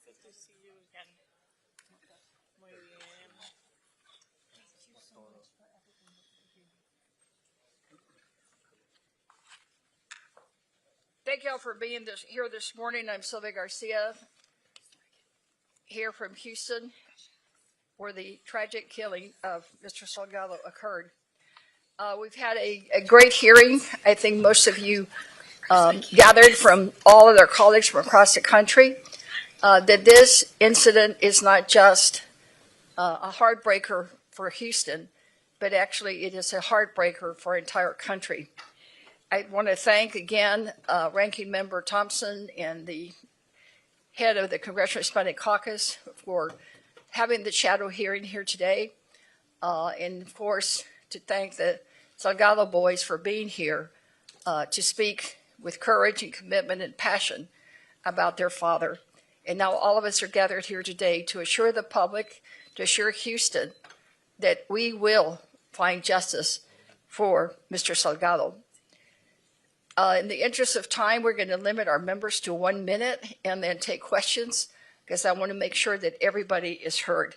good to see you again. Muy bien. Thank you so much for everything that you do. Thank y'all for being here this morning. I'm Sylvia Garcia, here from Houston, where the tragic killing of Mr. Salgado occurred. We've had a great hearing. I think most of you gathered from all of their colleagues from across the country that this incident is not just a heartbreaker for Houston, but actually it is a heartbreaker for our entire country. I want to thank again Ranking Member Thompson and the head of the Congressional Hispanic Caucus for having the shadow hearing here today. And of course, to thank the Salgado boys for being here to speak with courage and commitment and passion about their father. And now all of us are gathered here today to assure the public, to assure Houston that we will find justice for Mr. Salgado. In the interest of time, we're going to limit our members to 1 minute and then take questions because I want to make sure that everybody is heard.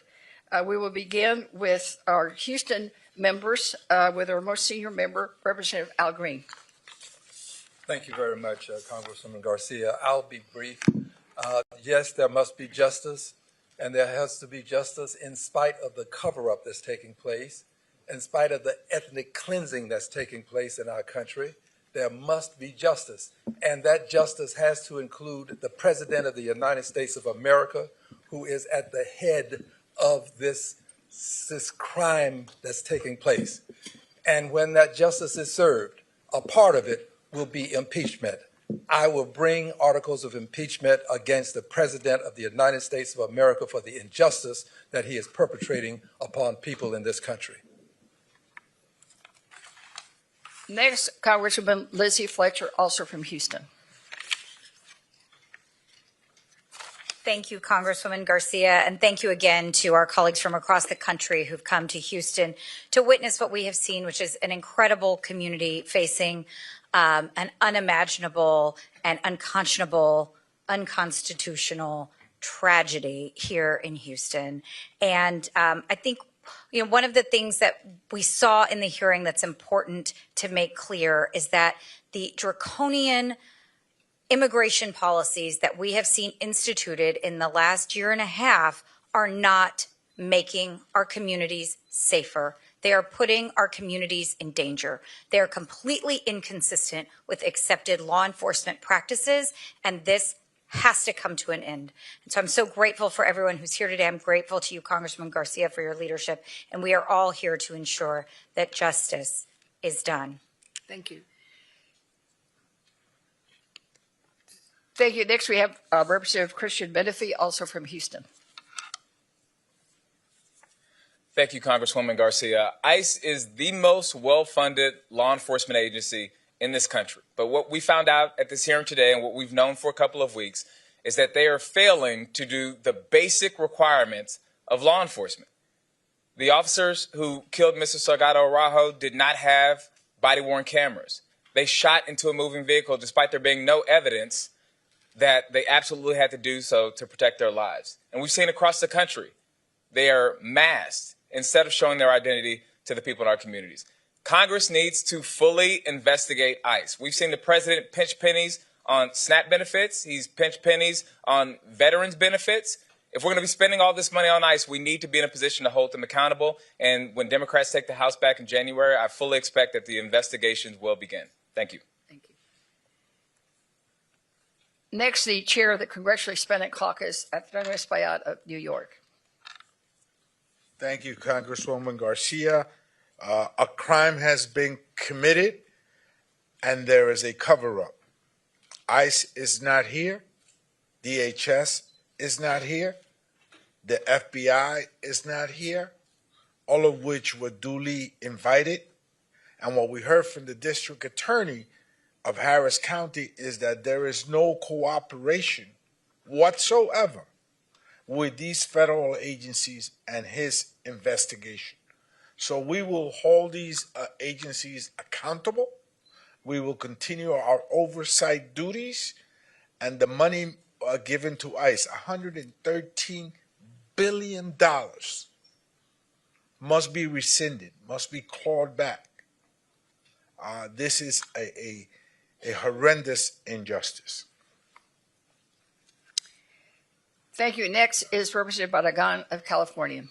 We will begin with our Houston members with our most senior member, Representative Al Green. Thank you very much, Congresswoman Garcia. I'll be brief. Yes, there must be justice, and there has to be justice in spite of the cover-up that's taking place, in spite of the ethnic cleansing that's taking place in our country. There must be justice, and that justice has to include the President of the United States of America, who is at the head of this crime that's taking place. And when that justice is served, a part of it will be impeachment. I will bring articles of impeachment against the President of the United States of America for the injustice that he is perpetrating upon people in this country. Next, Congresswoman Lizzie Fletcher, also from Houston. Thank you, Congresswoman Garcia, and thank you again to our colleagues from across the country who've come to Houston to witness what we have seen, which is an incredible community facing an unimaginable and unconscionable, unconstitutional tragedy here in Houston. And I think one of the things that we saw in the hearing that's important to make clear is that the draconian immigration policies that we have seen instituted in the last year and a half are not making our communities safer. They are putting our communities in danger. They are completely inconsistent with accepted law enforcement practices, and this has to come to an end. And so I'm so grateful for everyone who's here today. I'm grateful to you, Congressman Garcia, for your leadership, and we are all here to ensure that justice is done. Thank you. Thank you. Next, we have Representative Christian Menifee, also from Houston. Thank you, Congresswoman Garcia. ICE is the most well-funded law enforcement agency in this country. But what we found out at this hearing today, and what we've known for a couple of weeks, is that they are failing to do the basic requirements of law enforcement. The officers who killed Mr. Salgado Araujo did not have body-worn cameras. They shot into a moving vehicle despite there being no evidence that they absolutely had to do so to protect their lives. And we've seen across the country, they are masked instead of showing their identity to the people in our communities. Congress needs to fully investigate ICE. We've seen the president pinch pennies on SNAP benefits. He's pinched pennies on veterans benefits. If we're going to be spending all this money on ICE, we need to be in a position to hold them accountable. And when Democrats take the House back in January, I fully expect that the investigations will begin. Thank you. Next, the chair of the Congressional Hispanic Caucus, Adriano Espaillat of New York. Thank you, Congresswoman Garcia. A crime has been committed, and there is a cover-up. ICE is not here. DHS is not here. The FBI is not here, all of which were duly invited. And what we heard from the district attorney of Harris County is that there is no cooperation whatsoever with these federal agencies and his investigation. So we will hold these agencies accountable. We will continue our oversight duties, and the money given to ICE, $113 billion, must be rescinded, must be clawed back. This is a horrendous injustice. Thank you. Next is Representative Barragan of California.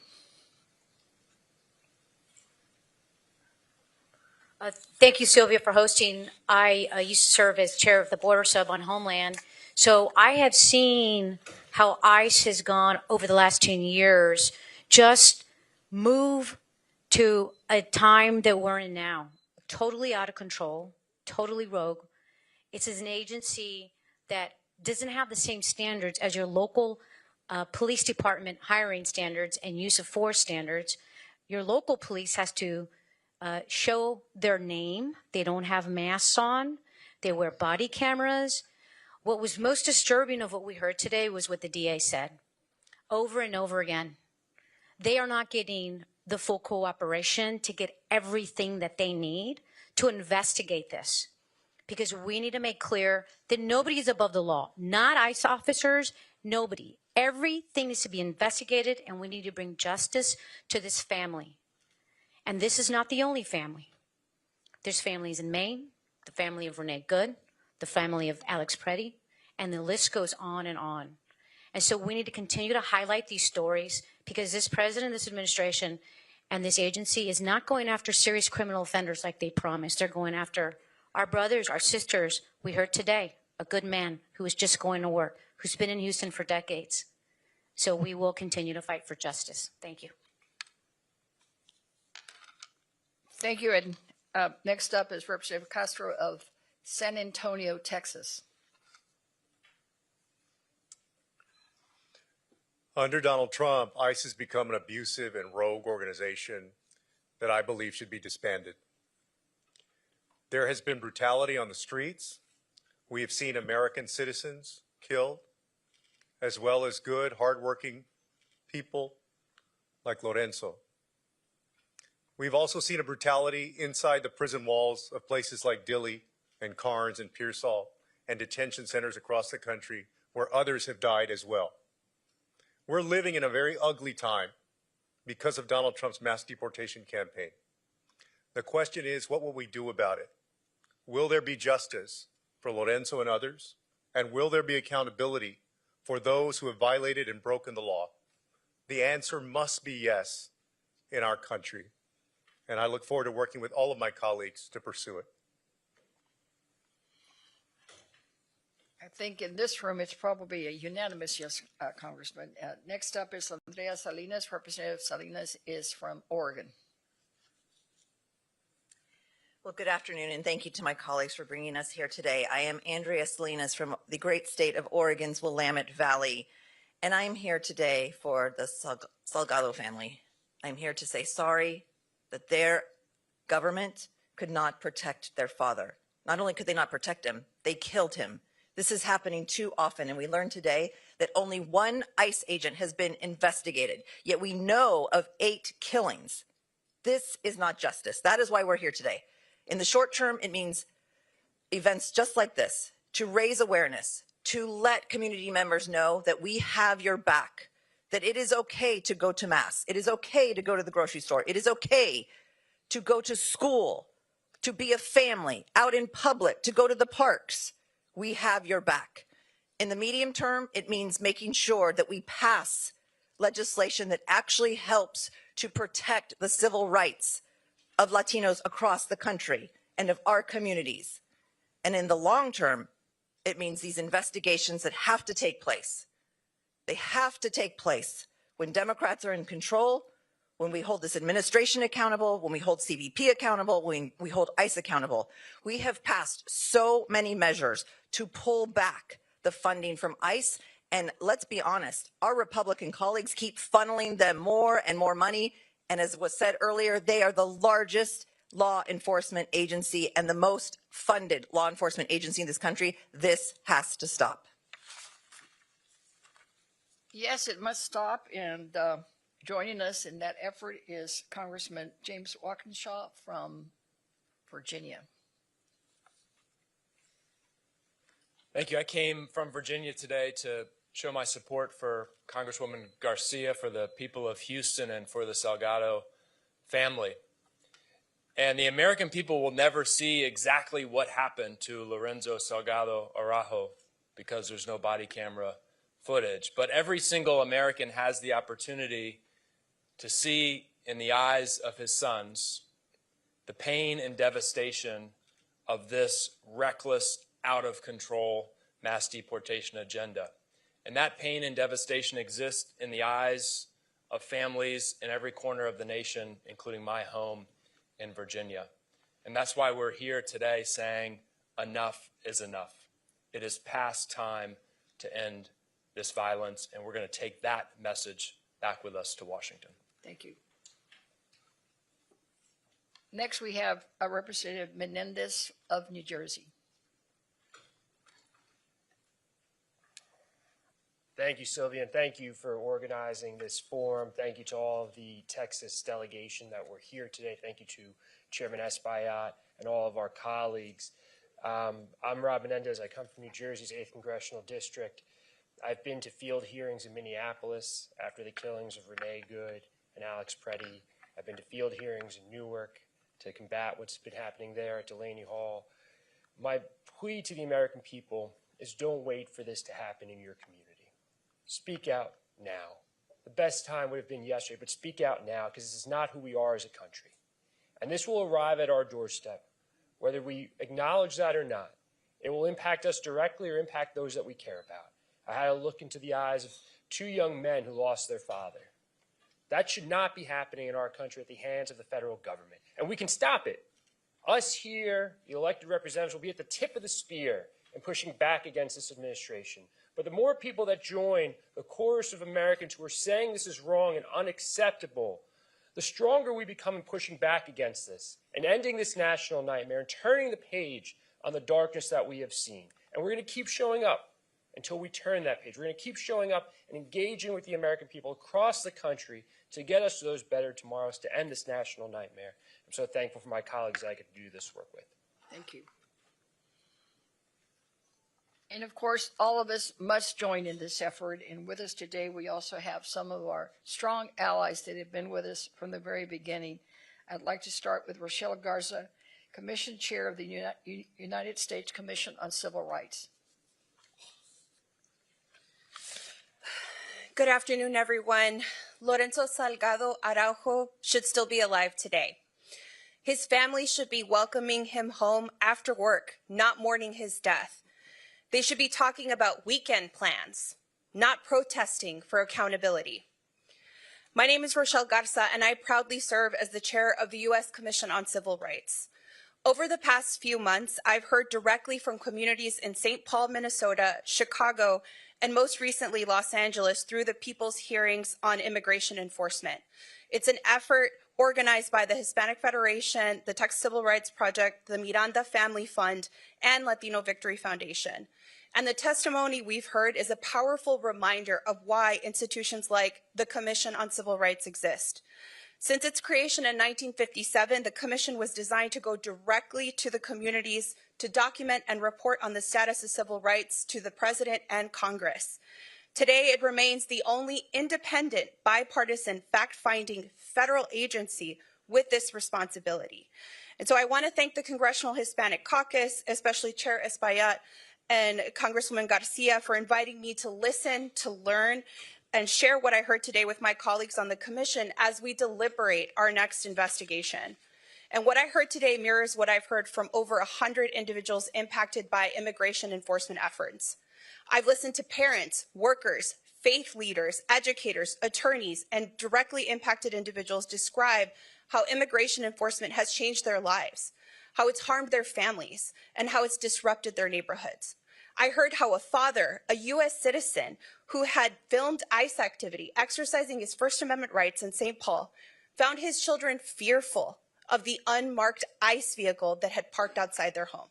Thank you, Sylvia, for hosting. I used to serve as chair of the Border Sub on Homeland. So I have seen how ICE has gone over the last 10 years, just move to a time that we're in now. Totally out of control, totally rogue. It's an agency that doesn't have the same standards as your local police department hiring standards and use of force standards. Your local police has to show their name. They don't have masks on. They wear body cameras. What was most disturbing of what we heard today was what the DA said over and over again. They are not getting the full cooperation to get everything that they need to investigate this, because we need to make clear that nobody is above the law, not ICE officers, nobody. Everything needs to be investigated, and we need to bring justice to this family. And this is not the only family. There's families in Maine, the family of Renee Good, the family of Alex Preddy, and the list goes on and on. And so we need to continue to highlight these stories because this president, this administration, and this agency is not going after serious criminal offenders like they promised. They're going after our brothers, our sisters. We heard today a good man who was just going to work, who's been in Houston for decades. So we will continue to fight for justice. Thank you. Thank you. And next up is Representative Castro of San Antonio, Texas. Under Donald Trump, ICE has become an abusive and rogue organization that I believe should be disbanded. There has been brutality on the streets. We have seen American citizens killed, as well as good, hardworking people like Lorenzo. We've also seen a brutality inside the prison walls of places like Dilley and Carnes and Pearsall and detention centers across the country where others have died as well. We're living in a very ugly time because of Donald Trump's mass deportation campaign. The question is, what will we do about it? Will there be justice for Lorenzo and others? And will there be accountability for those who have violated and broken the law? The answer must be yes in our country. And I look forward to working with all of my colleagues to pursue it. I think in this room, it's probably a unanimous yes, Congressman. Next up is Andrea Salinas. Representative Salinas is from Oregon. Well, good afternoon, and thank you to my colleagues for bringing us here today. I am Andrea Salinas from the great state of Oregon's Willamette Valley, and I'm here today for the Salgado family. I'm here to say sorry that their government could not protect their father. Not only could they not protect him, they killed him. This is happening too often, and we learned today that only one ICE agent has been investigated, yet we know of 8 killings. This is not justice. That is why we're here today. In the short term, it means events just like this, to raise awareness, to let community members know that we have your back, that it is okay to go to Mass. It is okay to go to the grocery store. It is okay to go to school, to be a family, out in public, to go to the parks. We have your back. In the medium term, it means making sure that we pass legislation that actually helps to protect the civil rights of Latinos across the country and of our communities. And in the long term, it means these investigations that have to take place. They have to take place when Democrats are in control, when we hold this administration accountable, when we hold CBP accountable, when we hold ICE accountable. We have passed so many measures to pull back the funding from ICE. And let's be honest, our Republican colleagues keep funneling them more and more money. And as was said earlier, they are the largest law enforcement agency and the most funded law enforcement agency in this country. This has to stop. Yes, it must stop. And joining us in that effort is Congressman James Walkinshaw from Virginia. Thank you. I came from Virginia today to show my support for Congresswoman Garcia, for the people of Houston, and for the Salgado family. And the American people will never see exactly what happened to Lorenzo Salgado Araujo because there's no body camera footage. But every single American has the opportunity to see in the eyes of his sons the pain and devastation of this reckless, out of control mass deportation agenda. And that pain and devastation exists in the eyes of families in every corner of the nation, including my home in Virginia. And that's why we're here today saying enough is enough. It is past time to end this violence, and we're going to take that message back with us to Washington. Thank you. Next, we have Representative Menendez of New Jersey. Thank you, Sylvia, and thank you for organizing this forum. Thank you to all of the Texas delegation that were here today. Thank you to Chairman Espaillat and all of our colleagues. I'm Rob Menendez. I come from New Jersey's 8th Congressional District. I've been to field hearings in Minneapolis after the killings of Renee Good and Alex Preddy. I've been to field hearings in Newark to combat what's been happening there at Delaney Hall. My plea to the American people is don't wait for this to happen in your community. Speak out now. The best time would have been yesterday, but speak out now because this is not who we are as a country. And this will arrive at our doorstep, whether we acknowledge that or not. It will impact us directly or impact those that we care about. I had a look into the eyes of 2 young men who lost their father. That should not be happening in our country at the hands of the federal government. And we can stop it. Us here, the elected representatives, will be at the tip of the spear in pushing back against this administration. But the more people that join the chorus of Americans who are saying this is wrong and unacceptable, the stronger we become in pushing back against this and ending this national nightmare and turning the page on the darkness that we have seen. And we're going to keep showing up until we turn that page. We're going to keep showing up and engaging with the American people across the country to get us to those better tomorrows, to end this national nightmare. I'm so thankful for my colleagues that I get to do this work with. Thank you. And of course, all of us must join in this effort. And with us today, we also have some of our strong allies that have been with us from the very beginning. I'd like to start with Rochelle Garza, Commission Chair of the United States Commission on Civil Rights. Good afternoon, everyone. Lorenzo Salgado Araujo should still be alive today. His family should be welcoming him home after work, not mourning his death. They should be talking about weekend plans, not protesting for accountability. My name is Rochelle Garza, and I proudly serve as the chair of the U.S. Commission on Civil Rights. Over the past few months, I've heard directly from communities in St. Paul, Minnesota, Chicago, and most recently Los Angeles through the People's Hearings on Immigration Enforcement. It's an effort organized by the Hispanic Federation, the Texas Civil Rights Project, the Miranda Family Fund, and Latino Victory Foundation. And the testimony we've heard is a powerful reminder of why institutions like the Commission on Civil Rights exist. Since its creation in 1957, the Commission was designed to go directly to the communities to document and report on the status of civil rights to the President and Congress. Today, it remains the only independent, bipartisan, fact-finding federal agency with this responsibility. And so I want to thank the Congressional Hispanic Caucus, especially Chair Espaillat and Congresswoman Garcia, for inviting me to listen, to learn, and share what I heard today with my colleagues on the Commission as we deliberate our next investigation. And what I heard today mirrors what I've heard from over 100 individuals impacted by immigration enforcement efforts. I've listened to parents, workers, faith leaders, educators, attorneys, and directly impacted individuals describe how immigration enforcement has changed their lives, how it's harmed their families, and how it's disrupted their neighborhoods. I heard how a father, a U.S. citizen who had filmed ICE activity, exercising his First Amendment rights in St. Paul, found his children fearful of the unmarked ICE vehicle that had parked outside their home.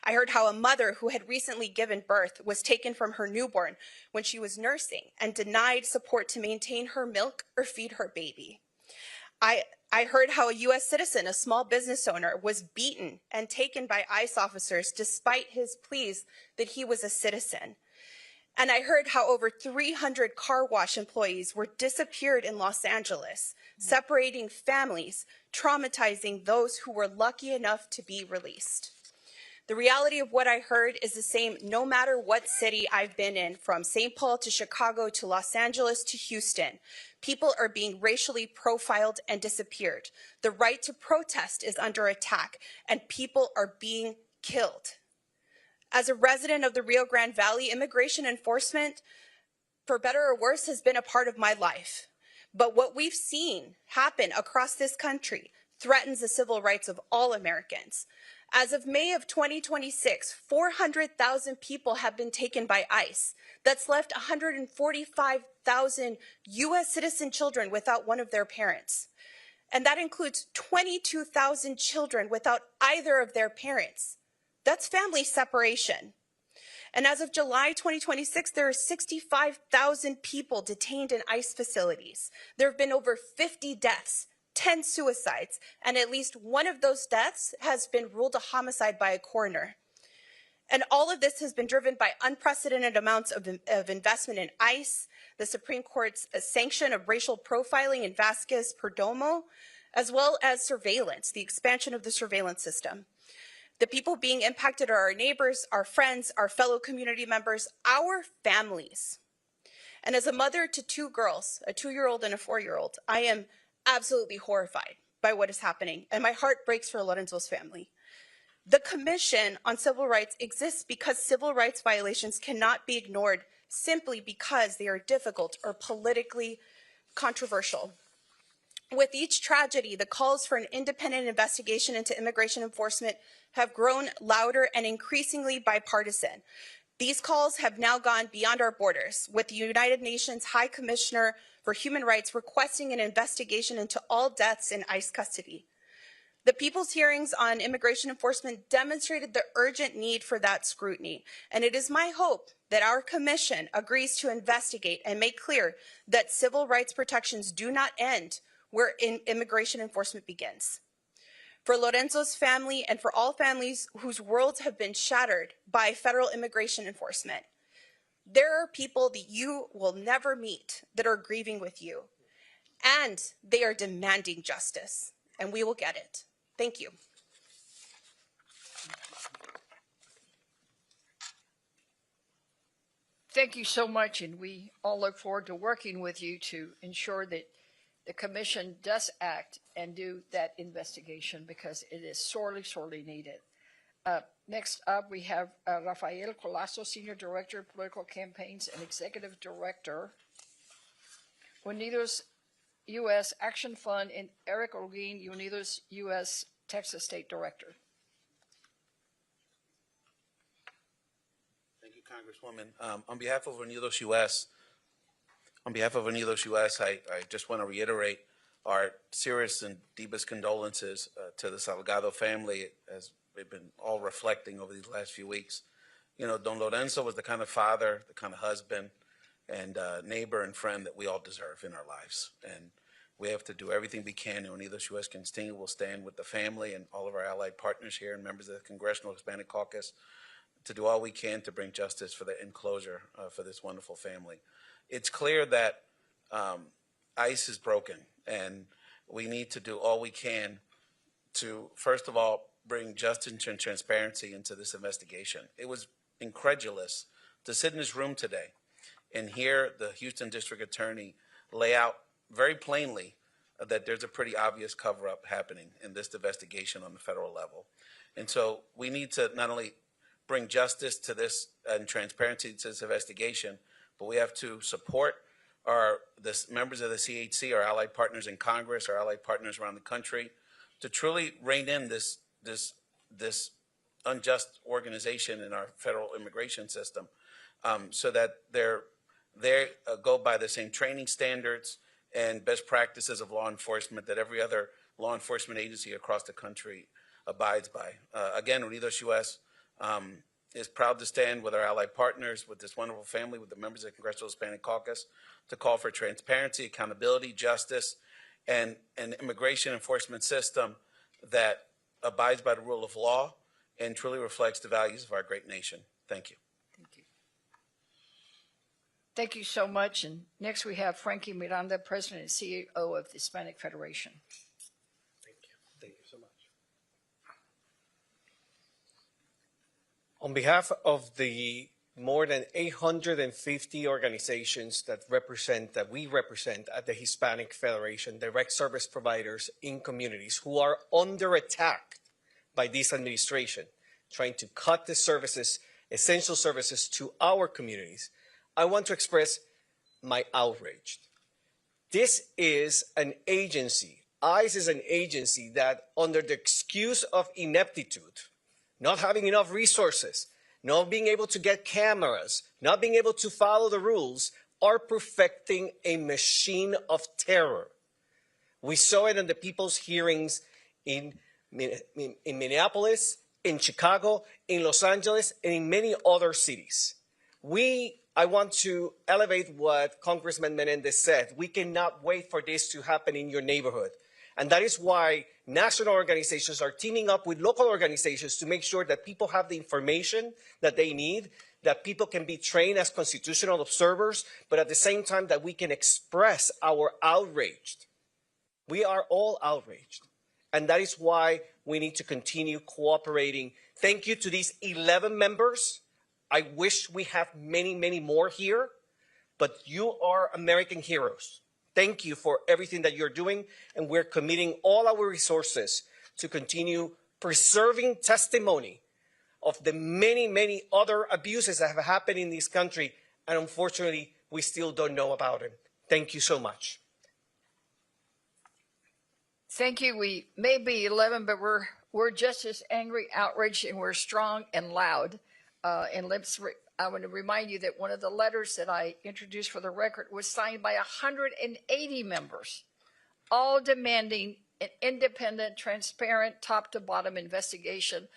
I heard how a mother who had recently given birth was taken from her newborn when she was nursing and denied support to maintain her milk or feed her baby. I heard how a U.S. citizen, a small business owner, was beaten and taken by ICE officers despite his pleas that he was a citizen. And I heard how over 300 car wash employees were disappeared in Los Angeles, separating families, traumatizing those who were lucky enough to be released. The reality of what I heard is the same no matter what city I've been in, from St. Paul to Chicago to Los Angeles to Houston. People are being racially profiled and disappeared. The right to protest is under attack, and people are being killed. As a resident of the Rio Grande Valley, immigration enforcement, for better or worse, has been a part of my life. But what we've seen happen across this country threatens the civil rights of all Americans. As of May of 2026, 400,000 people have been taken by ICE. That's left 145,000 U.S. citizen children without one of their parents. And that includes 22,000 children without either of their parents. That's family separation. And as of July 2026, there are 65,000 people detained in ICE facilities. There have been over 50 deaths, 10 suicides, and at least one of those deaths has been ruled a homicide by a coroner. And all of this has been driven by unprecedented amounts of investment in ICE, the Supreme Court's sanction of racial profiling in Vasquez Perdomo, as well as surveillance, the expansion of the surveillance system. The people being impacted are our neighbors, our friends, our fellow community members, our families. And as a mother to two girls, a 2-year-old and a 4-year-old, I am absolutely horrified by what is happening, and my heart breaks for Lorenzo's family. The Commission on Civil Rights exists because civil rights violations cannot be ignored simply because they are difficult or politically controversial. With each tragedy, the calls for an independent investigation into immigration enforcement have grown louder and increasingly bipartisan. These calls have now gone beyond our borders, with the United Nations High Commissioner for Human Rights requesting an investigation into all deaths in ICE custody. The people's hearings on immigration enforcement demonstrated the urgent need for that scrutiny, and it is my hope that our commission agrees to investigate and make clear that civil rights protections do not end where immigration enforcement begins. For Lorenzo's family and for all families whose worlds have been shattered by federal immigration enforcement, there are people that you will never meet that are grieving with you, and they are demanding justice, and we will get it. Thank you. Thank you so much, and we all look forward to working with you to ensure that the commission does act and do that investigation because it is sorely, sorely needed. Next up, we have Rafael Colasso, Senior Director of Political Campaigns and Executive Director, Unidos U.S. Action Fund, and Eric Olguin, Unidos U.S. Texas State Director. Thank you, Congresswoman. On behalf of Unidos U.S., I just want to reiterate our serious and deepest condolences to the Salgado family, as we've been all reflecting over these last few weeks. You know, Don Lorenzo was the kind of father, the kind of husband, and neighbor and friend that we all deserve in our lives. And we have to do everything we can, and Unidos U.S. will stand with the family and all of our allied partners here and members of the Congressional Hispanic Caucus to do all we can to bring justice for the enclosure for this wonderful family. It's clear that ICE is broken, and we need to do all we can to, first of all, bring justice and transparency into this investigation. It was incredulous to sit in this room today and hear the Houston District Attorney lay out very plainly that there's a pretty obvious cover-up happening in this investigation on the federal level. And so we need to not only bring justice to this and transparency to this investigation, but we have to support the members of the CHC, our allied partners in Congress, our allied partners around the country, to truly rein in this unjust organization in our federal immigration system, so that they go by the same training standards and best practices of law enforcement that every other law enforcement agency across the country abides by. Again, Unidos U.S. Is proud to stand with our allied partners, with this wonderful family, with the members of the Congressional Hispanic Caucus, to call for transparency, accountability, justice, and an immigration enforcement system that abides by the rule of law and truly reflects the values of our great nation. Thank you. Thank you. Thank you so much. And next we have Frankie Miranda, President and CEO of the Hispanic Federation. Thank you. Thank you so much. On behalf of the more than 850 organizations that we represent at the Hispanic Federation, direct service providers in communities who are under attack by this administration, trying to cut the services, essential services to our communities, I want to express my outrage. This is an agency, ICE is an agency that, under the excuse of ineptitude, not having enough resources, not being able to get cameras, not being able to follow the rules, are perfecting a machine of terror. We saw it in the people's hearings in Minneapolis, in Chicago, in Los Angeles, and in many other cities. I want to elevate what Congressman Menendez said. We cannot wait for this to happen in your neighborhood. And that is why national organizations are teaming up with local organizations to make sure that people have the information that they need, that people can be trained as constitutional observers, but at the same time that we can express our outrage. We are all outraged. And that is why we need to continue cooperating Thank you to these 11 members. I wish we have many, many more here, but you are American heroes. Thank you for everything that you're doing, and we're committing all our resources to continue preserving testimony of the many, many other abuses that have happened in this country, and unfortunately, we still don't know about them. Thank you so much. Thank you. We may be 11, but we're just as angry, outraged, and we're strong and loud. I want to remind you that one of the letters that I introduced for the record was signed by 180 members, all demanding an independent, transparent, top-to-bottom investigation,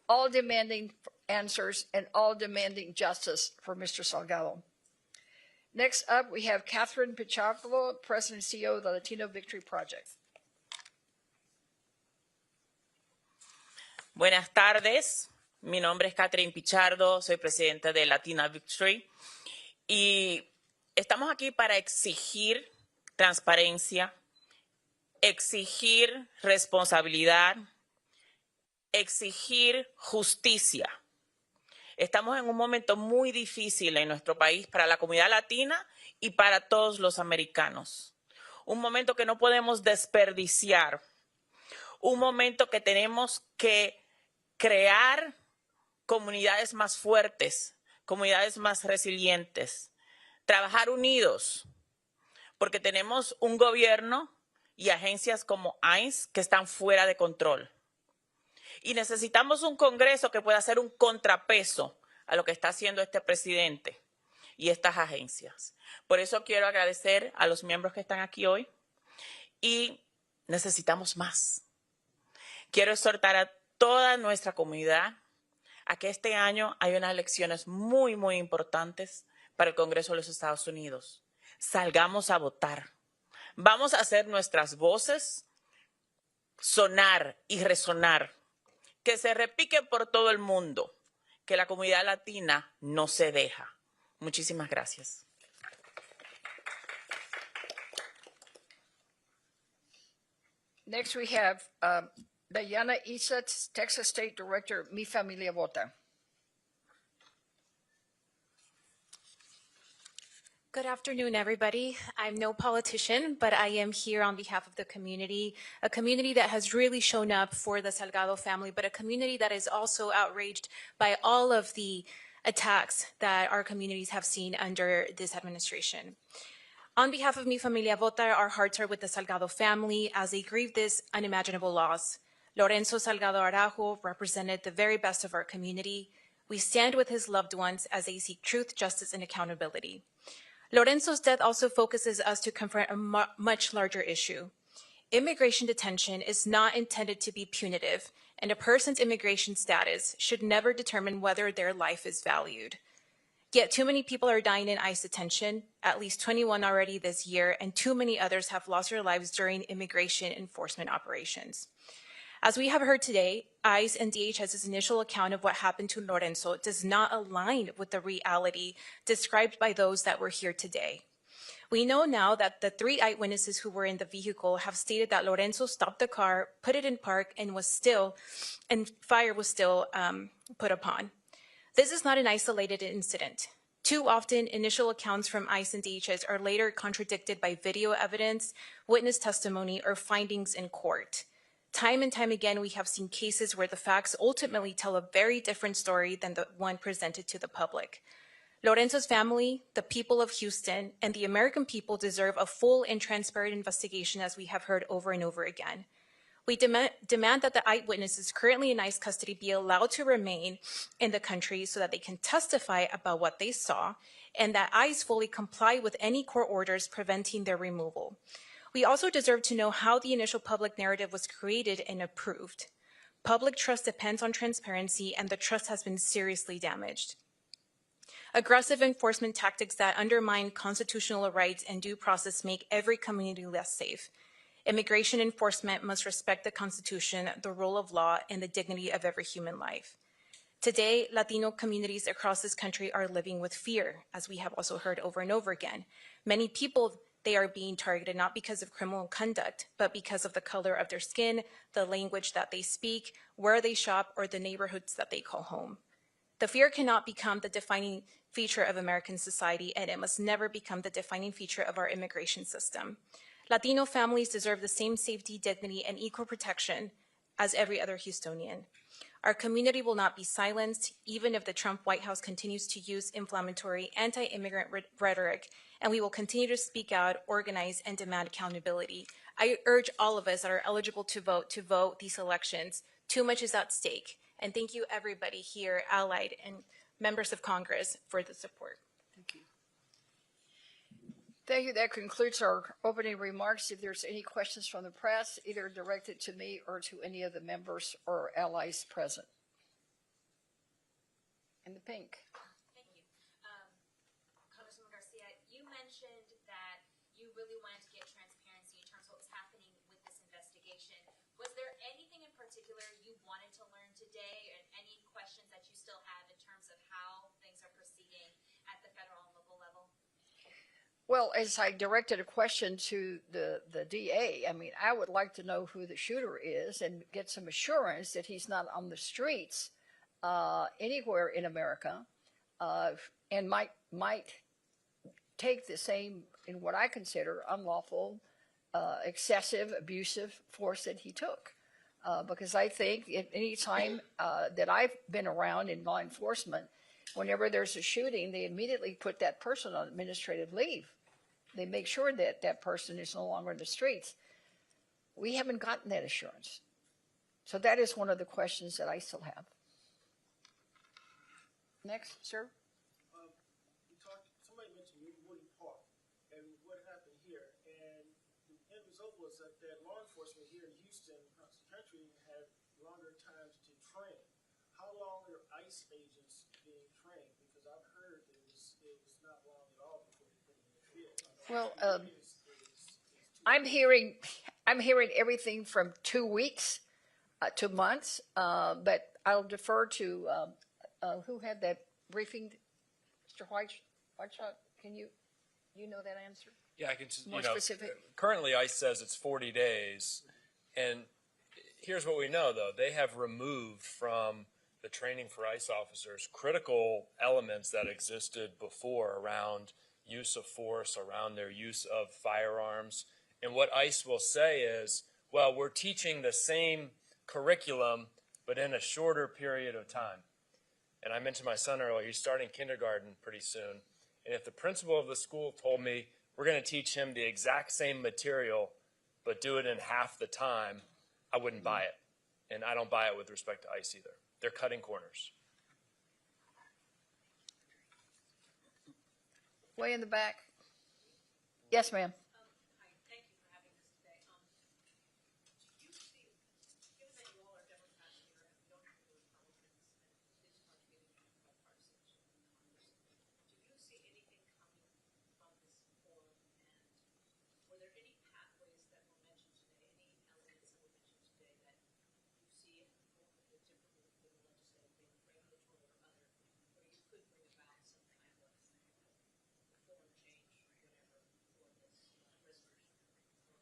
all demanding answers, and all demanding justice for Mr. Salgado. Next up, we have Catherine Pichardo, President and CEO of the Latino Victory Project. Buenas tardes, mi nombre es Catherine Pichardo, soy presidenta de Latina Victory y estamos aquí para exigir transparencia, exigir responsabilidad, exigir justicia. Estamos en un momento muy difícil en nuestro país para la comunidad latina y para todos los americanos. Un momento que no podemos desperdiciar, un momento que tenemos que crear comunidades más fuertes, comunidades más resilientes, trabajar unidos, porque tenemos un gobierno y agencias como ICE que están fuera de control. Y necesitamos un Congreso que pueda hacer un contrapeso a lo que está haciendo este presidente y estas agencias. Por eso quiero agradecer a los miembros que están aquí hoy y necesitamos más. Quiero exhortar a toda nuestra comunidad a que este año hay unas elecciones muy, muy importantes para el Congreso de los Estados Unidos. Salgamos a votar. Vamos a hacer nuestras voces sonar y resonar. Que se repique por todo el mundo. Que la comunidad latina no se deja. Muchísimas gracias. Next we have Diana Isa, Texas State Director, Mi Familia Vota. Good afternoon, everybody. I'm no politician, but I am here on behalf of the community, a community that has really shown up for the Salgado family, but a community that is also outraged by all of the attacks that our communities have seen under this administration. On behalf of Mi Familia Vota, our hearts are with the Salgado family as they grieve this unimaginable loss. Lorenzo Salgado Araujo represented the very best of our community. We stand with his loved ones as they seek truth, justice, and accountability. Lorenzo's death also focuses us to confront a much larger issue. Immigration detention is not intended to be punitive, and a person's immigration status should never determine whether their life is valued. Yet too many people are dying in ICE detention, at least 21 already this year, and too many others have lost their lives during immigration enforcement operations. As we have heard today, ICE and DHS's initial account of what happened to Lorenzo does not align with the reality described by those that were here today. We know now that the 3 eyewitnesses who were in the vehicle have stated that Lorenzo stopped the car, put it in park, and fire was still put upon. This is not an isolated incident. Too often, initial accounts from ICE and DHS are later contradicted by video evidence, witness testimony, or findings in court. Time and time again, we have seen cases where the facts ultimately tell a very different story than the one presented to the public. Lorenzo's family, the people of Houston, and the American people deserve a full and transparent investigation, as we have heard over and over again. We demand that the eyewitnesses currently in ICE custody be allowed to remain in the country so that they can testify about what they saw, and that ICE fully comply with any court orders preventing their removal. We also deserve to know how the initial public narrative was created and approved. Public trust depends on transparency, and the trust has been seriously damaged. Aggressive enforcement tactics that undermine constitutional rights and due process make every community less safe. Immigration enforcement must respect the Constitution, the rule of law, and the dignity of every human life. Today, Latino communities across this country are living with fear, as we have also heard over and over again. Many people they are being targeted not because of criminal conduct, but because of the color of their skin, the language that they speak, where they shop, or the neighborhoods that they call home. The fear cannot become the defining feature of American society, and it must never become the defining feature of our immigration system. Latino families deserve the same safety, dignity, and equal protection as every other Houstonian. Our community will not be silenced, even if the Trump White House continues to use inflammatory anti-immigrant rhetoric, and we will continue to speak out, organize, and demand accountability. I urge all of us that are eligible to vote these elections. Too much is at stake. And thank you everybody here, allied and members of Congress, for the support. Thank you. Thank you. That concludes our opening remarks. If there's any questions from the press, either directed to me or to any of the members or allies present. In the pink. Thank you. Congresswoman Garcia, you mentioned that you really wanted to get transparency in terms of what was happening with this investigation. Was there anything in particular you wanted to learn today, and any questions that you still have in terms of how things are proceeding at the federal and local level? Well, as I directed a question to the DA, I mean, I would like to know who the shooter is and get some assurance that he's not on the streets anywhere in America, and might take the same, in what I consider, unlawful, excessive, abusive force that he took. Because I think at any time that I've been around in law enforcement, whenever there's a shooting, they immediately put that person on administrative leave. They make sure that that person is no longer in the streets. We haven't gotten that assurance. So that is one of the questions that I still have. Next, sir. Somebody mentioned Woody Park and what happened here. And the end result was that law enforcement here in Houston, across the country, had longer times to train. How long are ICE agents being trained? Because I've heard it was not long at all before they put it in the field. Well, I'm hearing everything from 2 weeks to months, but I'll defer to who had that briefing, Mr. Whiteshot. Can you know that answer? Yeah, I can. More specific. Currently, ICE says it's 40 days, and here's what we know, though: they have removed from the training for ICE officers critical elements that existed before around use of force, around their use of firearms. And what ICE will say is, well, we're teaching the same curriculum, but in a shorter period of time. And I mentioned my son earlier, he's starting kindergarten pretty soon. And if the principal of the school told me, we're going to teach him the exact same material, but do it in half the time, I wouldn't buy it. And I don't buy it with respect to ICE either. They're cutting corners. Way in the back. Yes, ma'am.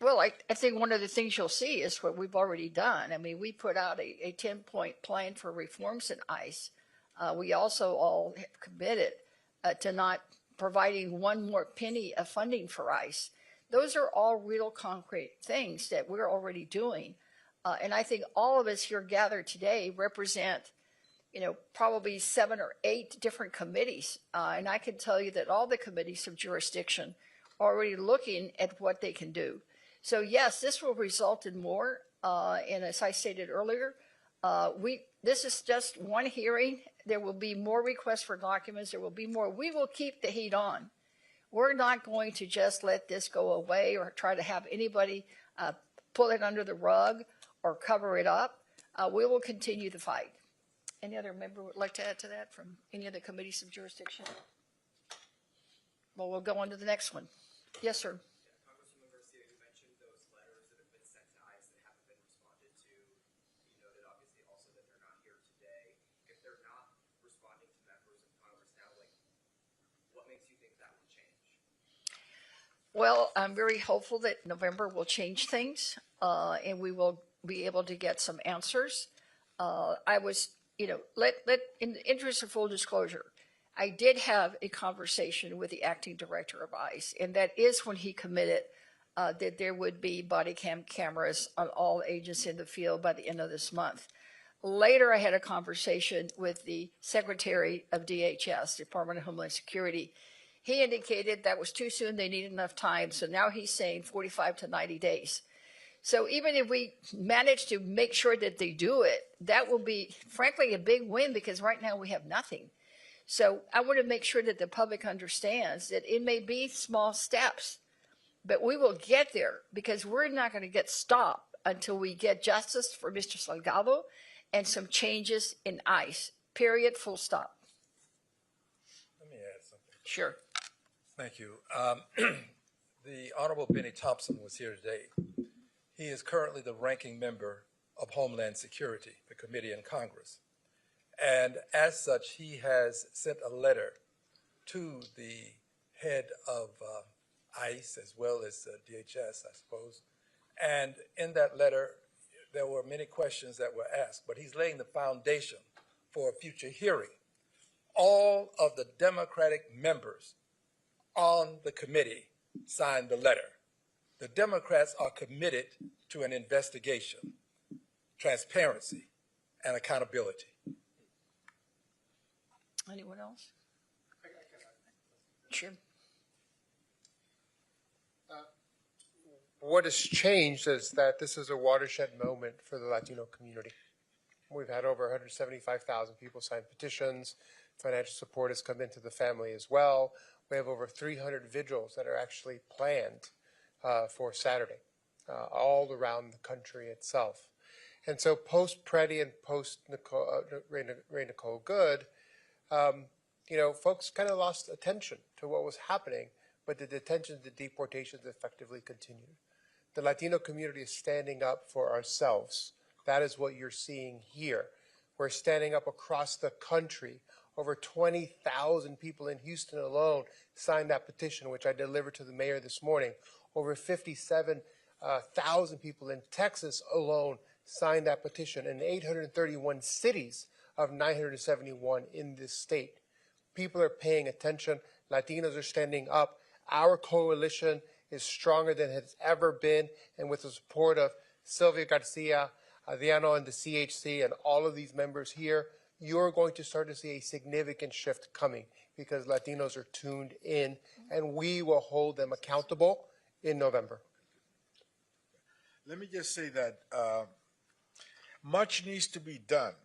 Well, I think one of the things you'll see is what we've already done. I mean, we put out a 10-point plan for reforms in ICE. We also all have committed to not providing one more penny of funding for ICE. Those are all real concrete things that we're already doing. And I think all of us here gathered today represent, probably 7 or 8 different committees. And I can tell you that all the committees of jurisdiction are already looking at what they can do. So yes, this will result in more. And as I stated earlier, this is just one hearing. There will be more requests for documents. There will be more. We will keep the heat on. We're not going to just let this go away or try to have anybody pull it under the rug or cover it up. We will continue the fight. Any other member would like to add to that from any of the committees of jurisdiction? Well, we'll go on to the next one. Yes, sir. Well, I'm very hopeful that November will change things, and we will be able to get some answers. I was, in the interest of full disclosure, I did have a conversation with the acting director of ICE, and that is when he committed that there would be body cameras on all agents in the field by the end of this month. Later, I had a conversation with the Secretary of DHS, Department of Homeland Security. He indicated that was too soon, they needed enough time, so now he's saying 45 to 90 days. So even if we manage to make sure that they do it, that will be, frankly, a big win because right now we have nothing. So I want to make sure that the public understands that it may be small steps, but we will get there because we're not going to get stopped until we get justice for Mr. Salgado and some changes in ICE, period, full stop. Let me add something. Sure. Thank you. The Honorable Benny Thompson was here today. He is currently the ranking member of Homeland Security, the committee in Congress. And as such, he has sent a letter to the head of ICE as well as DHS, I suppose. And in that letter, there were many questions that were asked, but he's laying the foundation for a future hearing. All of the Democratic members on the committee signed the letter. The Democrats are committed to an investigation, transparency, and accountability. Anyone else? Sure. What has changed is that this is a watershed moment for the Latino community. We've had over 175,000 people sign petitions. Financial support has come into the family as well. We have over 300 vigils that are actually planned for Saturday, all around the country itself. And so post-Preddy and post-Ray Nicole Good, folks kind of lost attention to what was happening, but the detentions, the deportations effectively continued. The Latino community is standing up for ourselves. That is what you're seeing here. We're standing up across the country. Over 20,000 people in Houston alone signed that petition, which I delivered to the mayor this morning. Over 57,000 people in Texas alone signed that petition, in 831 cities of 971 in this state. People are paying attention. Latinos are standing up. Our coalition is stronger than it has ever been, and with the support of Sylvia Garcia, Adriano, and the CHC, and all of these members here, you're going to start to see a significant shift coming because Latinos are tuned in, and we will hold them accountable in November. Let me just say that much needs to be done.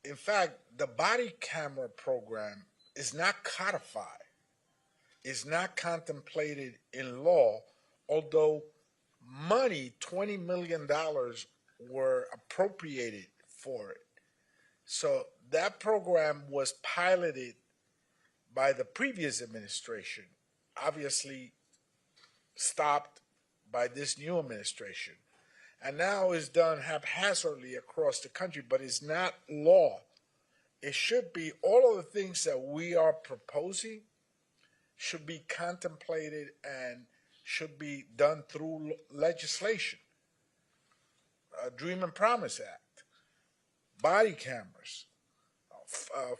In fact, the body camera program is not codified, is not contemplated in law, although money, $20 million, were appropriated for it. So that program was piloted by the previous administration, obviously stopped by this new administration, and now is done haphazardly across the country, but it's not law. It should be, all of the things that we are proposing should be contemplated and should be done through legislation. Dream and Promise Act, body cameras,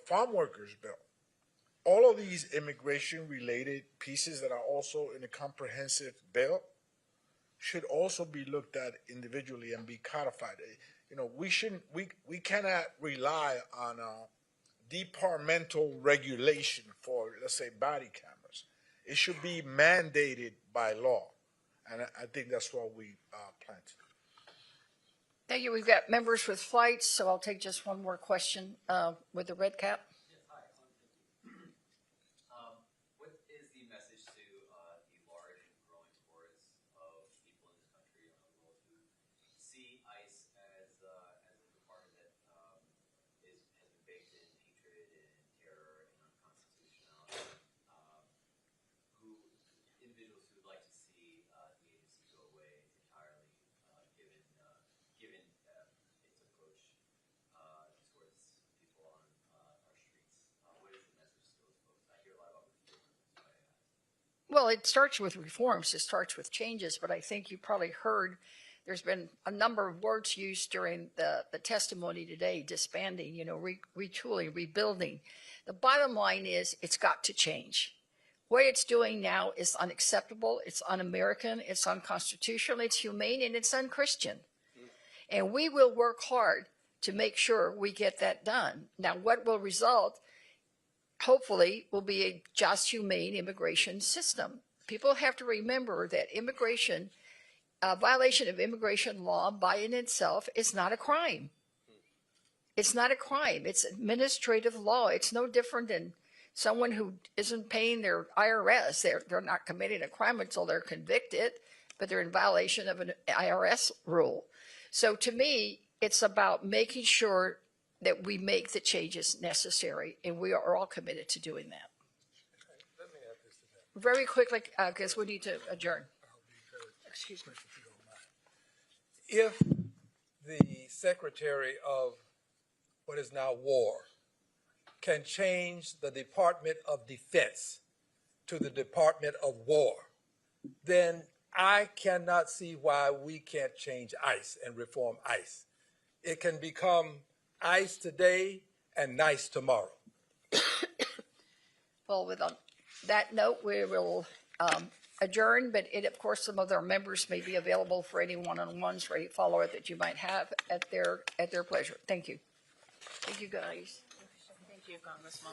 farm workers bill. All of these immigration-related pieces that are also in a comprehensive bill should also be looked at individually and be codified. We cannot rely on departmental regulation for, let's say, body cameras. It should be mandated by law, and I think that's what we plan to do. Thank you. We've got members with flights, so I'll take just one more question with the red cap. What is the message to the large and growing chorus of people in this country and around the world who see ICE as a department that has been baked in hatred and terror and unconstitutionality? Individuals who would like to see the agency go away entirely, given its approach towards people on our streets. What is the message to those folks? I hear a lot about reform. Well, it starts with reforms. It starts with changes. But I think you probably heard there's been a number of words used during the testimony today, disbanding, retooling, rebuilding. The bottom line is it's got to change. What it's doing now is unacceptable. It's un-American. It's unconstitutional. It's humane, and it's unchristian. And we will work hard to make sure we get that done. Now, what will result, hopefully, will be a just, humane immigration system. People have to remember that violation of immigration law by in itself is not a crime. It's not a crime. It's administrative law. It's no different than someone who isn't paying their IRS. They're not committing a crime until they're convicted, but they're in violation of an IRS rule. So to me, it's about making sure that we make the changes necessary, and we are all committed to doing that. Very quickly, because we need to adjourn. Excuse me. If the Secretary of what is now War can change the Department of Defense to the Department of War, then I cannot see why we can't change ICE and reform ICE. It can become ICE today and nice tomorrow. Well, with that note, we will adjourn, but of course, some of our members may be available for any one-on-ones or any follow-up that you might have at their pleasure. Thank you. Thank you, guys. Thank you, Congressman.